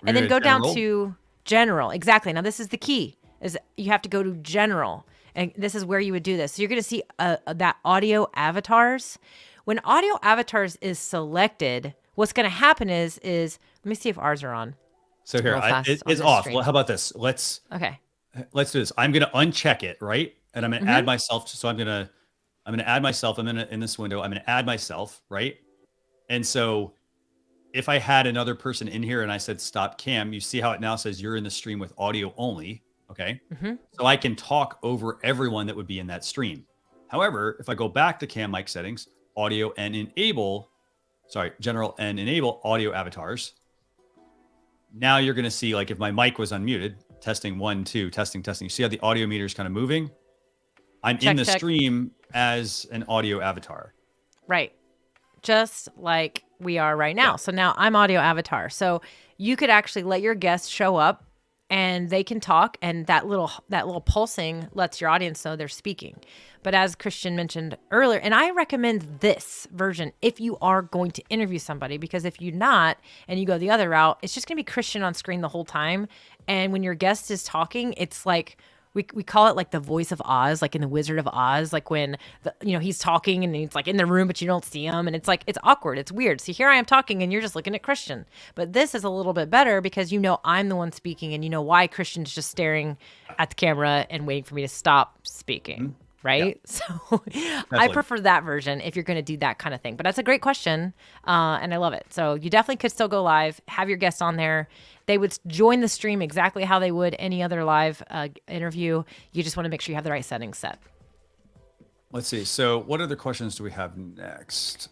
And then go down to general. Exactly. Now this is the key, is you have to go to general. And this is where you would do this. So you're going to see that audio avatars. When audio avatars is selected, what's going to happen is let me see if ours are on. So here, it's off. Well, how about this? Let's do this. I'm going to uncheck it, right? And I'm going to add myself. So I'm going to add myself. In this window, I'm going to add myself, right? And so if I had another person in here and I said, stop cam, you see how it now says you're in the stream with audio only. Okay. So I can talk over everyone that would be in that stream. However, if I go back to cam mic settings, general and enable audio avatars. Now you're going to see, like, if my mic was unmuted, testing 1, 2, testing. You see how the audio meter is kind of moving? I'm in the stream as an audio avatar. Right. Just like we are right now. Yeah. So now I'm audio avatar. So you could actually let your guests show up and they can talk, and that little pulsing lets your audience know they're speaking. But as Christian mentioned earlier, and I recommend this version if you are going to interview somebody, because if you're not and you go the other route, it's just going to be Christian on screen the whole time. And when your guest is talking, it's like, we call it like the voice of Oz, like in the Wizard of Oz, like when he's talking and he's like in the room, but you don't see him. And it's like, it's awkward. It's weird. See, here I am talking and you're just looking at Christian. But this is a little bit better because I'm the one speaking, and why Christian's just staring at the camera and waiting for me to stop speaking. Right? Yeah. So I prefer that version if you're going to do that kind of thing. But that's a great question. And I love it. So you definitely could still go live, have your guests on there. They would join the stream exactly how they would any other live interview. You just want to make sure you have the right settings set. Let's see. So what other questions do we have next?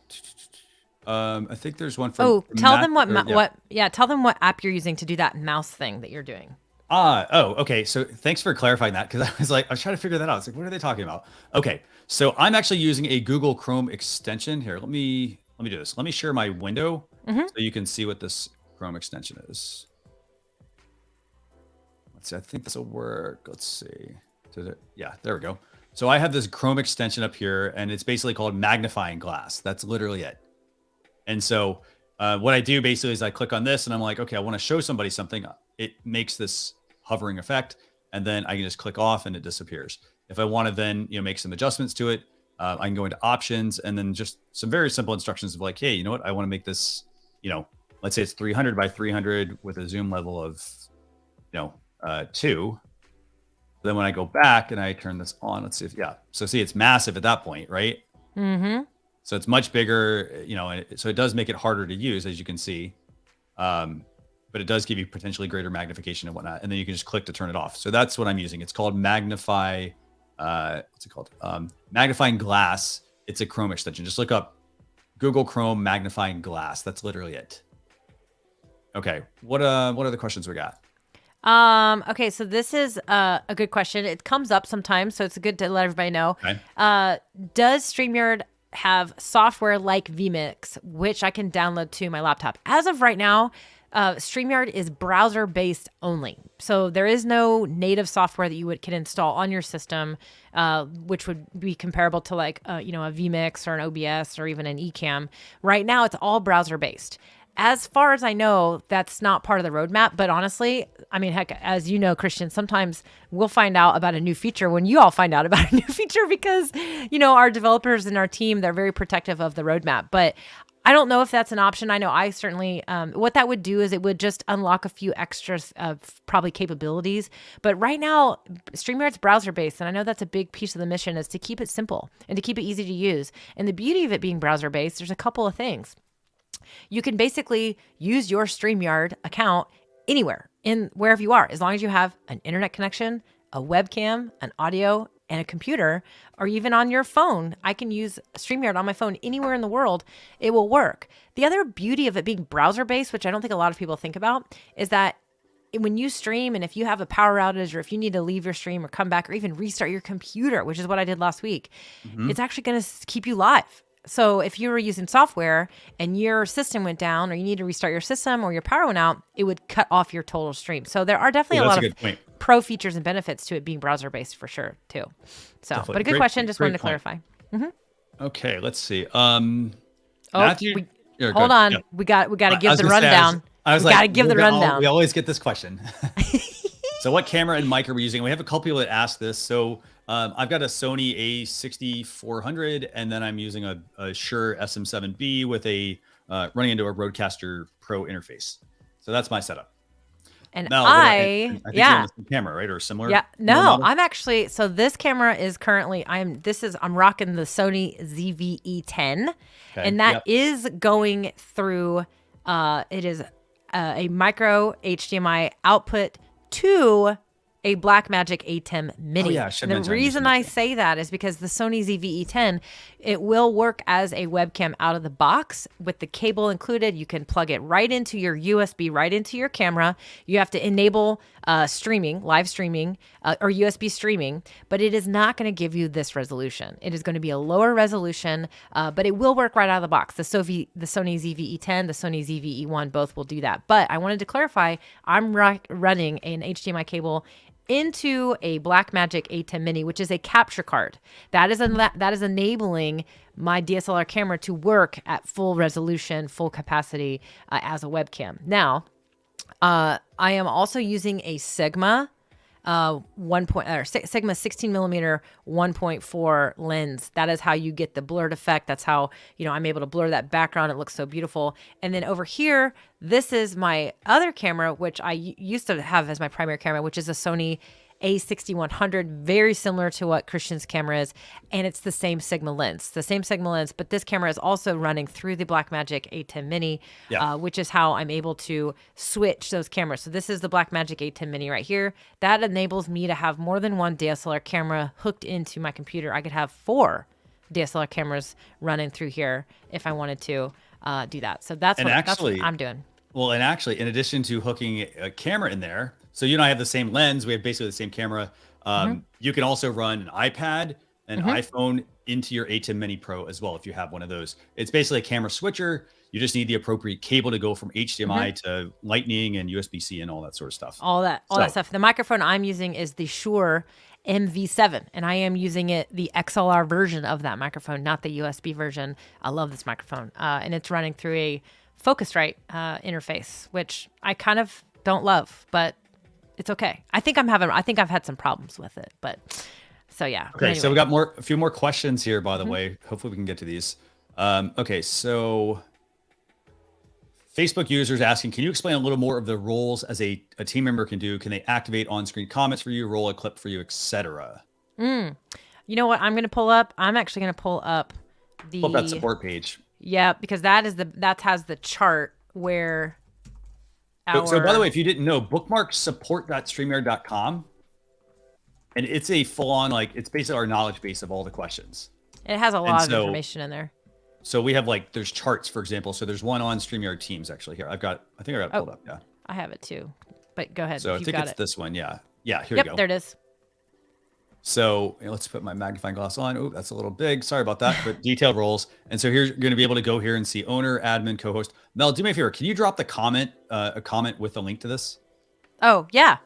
I think there's one from tell them what app you're using to do that mouse thing that you're doing. Okay. So thanks for clarifying that, because I was trying to figure that out. It's like, what are they talking about? Okay. So I'm actually using a Google Chrome extension here. Let me do this. Let me share my window so you can see what this Chrome extension is. Let's see. I think this will work. Let's see. Yeah, there we go. So I have this Chrome extension up here, and it's basically called magnifying glass. That's literally it. And so what I do basically is I click on this and I'm like, okay, I want to show somebody something. It makes this hovering effect, and then I can just click off and it disappears. If I want to then make some adjustments to it, I can go into options and then just some very simple instructions of like, hey, you know what? I want to make this, let's say it's 300 by 300 with a zoom level of, 2. Then when I go back and I turn this on, let's see if, so see, it's massive at that point, right? Mm-hmm. So it's much bigger, so it does make it harder to use, as you can see. But it does give you potentially greater magnification and whatnot. And then you can just click to turn it off. So that's what I'm using. It's called Magnify. What's it called? Magnifying Glass. It's a Chrome extension. Just look up Google Chrome Magnifying Glass. That's literally it. Okay. What are the questions we got? Okay, so this is a good question. It comes up sometimes, so it's good to let everybody know. Okay. Does StreamYard have software like Vmix, which I can download to my laptop? As of right now, StreamYard is browser-based only. So there is no native software that you can install on your system, which would be comparable to like, a Vmix or an OBS or even an Ecamm. Right now, it's all browser-based. As far as I know, that's not part of the roadmap. But honestly, I mean, heck, as you know, Christian, sometimes we'll find out about a new feature when you all find out about a new feature because, our developers and our team, they're very protective of the roadmap. But I don't know if that's an option. I know I certainly, what that would do is it would just unlock a few extras of probably capabilities. But right now, StreamYard's browser-based, and I know that's a big piece of the mission is to keep it simple and to keep it easy to use. And the beauty of it being browser-based, there's a couple of things. You can basically use your StreamYard account anywhere, in wherever you are, as long as you have an internet connection, a webcam, an audio, and a computer, or even on your phone. I can use StreamYard on my phone anywhere in the world. It will work. The other beauty of it being browser-based, which I don't think a lot of people think about, is that when you stream and if you have a power outage or if you need to leave your stream or come back or even restart your computer, which is what I did last week, it's actually going to keep you live. So if you were using software and your system went down or you need to restart your system or your power went out, it would cut off your total stream. So there are definitely a lot of pro features and benefits to it being browser-based for sure too. So, Definitely. But a good question. Just wanted to clarify. Okay, let's see. Matthew, Here, hold on. Yeah. We got to give the rundown. We got to give the rundown. We always get this question. So what camera and mic are we using? We have a couple people that asked this. So I've got a Sony A6400, and then I'm using a Shure SM7B with a running into a Rodecaster Pro interface. So that's my setup. And Mel, I think you're on the camera, right, or similar? Yeah, no, I'm actually. So this camera is currently. I'm rocking the Sony ZV-E10, and that is going through. It is a micro HDMI output to a Blackmagic ATEM Mini. Oh, yeah, the reason I say that is because the Sony ZV-E10, it will work as a webcam out of the box with the cable included. You can plug it right into your USB, right into your camera. You have to enable streaming, live streaming, or USB streaming, but it is not going to give you this resolution. It is going to be a lower resolution, but it will work right out of the box. The Sony ZV-E10, the Sony ZV-E1, both will do that. But I wanted to clarify, I'm running an HDMI cable into a Blackmagic ATEM Mini, which is a capture card. That is enabling my DSLR camera to work at full resolution, full capacity as a webcam. Now, I am also using a Sigma Sigma 16 millimeter 1.4 lens. That is how you get the blurred effect. That's how, I'm able to blur that background. It looks so beautiful. And then over here, this is my other camera, which I used to have as my primary camera, which is a Sony A6100, very similar to what Christian's camera is. And it's the same Sigma lens, but this camera is also running through the Blackmagic ATEM Mini, which is how I'm able to switch those cameras. So this is the Blackmagic ATEM Mini right here. That enables me to have more than one DSLR camera hooked into my computer. I could have 4 DSLR cameras running through here if I wanted to do that. So that's what I'm doing. Well, and actually, in addition to hooking a camera in there, so you and I have the same lens. We have basically the same camera. You can also run an iPad, an iPhone into your ATEM Mini Pro as well if you have one of those. It's basically a camera switcher. You just need the appropriate cable to go from HDMI to Lightning and USB-C and all that sort of stuff. All that stuff. The microphone I'm using is the Shure MV7, and I am using the XLR version of that microphone, not the USB version. I love this microphone, and it's running through a Focusrite interface, which I kind of don't love, but it's okay. I think I've had some problems with it, but So yeah. Okay, so we got a few more questions here, by the way. Hopefully we can get to these. Okay, so Facebook users asking, can you explain a little more of the roles as a team member can do? Can they activate on-screen comments for you, roll a clip for you, etc.? You know what I'm going to pull up? I'm actually going to pull up that support page. Yeah, because that has the chart where So by the way, if you didn't know, bookmark support.streamyard.com. And it's a full-on, it's basically our knowledge base of all the questions. It has a lot of information in there. So we have there's charts, for example. So there's one on StreamYard Teams actually here. I think I got it pulled up. Yeah. I have it too, but go ahead. So I think it's this one. Yeah. Yeah. Here you go. There it is. So let's put my magnifying glass on. Oh, that's a little big. Sorry about that. But detailed roles. And so here you're going to be able to go here and see owner, admin, co-host. Mel, do me a favor. Can you drop a comment with a link to this? Oh yeah,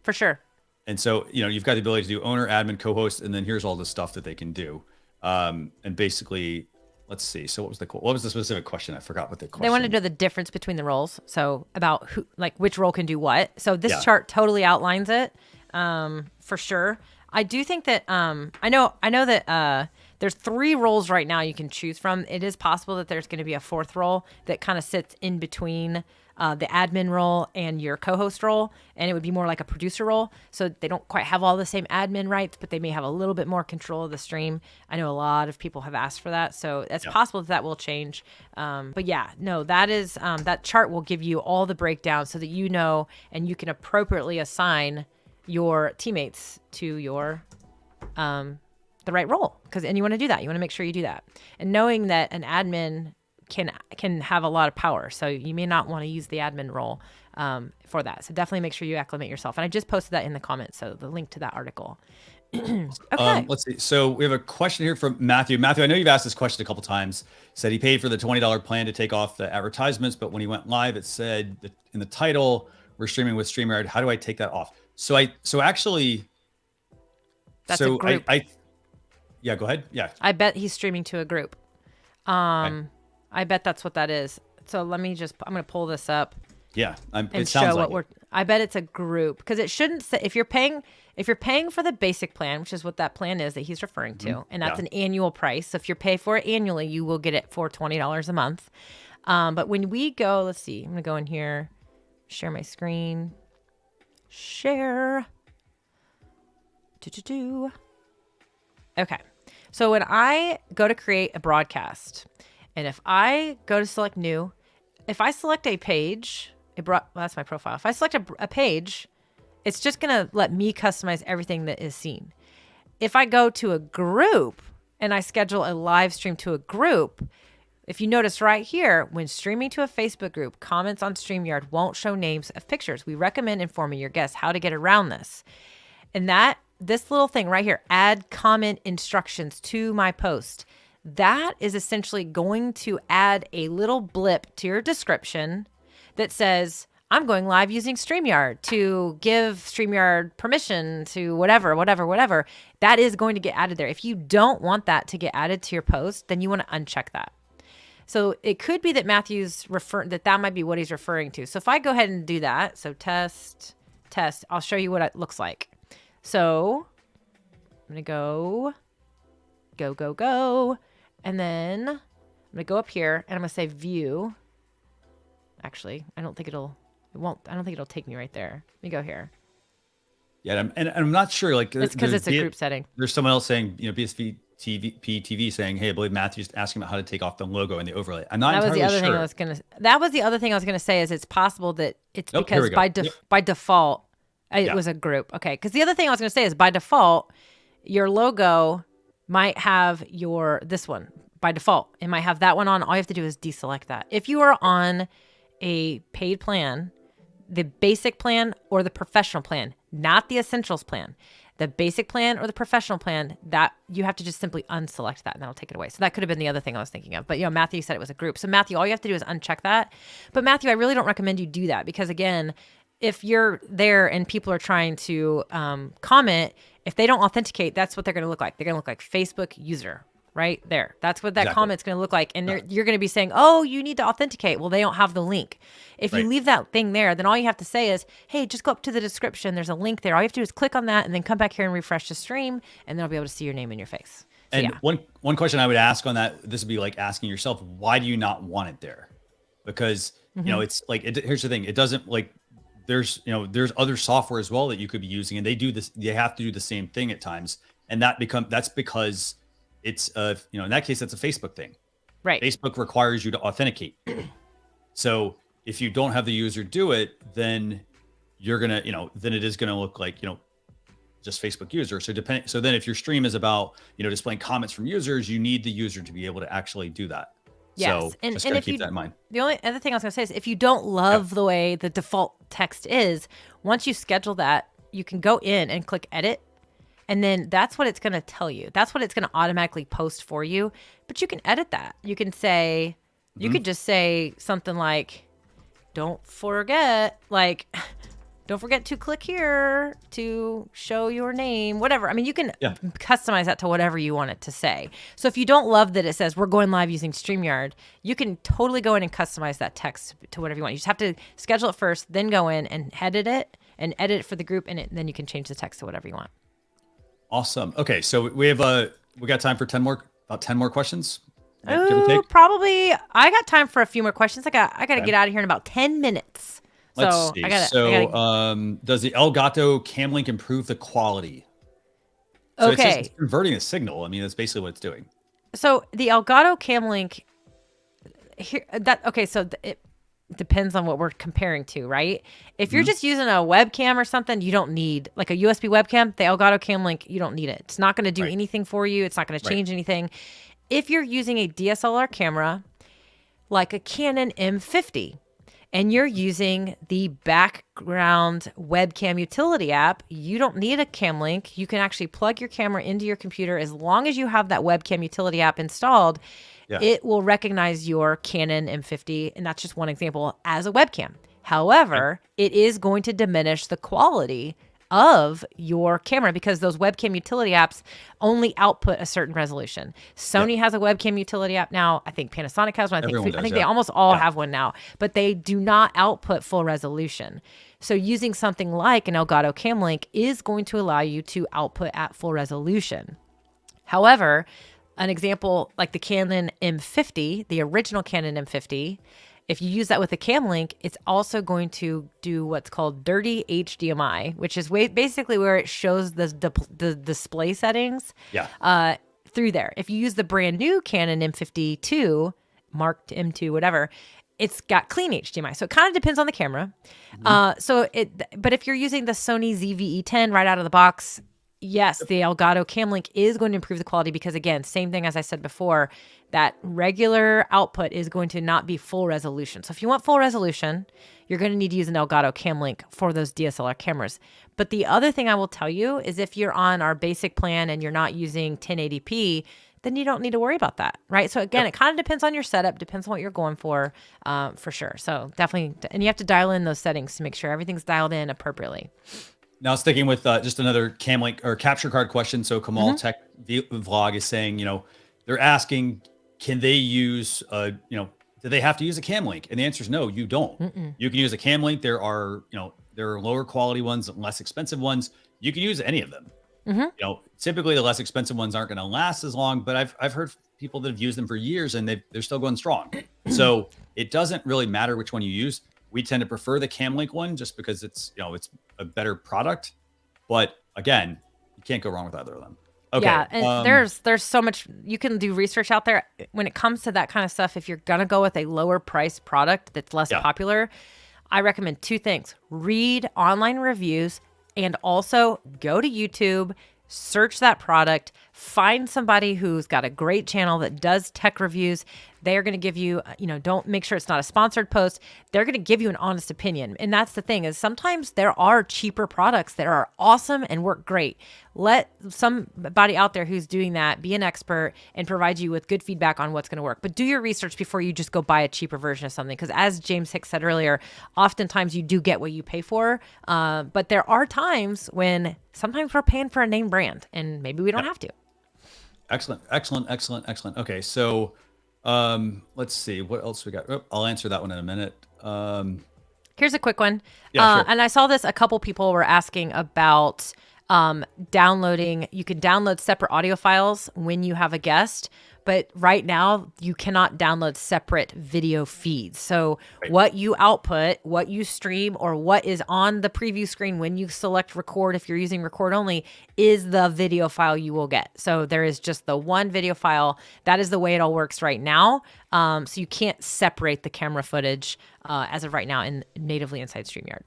for sure. And so, you've got the ability to do owner, admin, co-host, and then here's all the stuff that they can do. And basically, let's see. So what was the specific question? I forgot what the question. They wanted to know the difference between the roles. So about which role can do what. So this chart totally outlines it, for sure. I do think that, I know that, there's 3 roles right now you can choose from. It is possible that there's going to be a 4th role that kind of sits in between the admin role and your co-host role, and it would be more like a producer role. So they don't quite have all the same admin rights, but they may have a little bit more control of the stream. I know a lot of people have asked for that, so it's possible that will change. But yeah, no, that is that chart will give you all the breakdown so that you know and you can appropriately assign your teammates to your the right role, and you want to do that. You want to make sure you do that, and knowing that an admin can have a lot of power. So you may not want to use the admin role for that. So definitely make sure you acclimate yourself. And I just posted that in the comments. So the link to that article. Okay. Let's see. So we have a question here from Matthew. Matthew, I know you've asked this question a couple times. Said he paid for the $20 plan to take off the advertisements, but when he went live, it said that in the title, we're streaming with StreamYard. How do I take that off? So actually, that's a group. Yeah, go ahead. Yeah. I bet he's streaming to a group. Okay. I bet that's what that is. So I'm going to pull this up. Yeah. And show what I bet it's a group, because it shouldn't say, if you're paying for the basic plan, which is what that plan is that he's referring to, and that's an annual price. So if you pay for it annually, you will get it for $20 a month. But when we go, let's see, I'm going to go in here, share my screen, share. Okay. So when I go to create a broadcast, and if I go to select new, if I select a page, that's my profile. If I select a page, it's just going to let me customize everything that is seen. If I go to a group and I schedule a live stream to a group, if you notice right here, when streaming to a Facebook group, comments on StreamYard won't show names of pictures. We recommend informing your guests how to get around this. And this little thing right here, add comment instructions to my post, that is essentially going to add a little blip to your description that says, I'm going live using StreamYard to give StreamYard permission to whatever. That is going to get added there. If you don't want that to get added to your post, then you want to uncheck that. So it could be that Matthew's that might be what he's referring to. So if I go ahead and do that, so test, I'll show you what it looks like. So I'm going to go. And then I'm going to go up here and I'm going to say view. Actually, I don't think it'll take me right there. Let me go here. Yeah. And I'm not sure, it's because it's a group setting. There's someone else saying, BSV TV saying, hey, I believe Matthew's asking about how to take off the logo and the overlay. I'm not entirely sure. That was the other thing I was going to say is it's possible that it's because by default, it was a group. Okay. Because the other thing I was going to say is by default, your logo might have this one by default. It might have that one on. All you have to do is deselect that. If you are on a paid plan, the basic plan or the professional plan, not the essentials plan, the basic plan or the professional plan, that you have to just simply unselect that and that'll take it away. So that could have been the other thing I was thinking of. But Matthew said it was a group. So Matthew, all you have to do is uncheck that. But Matthew, I really don't recommend you do that because again, if you're there and people are trying to comment, if they don't authenticate, that's what they're going to look like. They're going to look like Facebook user right there. That's what that Exactly. comment's going to look like. And you're going to be saying, oh, you need to authenticate. Well, they don't have the link. If you leave that thing there, then all you have to say is, hey, just go up to the description. There's a link there. All you have to do is click on that and then come back here and refresh the stream. And then I'll be able to see your name and your face. So, and one question I would ask on that, this would be like asking yourself, why do you not want it there? Because, you know, it's like, here's the thing. It doesn't like, there's other software as well that you could be using, and they do this. They have to do the same thing at times. And that's because it's in that case, that's a Facebook thing, right? Facebook requires you to authenticate. So if you don't have the user do it, then you're going to, then it is going to look like, just Facebook user. So then if your stream is about, displaying comments from users, you need the user to be able to actually do that. Yes. So and just gotta if keep that in mind. The only other thing I was going to say is if you don't love the way the default text is, once you schedule that, you can go in and click edit. And then that's what it's going to tell you. That's what it's going to automatically post for you. But you can edit that. You can say, you could just say something like, don't forget to click here to show your name, whatever. I mean, you can customize that to whatever you want it to say. So if you don't love that it says we're going live using StreamYard, you can totally go in and customize that text to whatever you want. You just have to schedule it first, then go in and edit it for the group, and then you can change the text to whatever you want. Awesome. Okay, so we got time for about 10 more questions. Oh, probably. I got time for a few more questions. I got to get out of here in about 10 minutes. Let's see. Does the Elgato cam link improve the quality? So it's just converting a signal. I mean, that's basically what it's doing. So the Elgato cam link it depends on what we're comparing to, right? If you're just using a webcam or something, you don't need like a USB webcam, the Elgato cam link, you don't need it. It's not going to do anything for you. It's not going to change anything. If you're using a DSLR camera, like a Canon M50, and you're using the background webcam utility app, you don't need a cam link. You can actually plug your camera into your computer. As long as you have that webcam utility app installed, it will recognize your Canon M50, and that's just one example, as a webcam. However, it is going to diminish the quality of your camera because those webcam utility apps only output a certain resolution. Sony has a webcam utility app now. I think Panasonic has one. I think they almost all have one now, but they do not output full resolution. So using something like an Elgato Cam Link is going to allow you to output at full resolution. However, an example like the Canon M50, the original Canon M50, if you use that with a cam link, it's also going to do what's called dirty HDMI, which is basically where it shows the display settings through there. If you use the brand new Canon M52, marked M2, whatever, it's got clean HDMI. So it kind of depends on the camera. But if you're using the Sony ZV-E10 right out of the box, yes, the Elgato Cam Link is going to improve the quality because, again, same thing as I said before, that regular output is going to not be full resolution. So if you want full resolution, you're going to need to use an Elgato Cam Link for those DSLR cameras. But the other thing I will tell you is if you're on our basic plan and you're not using 1080p, then you don't need to worry about that, right? So again, it kind of depends on your setup, depends on what you're going for sure. So definitely, and you have to dial in those settings to make sure everything's dialed in appropriately. Now, sticking with just another cam link or capture card question. So Kamal Tech Vlog is saying, they're asking, can they use, do they have to use a cam link? And the answer is no, you don't. You can use a cam link. There are lower quality ones, less expensive ones. You can use any of them. Typically the less expensive ones aren't going to last as long, but I've heard people that have used them for years and they're still going strong. So it doesn't really matter which one you use. We tend to prefer the cam link one just because it's a better product. But again, you can't go wrong with either of them. Okay. Yeah, and there's so much you can do research out there when it comes to that kind of stuff. If you're gonna go with a lower price product that's less popular, I recommend two things: read online reviews and also go to YouTube, search that product, find somebody who's got a great channel that does tech reviews. They are going to give you, don't make sure it's not a sponsored post. They're going to give you an honest opinion. And that's the thing is sometimes there are cheaper products that are awesome and work great. Let somebody out there who's doing that be an expert and provide you with good feedback on what's going to work. But do your research before you just go buy a cheaper version of something. Because as James Hicks said earlier, oftentimes you do get what you pay for. But there are times when sometimes we're paying for a name brand and maybe we don't have to. Excellent. Okay, so let's see what else we got. Oh, I'll answer that one in a minute. Here's a quick one. Yeah, sure. And I saw this, a couple people were asking about downloading. You can download separate audio files when you have a guest, but right now you cannot download separate video feeds. So what you output, what you stream, or what is on the preview screen when you select record, if you're using record only, is the video file you will get. So there is just the one video file. That is the way it all works right now. So you can't separate the camera footage as of right now natively inside StreamYard.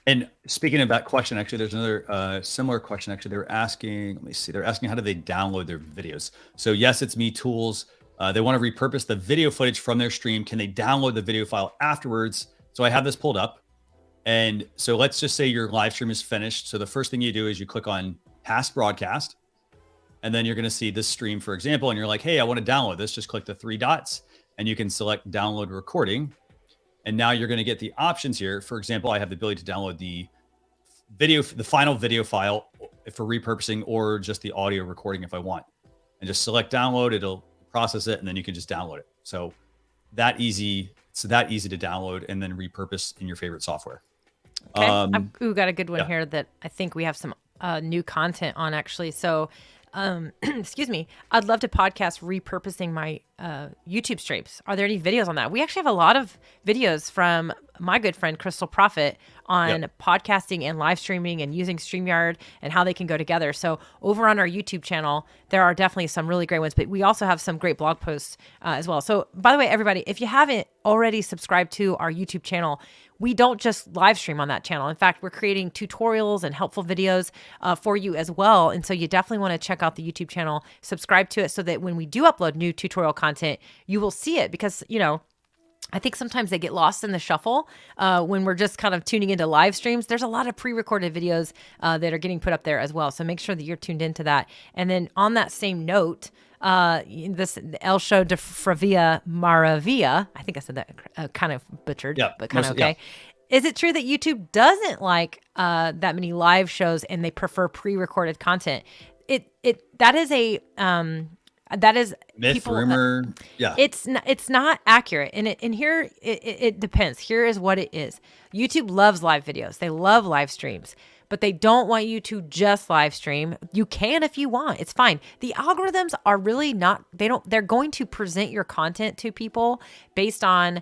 And speaking of that question, actually, there's another similar question. Actually, they're asking, let me see, they're asking how do they download their videos? So yes, it's Me Tools. They want to repurpose the video footage from their stream. Can they download the video file afterwards? So I have this pulled up. And so let's just say your live stream is finished. So the first thing you do is you click on Past Broadcast. And then you're going to see this stream, for example, and you're like, hey, I want to download this. Just click the three dots and you can select Download Recording. And now you're going to get the options here. For example, I have the ability to download the final video file for repurposing, or just the audio recording if I want. And just select download, it'll process it, and then you can just download it. So that easy. It's that easy to download and then repurpose in your favorite software. Okay. I've got a good one here that I think we have some new content on, actually. So excuse me, I'd love to podcast repurposing my YouTube streams. Are there any videos on that? We actually have a lot of videos from my good friend Crystal Profit on podcasting and live streaming and using StreamYard and how they can go together. So over on our YouTube channel, there are definitely some really great ones, but we also have some great blog posts as well. So by the way, everybody, if you haven't already subscribed to our YouTube channel, we don't just live stream on that channel. In fact, we're creating tutorials and helpful videos for you as well. And so you definitely want to check out the YouTube channel, subscribe to it, so that when we do upload new tutorial content, you will see it. Because, you know, I think sometimes they get lost in the shuffle when we're just kind of tuning into live streams. There's a lot of pre-recorded videos that are getting put up there as well. So make sure that you're tuned into that. And then on that same note, this El Show de Fravia Maravilla, I think I said that kind of butchered, but kind of okay. Yeah. Is it true that YouTube doesn't like that many live shows and they prefer pre-recorded content? That is a myth, rumor. It's not accurate, and here it depends. Here is what it is. YouTube loves live videos. They love live streams, but they don't want you to just live stream. You can if you want. It's fine. The algorithms are really not. They're going to present your content to people based on,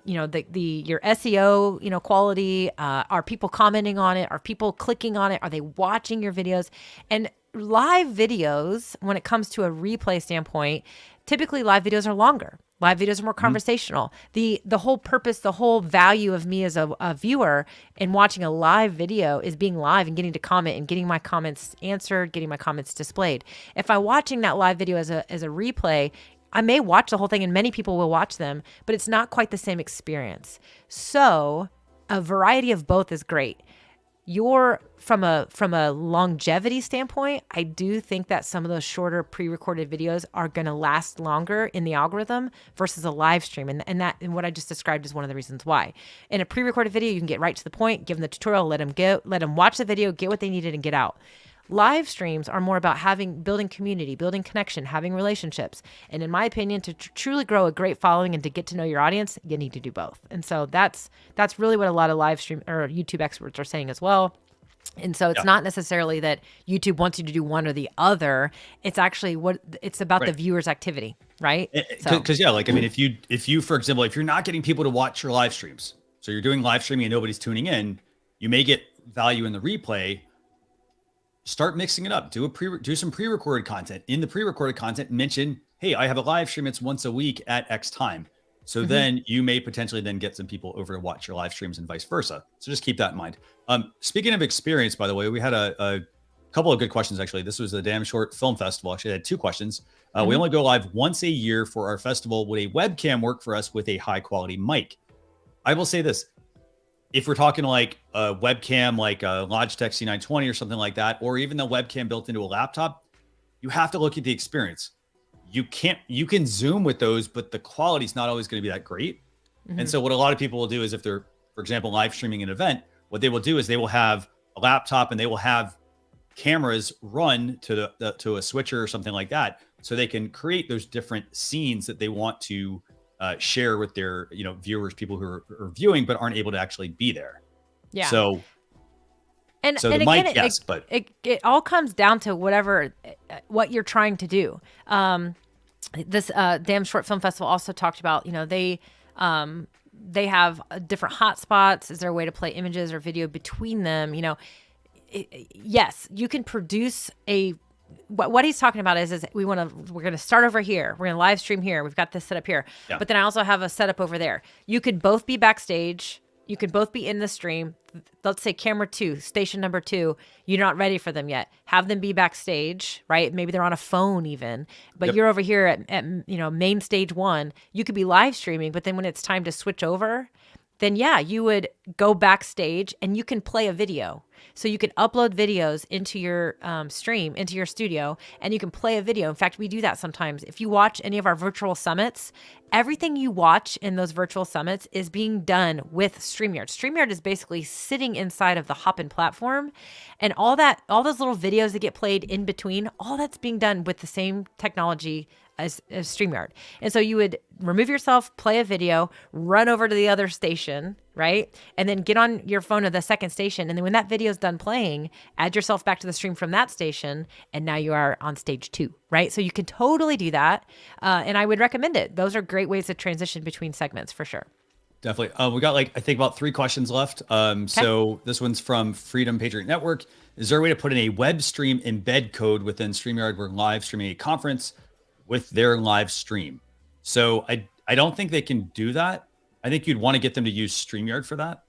you know, your SEO, you know, quality. Are people commenting on it? Are people clicking on it? Are they watching your videos? And live videos, when it comes to a replay standpoint, typically live videos are longer. Live videos are more conversational. The whole purpose, the whole value of me as a viewer in watching a live video is being live and getting to comment and getting my comments answered, getting my comments displayed. If I'm watching that live video as a replay, I may watch the whole thing, and many people will watch them, but it's not quite the same experience. So a variety of both is great. From a longevity standpoint, I do think that some of those shorter pre-recorded videos are going to last longer in the algorithm versus a live stream. And what I just described is one of the reasons why. In a pre-recorded video, you can get right to the point, give them the tutorial, let them watch the video, get what they needed, and get out. Live streams are more about building community, building connection, having relationships. And in my opinion, to truly grow a great following and to get to know your audience, you need to do both. And so that's really what a lot of live stream or YouTube experts are saying as well. And so it's not necessarily that YouTube wants you to do one or the other. It's actually it's about the viewer's activity, right? Because like, I mean, if you, for example, if you're not getting people to watch your live streams, so you're doing live streaming and nobody's tuning in, you may get value in the replay. Start mixing it up. Do some pre-recorded content. In the pre-recorded content, mention, hey, I have a live stream. It's once a week at X time. So then you may potentially then get some people over to watch your live streams and vice versa. So just keep that in mind. Speaking of experience, by the way, we had a couple of good questions, actually. This was a Damn Short Film Festival. Actually, I had two questions. We only go live once a year for our festival. Would a webcam work for us with a high quality mic? I will say this. If we're talking like a webcam, like a Logitech C920 or something like that, or even the webcam built into a laptop, you have to look at the experience. You can Zoom with those, but the quality is not always going to be that great. And so what a lot of people will do is, if they're, for example, live streaming an event, what they will do is they will have a laptop and they will have cameras run to a switcher or something like that. so they can create those different scenes that they want to share with their viewers, people who are viewing but aren't able to actually be there. Yeah. So and the again, mic, yes, but it all comes down to what you're trying to do. This Damn Short Film Festival also talked about, they have different hotspots. Is there a way to play images or video between them? Yes, you can produce what he's talking about is we're going to start over here. We're going to live stream here. We've got this set up here. Yeah. But then I also have a setup over there. You could both be backstage. You could both be in the stream. Let's say camera 2, station number 2, you're not ready for them yet. Have them be backstage, right? Maybe they're on a phone even, but you're over here at main stage 1. You could be live streaming, but then when it's time to switch over, then you would go backstage and you can play a video. So you can upload videos into your stream, into your studio, and you can play a video. In fact, we do that sometimes. If you watch any of our virtual summits, everything you watch in those virtual summits is being done with StreamYard. StreamYard is basically sitting inside of the Hopin platform, and all those little videos that get played in between, all that's being done with the same technology as StreamYard. And so you would remove yourself, play a video, run over to the other station, right? And then get on your phone to the second station. And then when that video is done playing, add yourself back to the stream from that station. And now you are on stage 2, right? So you can totally do that. And I would recommend it. Those are great ways to transition between segments for sure. Definitely. We got I think about 3 questions left. So this one's from Freedom Patriot Network. Is there a way to put in a web stream embed code within StreamYard? We're live streaming a conference with their live stream. So I don't think they can do that. I think you'd want to get them to use StreamYard for that.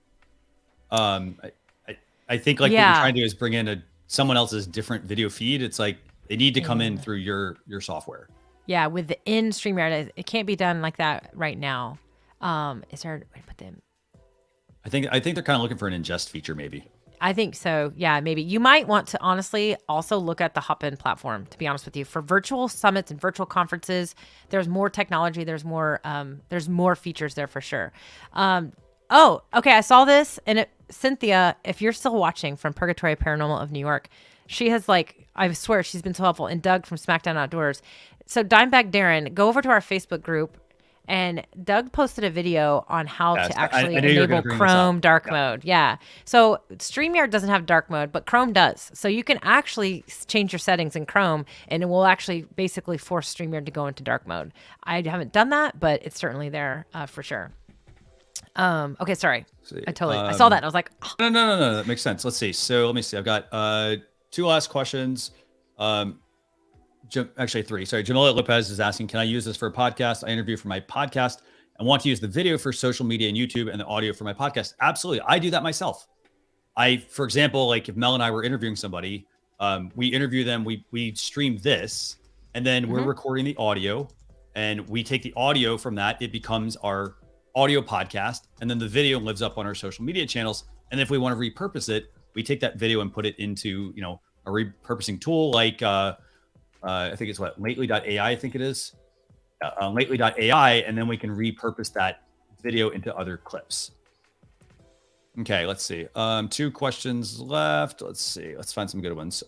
I think what you're trying to do is bring in someone else's different video feed. It's like they need to come in through your software. Yeah, within StreamYard, it can't be done like that right now. Is there a way to put them? I think they're kind of looking for an ingest feature, maybe. I think so. Yeah, maybe. You might want to honestly also look at the Hopin platform, to be honest with you. For virtual summits and virtual conferences, there's more technology. There's more features there for sure. Oh, okay. I saw this. And Cynthia, if you're still watching from Purgatory Paranormal of New York, she has I swear she's been so helpful. And Doug from SmackDown Outdoors. So Dimebag Darren, go over to our Facebook group. And Doug posted a video on how to actually enable Chrome dark mode. Yeah. So StreamYard doesn't have dark mode, but Chrome does. So you can actually change your settings in Chrome, and it will actually basically force StreamYard to go into dark mode. I haven't done that, but it's certainly there for sure. Okay, sorry. I saw that and I was like, oh. No, that makes sense. Let's see. So let me see. I've got 2 last questions. Actually 3. Sorry. Jamila Lopez is asking, can I use this for a podcast? I interview for my podcast and want to use the video for social media and YouTube and the audio for my podcast. Absolutely. I do that myself. For example, if Mel and I were interviewing somebody, we interview them, we stream this, and then we're recording the audio, and we take the audio from that. It becomes our audio podcast, and then the video lives up on our social media channels. And if we want to repurpose it, we take that video and put it into, a repurposing tool I think it's lately.ai, I think it is. Lately.ai, and then we can repurpose that video into other clips. Okay, let's see. 2 questions left. Let's see. Let's find some good ones.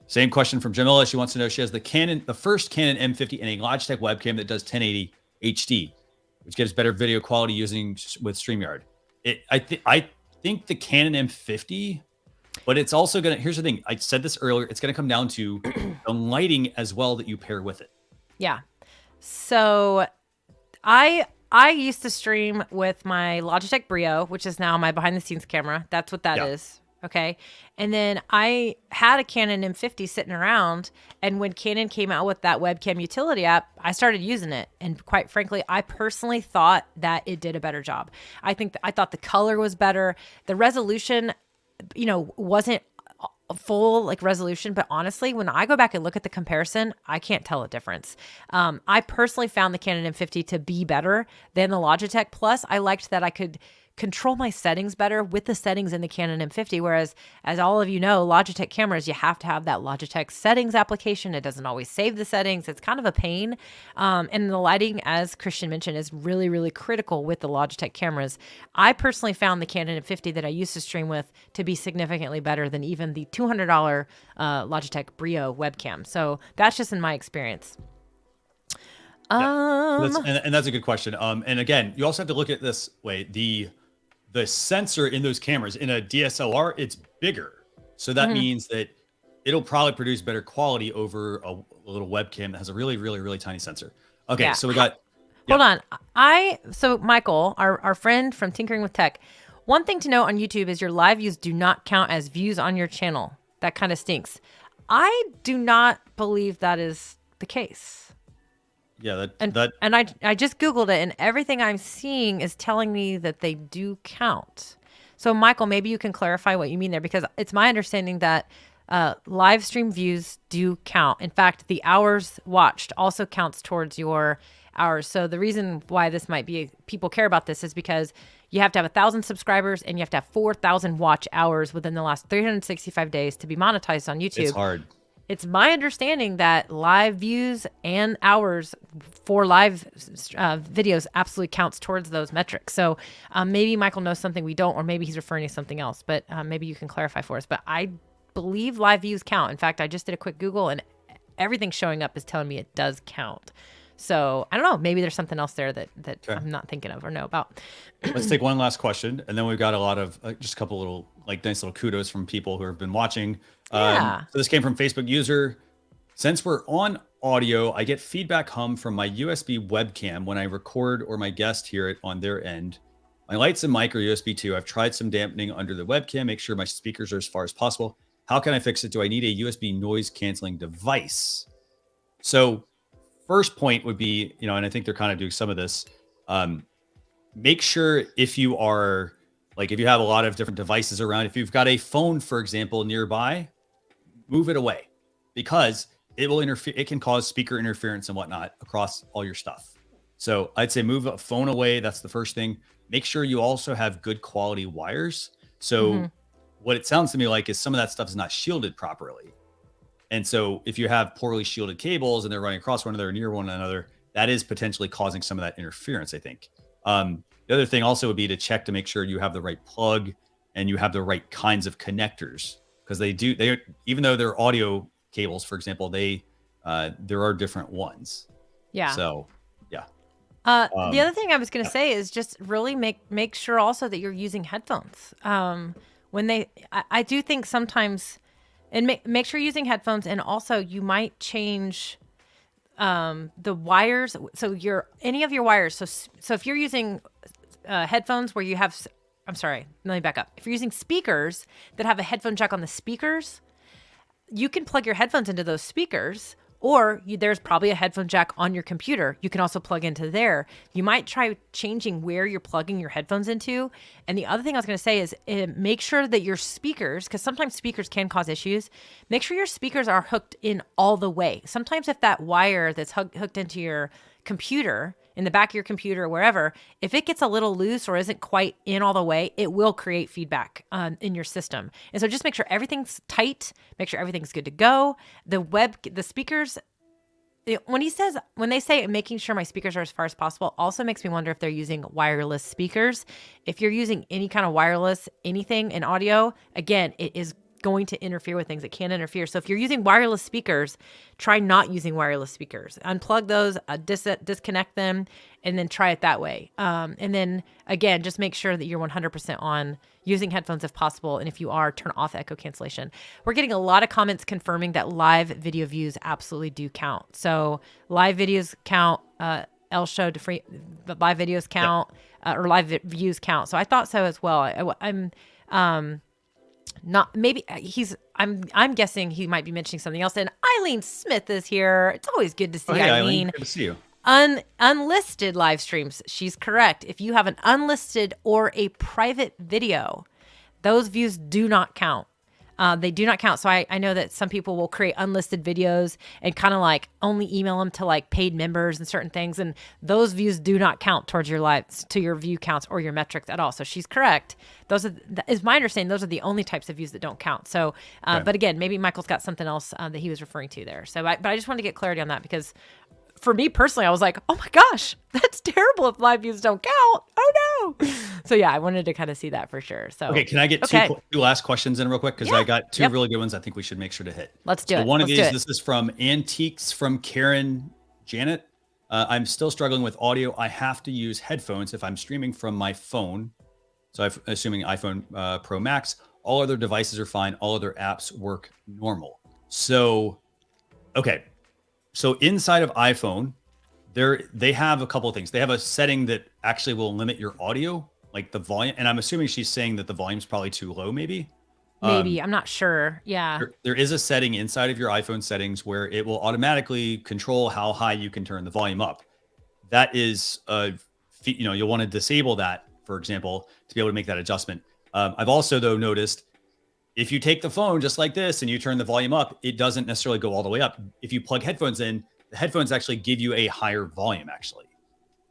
Same question from Jamila. She wants to know, she has the first Canon M50 and a Logitech webcam that does 1080 HD, which gives better video quality with StreamYard. I think the Canon M50, but it's also here's the thing. I said this earlier. It's going to come down to the lighting as well that you pair with it. Yeah. So I used to stream with my Logitech Brio, which is now my behind the scenes camera. That's what that is. Okay. And then I had a Canon M50 sitting around, and when Canon came out with that webcam utility app, I started using it. And quite frankly, I personally thought that it did a better job. I thought the color was better. The resolution, wasn't full resolution, but honestly, when I go back and look at the comparison, I can't tell a difference. I personally found the Canon M50 to be better than the Logitech. Plus, I liked that I could control my settings better with the settings in the Canon M50. Whereas, as all of you know, Logitech cameras, you have to have that Logitech settings application. It doesn't always save the settings. It's kind of a pain. And the lighting, as Christian mentioned, is really, really critical with the Logitech cameras. I personally found the Canon M50 that I used to stream with to be significantly better than even the $200 Logitech Brio webcam. So that's just in my experience. And that's a good question. And again, you also have to look at this way. The sensor in those cameras in a DSLR, it's bigger. So that means that it'll probably produce better quality over a little webcam that has a really, really, really tiny sensor. Okay, so we got... Hold on. So Michael, our friend from Tinkering with Tech, one thing to note on YouTube is your live views do not count as views on your channel. That kind of stinks. I do not believe that is the case. Yeah, and I just Googled it, and everything I'm seeing is telling me that they do count. So Michael, maybe you can clarify what you mean there, because it's my understanding that live stream views do count. In fact, the hours watched also counts towards your hours. So the reason why this might be, people care about this, is because you have to have 1,000 subscribers and you have to have 4,000 watch hours within the last 365 days to be monetized on YouTube. It's hard. It's my understanding that live views and hours for live videos absolutely counts towards those metrics. So maybe Michael knows something we don't, or maybe he's referring to something else, but maybe you can clarify for us. But I believe live views count. In fact, I just did a quick Google and everything showing up is telling me it does count. So I don't know, maybe there's something else there that I'm not thinking of or know about. Let's take one last question. And then we've got a lot of just a couple little nice little kudos from people who have been watching. So this came from Facebook user. Since we're on audio, I get feedback hum from my USB webcam when I record or my guest hear it on their end. My lights and mic are USB 2. I've tried some dampening under the webcam, make sure my speakers are as far as possible. How can I fix it? Do I need a USB noise canceling device? So first point would be, and I think they're kind of doing some of this. Make sure if you are, if you have a lot of different devices around, if you've got a phone, for example, nearby, move it away, because it will interfere. It can cause speaker interference and whatnot across all your stuff. So I'd say move a phone away. That's the first thing. Make sure you also have good quality wires. So what it sounds to me like is some of that stuff is not shielded properly. And so if you have poorly shielded cables and they're running across one another or near one another, that is potentially causing some of that interference, I think. The other thing also would be to check to make sure you have the right plug and you have the right kinds of connectors, because they even though they're audio cables, for example, there are different ones. Yeah. So yeah. The other thing I was going to say is just really make sure also that you're using headphones. I do think sometimes, and make sure you're using headphones, and also you might change the wires. So any of your wires. So if you're using headphones where you have, I'm sorry, let me back up. If you're using speakers that have a headphone jack on the speakers, you can plug your headphones into those speakers, or there's probably a headphone jack on your computer. You can also plug into there. You might try changing where you're plugging your headphones into. And the other thing I was going to say is make sure that your speakers, because sometimes speakers can cause issues, make sure your speakers are hooked in all the way. Sometimes if that wire that's hooked into your computer, in the back of your computer or wherever, if it gets a little loose or isn't quite in all the way, it will create feedback in your system. And so just make sure everything's tight, make sure everything's good to go. The speakers, when they say making sure my speakers are as far as possible, also makes me wonder if they're using wireless speakers. If you're using any kind of wireless anything in audio, again, it is going to interfere with things. It can interfere. So if you're using wireless speakers, try not using wireless speakers. Unplug those, disconnect them, and then try it that way. And then again, just make sure that you're 100% on using headphones if possible. And if you are, turn off echo cancellation. We're getting a lot of comments confirming that live video views absolutely do count. So live videos count. El showed live videos count, or live views count. So I thought so as well. I'm guessing he might be mentioning something else. And Eileen Smith is here. It's always good to see Eileen. Good to see you. Unlisted live streams. She's correct. If you have an unlisted or a private video, those views do not count. They do not count. So I know that some people will create unlisted videos and kind of like only email them to like paid members and certain things. And those views do not count towards your lives, to your view counts or your metrics at all. So she's correct. Those are, is my understanding, those are the only types of views that don't count. So, but again, maybe Michael's got something else that he was referring to there. So, but I just wanted to get clarity on that because for me personally, I was like, oh my gosh, that's terrible if live views don't count. Oh no. So yeah, I wanted to kind of see that for sure. So okay, can I get two last questions in real quick? Because I got two really good ones I think we should make sure to hit. Let's do it. One of these, this is from Antiques from Karen Janet. I'm still struggling with audio. I have to use headphones if I'm streaming from my phone. So I'm assuming iPhone Pro Max. All other devices are fine. All other apps work normal. So, okay. So inside of iPhone, they have a couple of things. They have a setting that actually will limit your audio, like the volume. And I'm assuming she's saying that the volume's probably too low, maybe. Maybe. I'm not sure. Yeah. There is a setting inside of your iPhone settings where it will automatically control how high you can turn the volume up. That is, you'll want to disable that, for example, to be able to make that adjustment. I've also, though, noticed if you take the phone just like this and you turn the volume up, it doesn't necessarily go all the way up. If you plug headphones in, the headphones actually give you a higher volume, actually.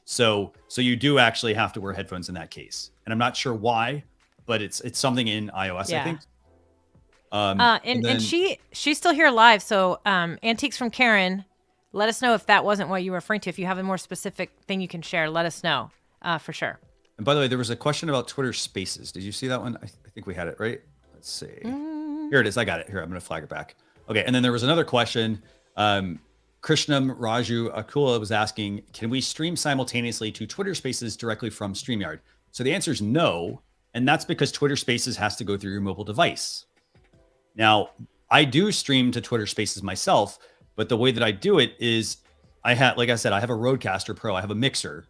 So you do actually have to wear headphones in that case. And I'm not sure why, but it's something in iOS, I think. And she's still here live. So Antiques from Karen, let us know if that wasn't what you were referring to. If you have a more specific thing you can share, let us know for sure. And by the way, there was a question about Twitter Spaces. Did you see that one? I think we had it, right? Let's see. Here it is. I got it. Here, I'm going to flag it back. Okay. And then there was another question. Krishnam Raju Akula was asking, can we stream simultaneously to Twitter Spaces directly from StreamYard? So the answer is no. And that's because Twitter Spaces has to go through your mobile device. Now, I do stream to Twitter Spaces myself, but the way that I do it is like I said, I have a Rodecaster Pro. I have a mixer.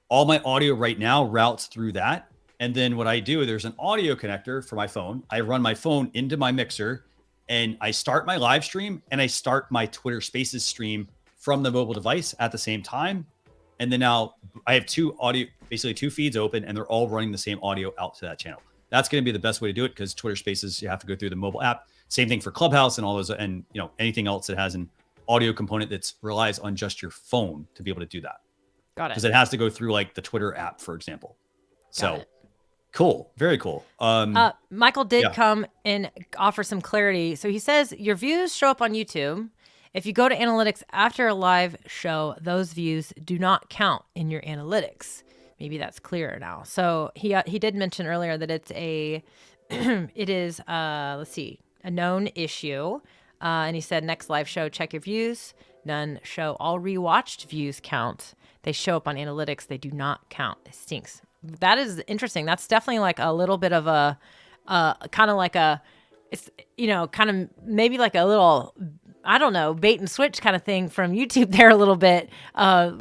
All my audio right now routes through that. And then what I do, there's an audio connector for my phone. I run my phone into my mixer and I start my live stream and I start my Twitter Spaces stream from the mobile device at the same time. And then now I have basically two feeds open and they're all running the same audio out to that channel. That's going to be the best way to do it because Twitter Spaces, you have to go through the mobile app. Same thing for Clubhouse and all those, and anything else that has an audio component that relies on just your phone to be able to do that. Got it. Because it has to go through like the Twitter app, for example. So cool. Very cool. Michael did come and offer some clarity. So he says your views show up on YouTube. If you go to analytics after a live show, those views do not count in your analytics. Maybe that's clearer now. So he did mention earlier that it's it is let's see, a known issue. And he said next live show, check your views. None show. All rewatched views count. They show up on analytics. They do not count. It stinks. That is interesting. That's definitely like a little bit of a kind of like it's kind of maybe like a little, I don't know, bait and switch kind of thing from YouTube there a little bit,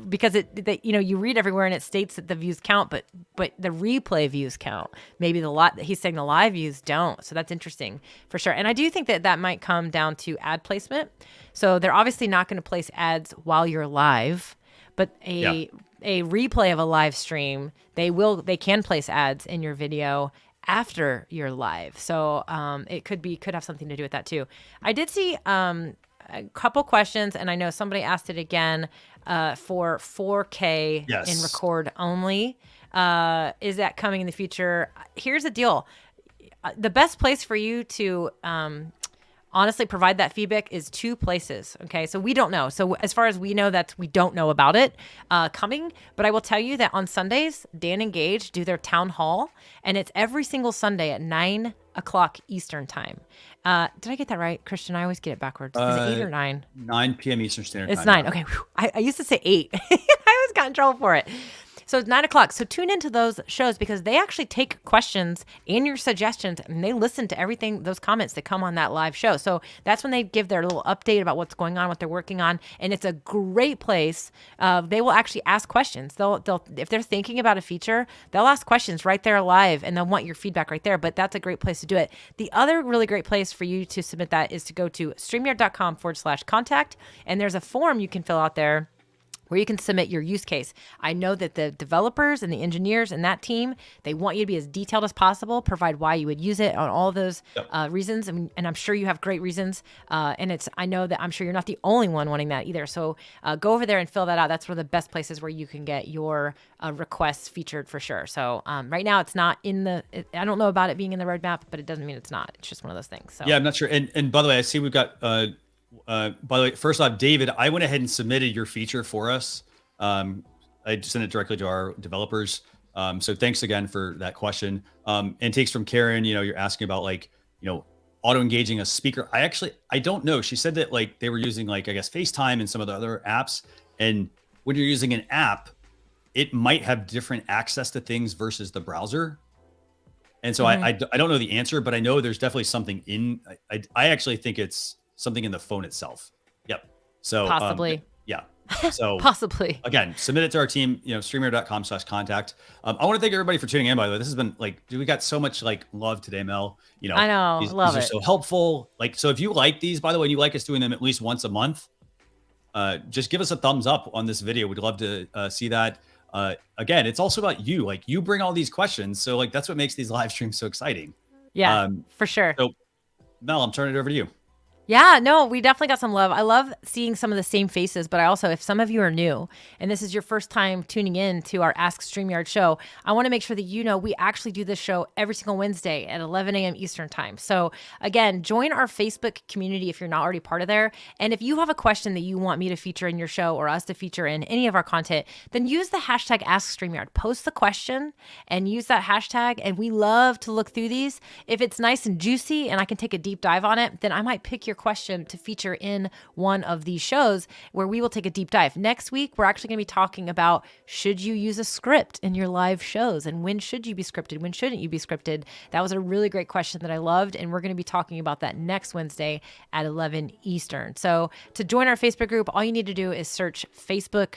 because you read everywhere and it states that the views count, but the replay views count. Maybe he's saying the live views don't. So that's interesting for sure. And I do think that may come down to ad placement. So they're obviously not going to place ads while you're live, but a replay of a live stream, they can place ads in your video after you're live. So it could have something to do with that too. I did see a couple questions, and I know somebody asked it again for 4K in record only. Is that coming in the future? Here's the deal. The best place for you to honestly provide that feedback is two places. Okay. So we don't know. So as far as we know, we don't know about it coming, but I will tell you that on Sundays, Dan and Gage do their town hall, and it's every single Sunday at 9:00 Eastern time. Did I get that right, Christian? I always get it backwards. Is it 8 or 9? 9 p.m. Eastern Standard Time. It's 9. Okay. I used to say 8. I always got in trouble for it. So it's 9:00. So tune into those shows because they actually take questions and your suggestions and they listen to everything, those comments that come on that live show. So that's when they give their little update about what's going on, what they're working on. And it's a great place. They will actually ask questions. They'll if they're thinking about a feature, they'll ask questions right there live and they'll want your feedback right there. But that's a great place to do it. The other really great place for you to submit that is to go to StreamYard.com/contact. And there's a form you can fill out there where you can submit your use case. I know that the developers and the engineers and that team, they want you to be as detailed as possible, provide why you would use it on all of those reasons. And I'm sure you have great reasons. And I know that I'm sure you're not the only one wanting that either. So go over there and fill that out. That's one of the best places where you can get your requests featured for sure. So right now it's not I don't know about it being in the roadmap, but it doesn't mean it's not. It's just one of those things. So yeah, I'm not sure. And by the way, I see we've got, by the way, first off, David, I went ahead and submitted your feature for us. I just sent it directly to our developers. So thanks again for that question. And takes from Karen, you're asking about auto engaging a speaker. I don't know. She said that they were using I guess FaceTime and some of the other apps. And when you're using an app, it might have different access to things versus the browser. And so I don't know the answer, but I know there's definitely something I actually think it's something in the phone itself. Yep. So possibly. Yeah. So possibly. Again, submit it to our team, StreamYard.com/contact. I want to thank everybody for tuning in, by the way. This has been we got so much love today, Mel. I know. Love these are so helpful. So if you like these, by the way, and you like us doing them at least once a month, just give us a thumbs up on this video. We'd love to see that. Again, it's also about you. You bring all these questions. So that's what makes these live streams so exciting. Yeah, for sure. So Mel, I'm turning it over to you. Yeah, no, we definitely got some love. I love seeing some of the same faces, but I also, if some of you are new and this is your first time tuning in to our Ask StreamYard show, I want to make sure that we actually do this show every single Wednesday at 11 a.m. Eastern time. So again, join our Facebook community if you're not already part of there. And if you have a question that you want me to feature in your show or us to feature in any of our content, then use the hashtag Ask StreamYard. Post the question and use that hashtag. And we love to look through these. If it's nice and juicy and I can take a deep dive on it, then I might pick your question to feature in one of these shows where we will take a deep dive. Next week, we're actually going to be talking about should you use a script in your live shows and when should you be scripted? When shouldn't you be scripted? That was a really great question that I loved, and we're going to be talking about that next Wednesday at 11 Eastern. So to join our Facebook group, all you need to do is search Facebook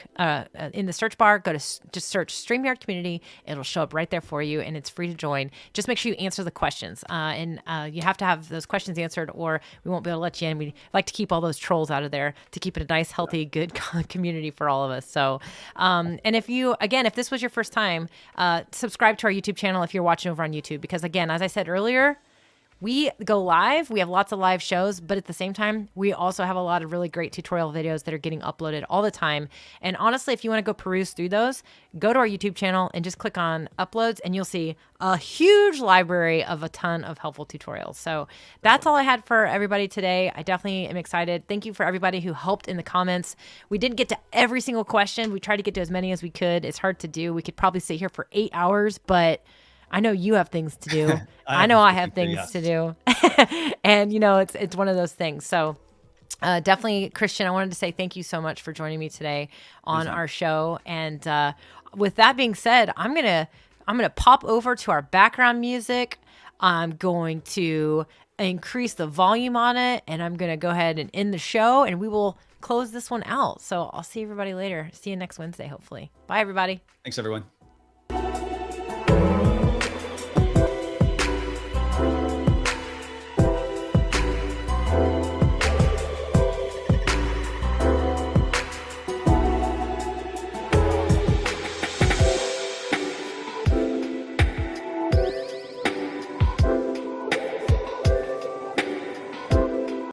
in the search bar, just search StreamYard Community. It'll show up right there for you, and it's free to join. Just make sure you answer the questions, and you have to have those questions answered or we won't be able to let you in. We like to keep all those trolls out of there to keep it a nice, healthy, good community for all of us. So, and if this was your first time, subscribe to our YouTube channel if you're watching over on YouTube, because again, as I said earlier, we go live. We have lots of live shows, but at the same time, we also have a lot of really great tutorial videos that are getting uploaded all the time. And honestly, if you want to go peruse through those, go to our YouTube channel and just click on uploads and you'll see a huge library of a ton of helpful tutorials. So that's all I had for everybody today. I definitely am excited. Thank you for everybody who helped in the comments. We didn't get to every single question. We tried to get to as many as we could. It's hard to do. We could probably sit here for 8 hours, but I know you have things to do. I know I have things to do. And it's one of those things. So definitely, Christian, I wanted to say thank you so much for joining me today on our show. And with that being said, I'm gonna pop over to our background music. I'm going to increase the volume on it, and I'm gonna go ahead and end the show, and we will close this one out. So I'll see everybody later. See you next Wednesday, hopefully. Bye, everybody. Thanks, everyone.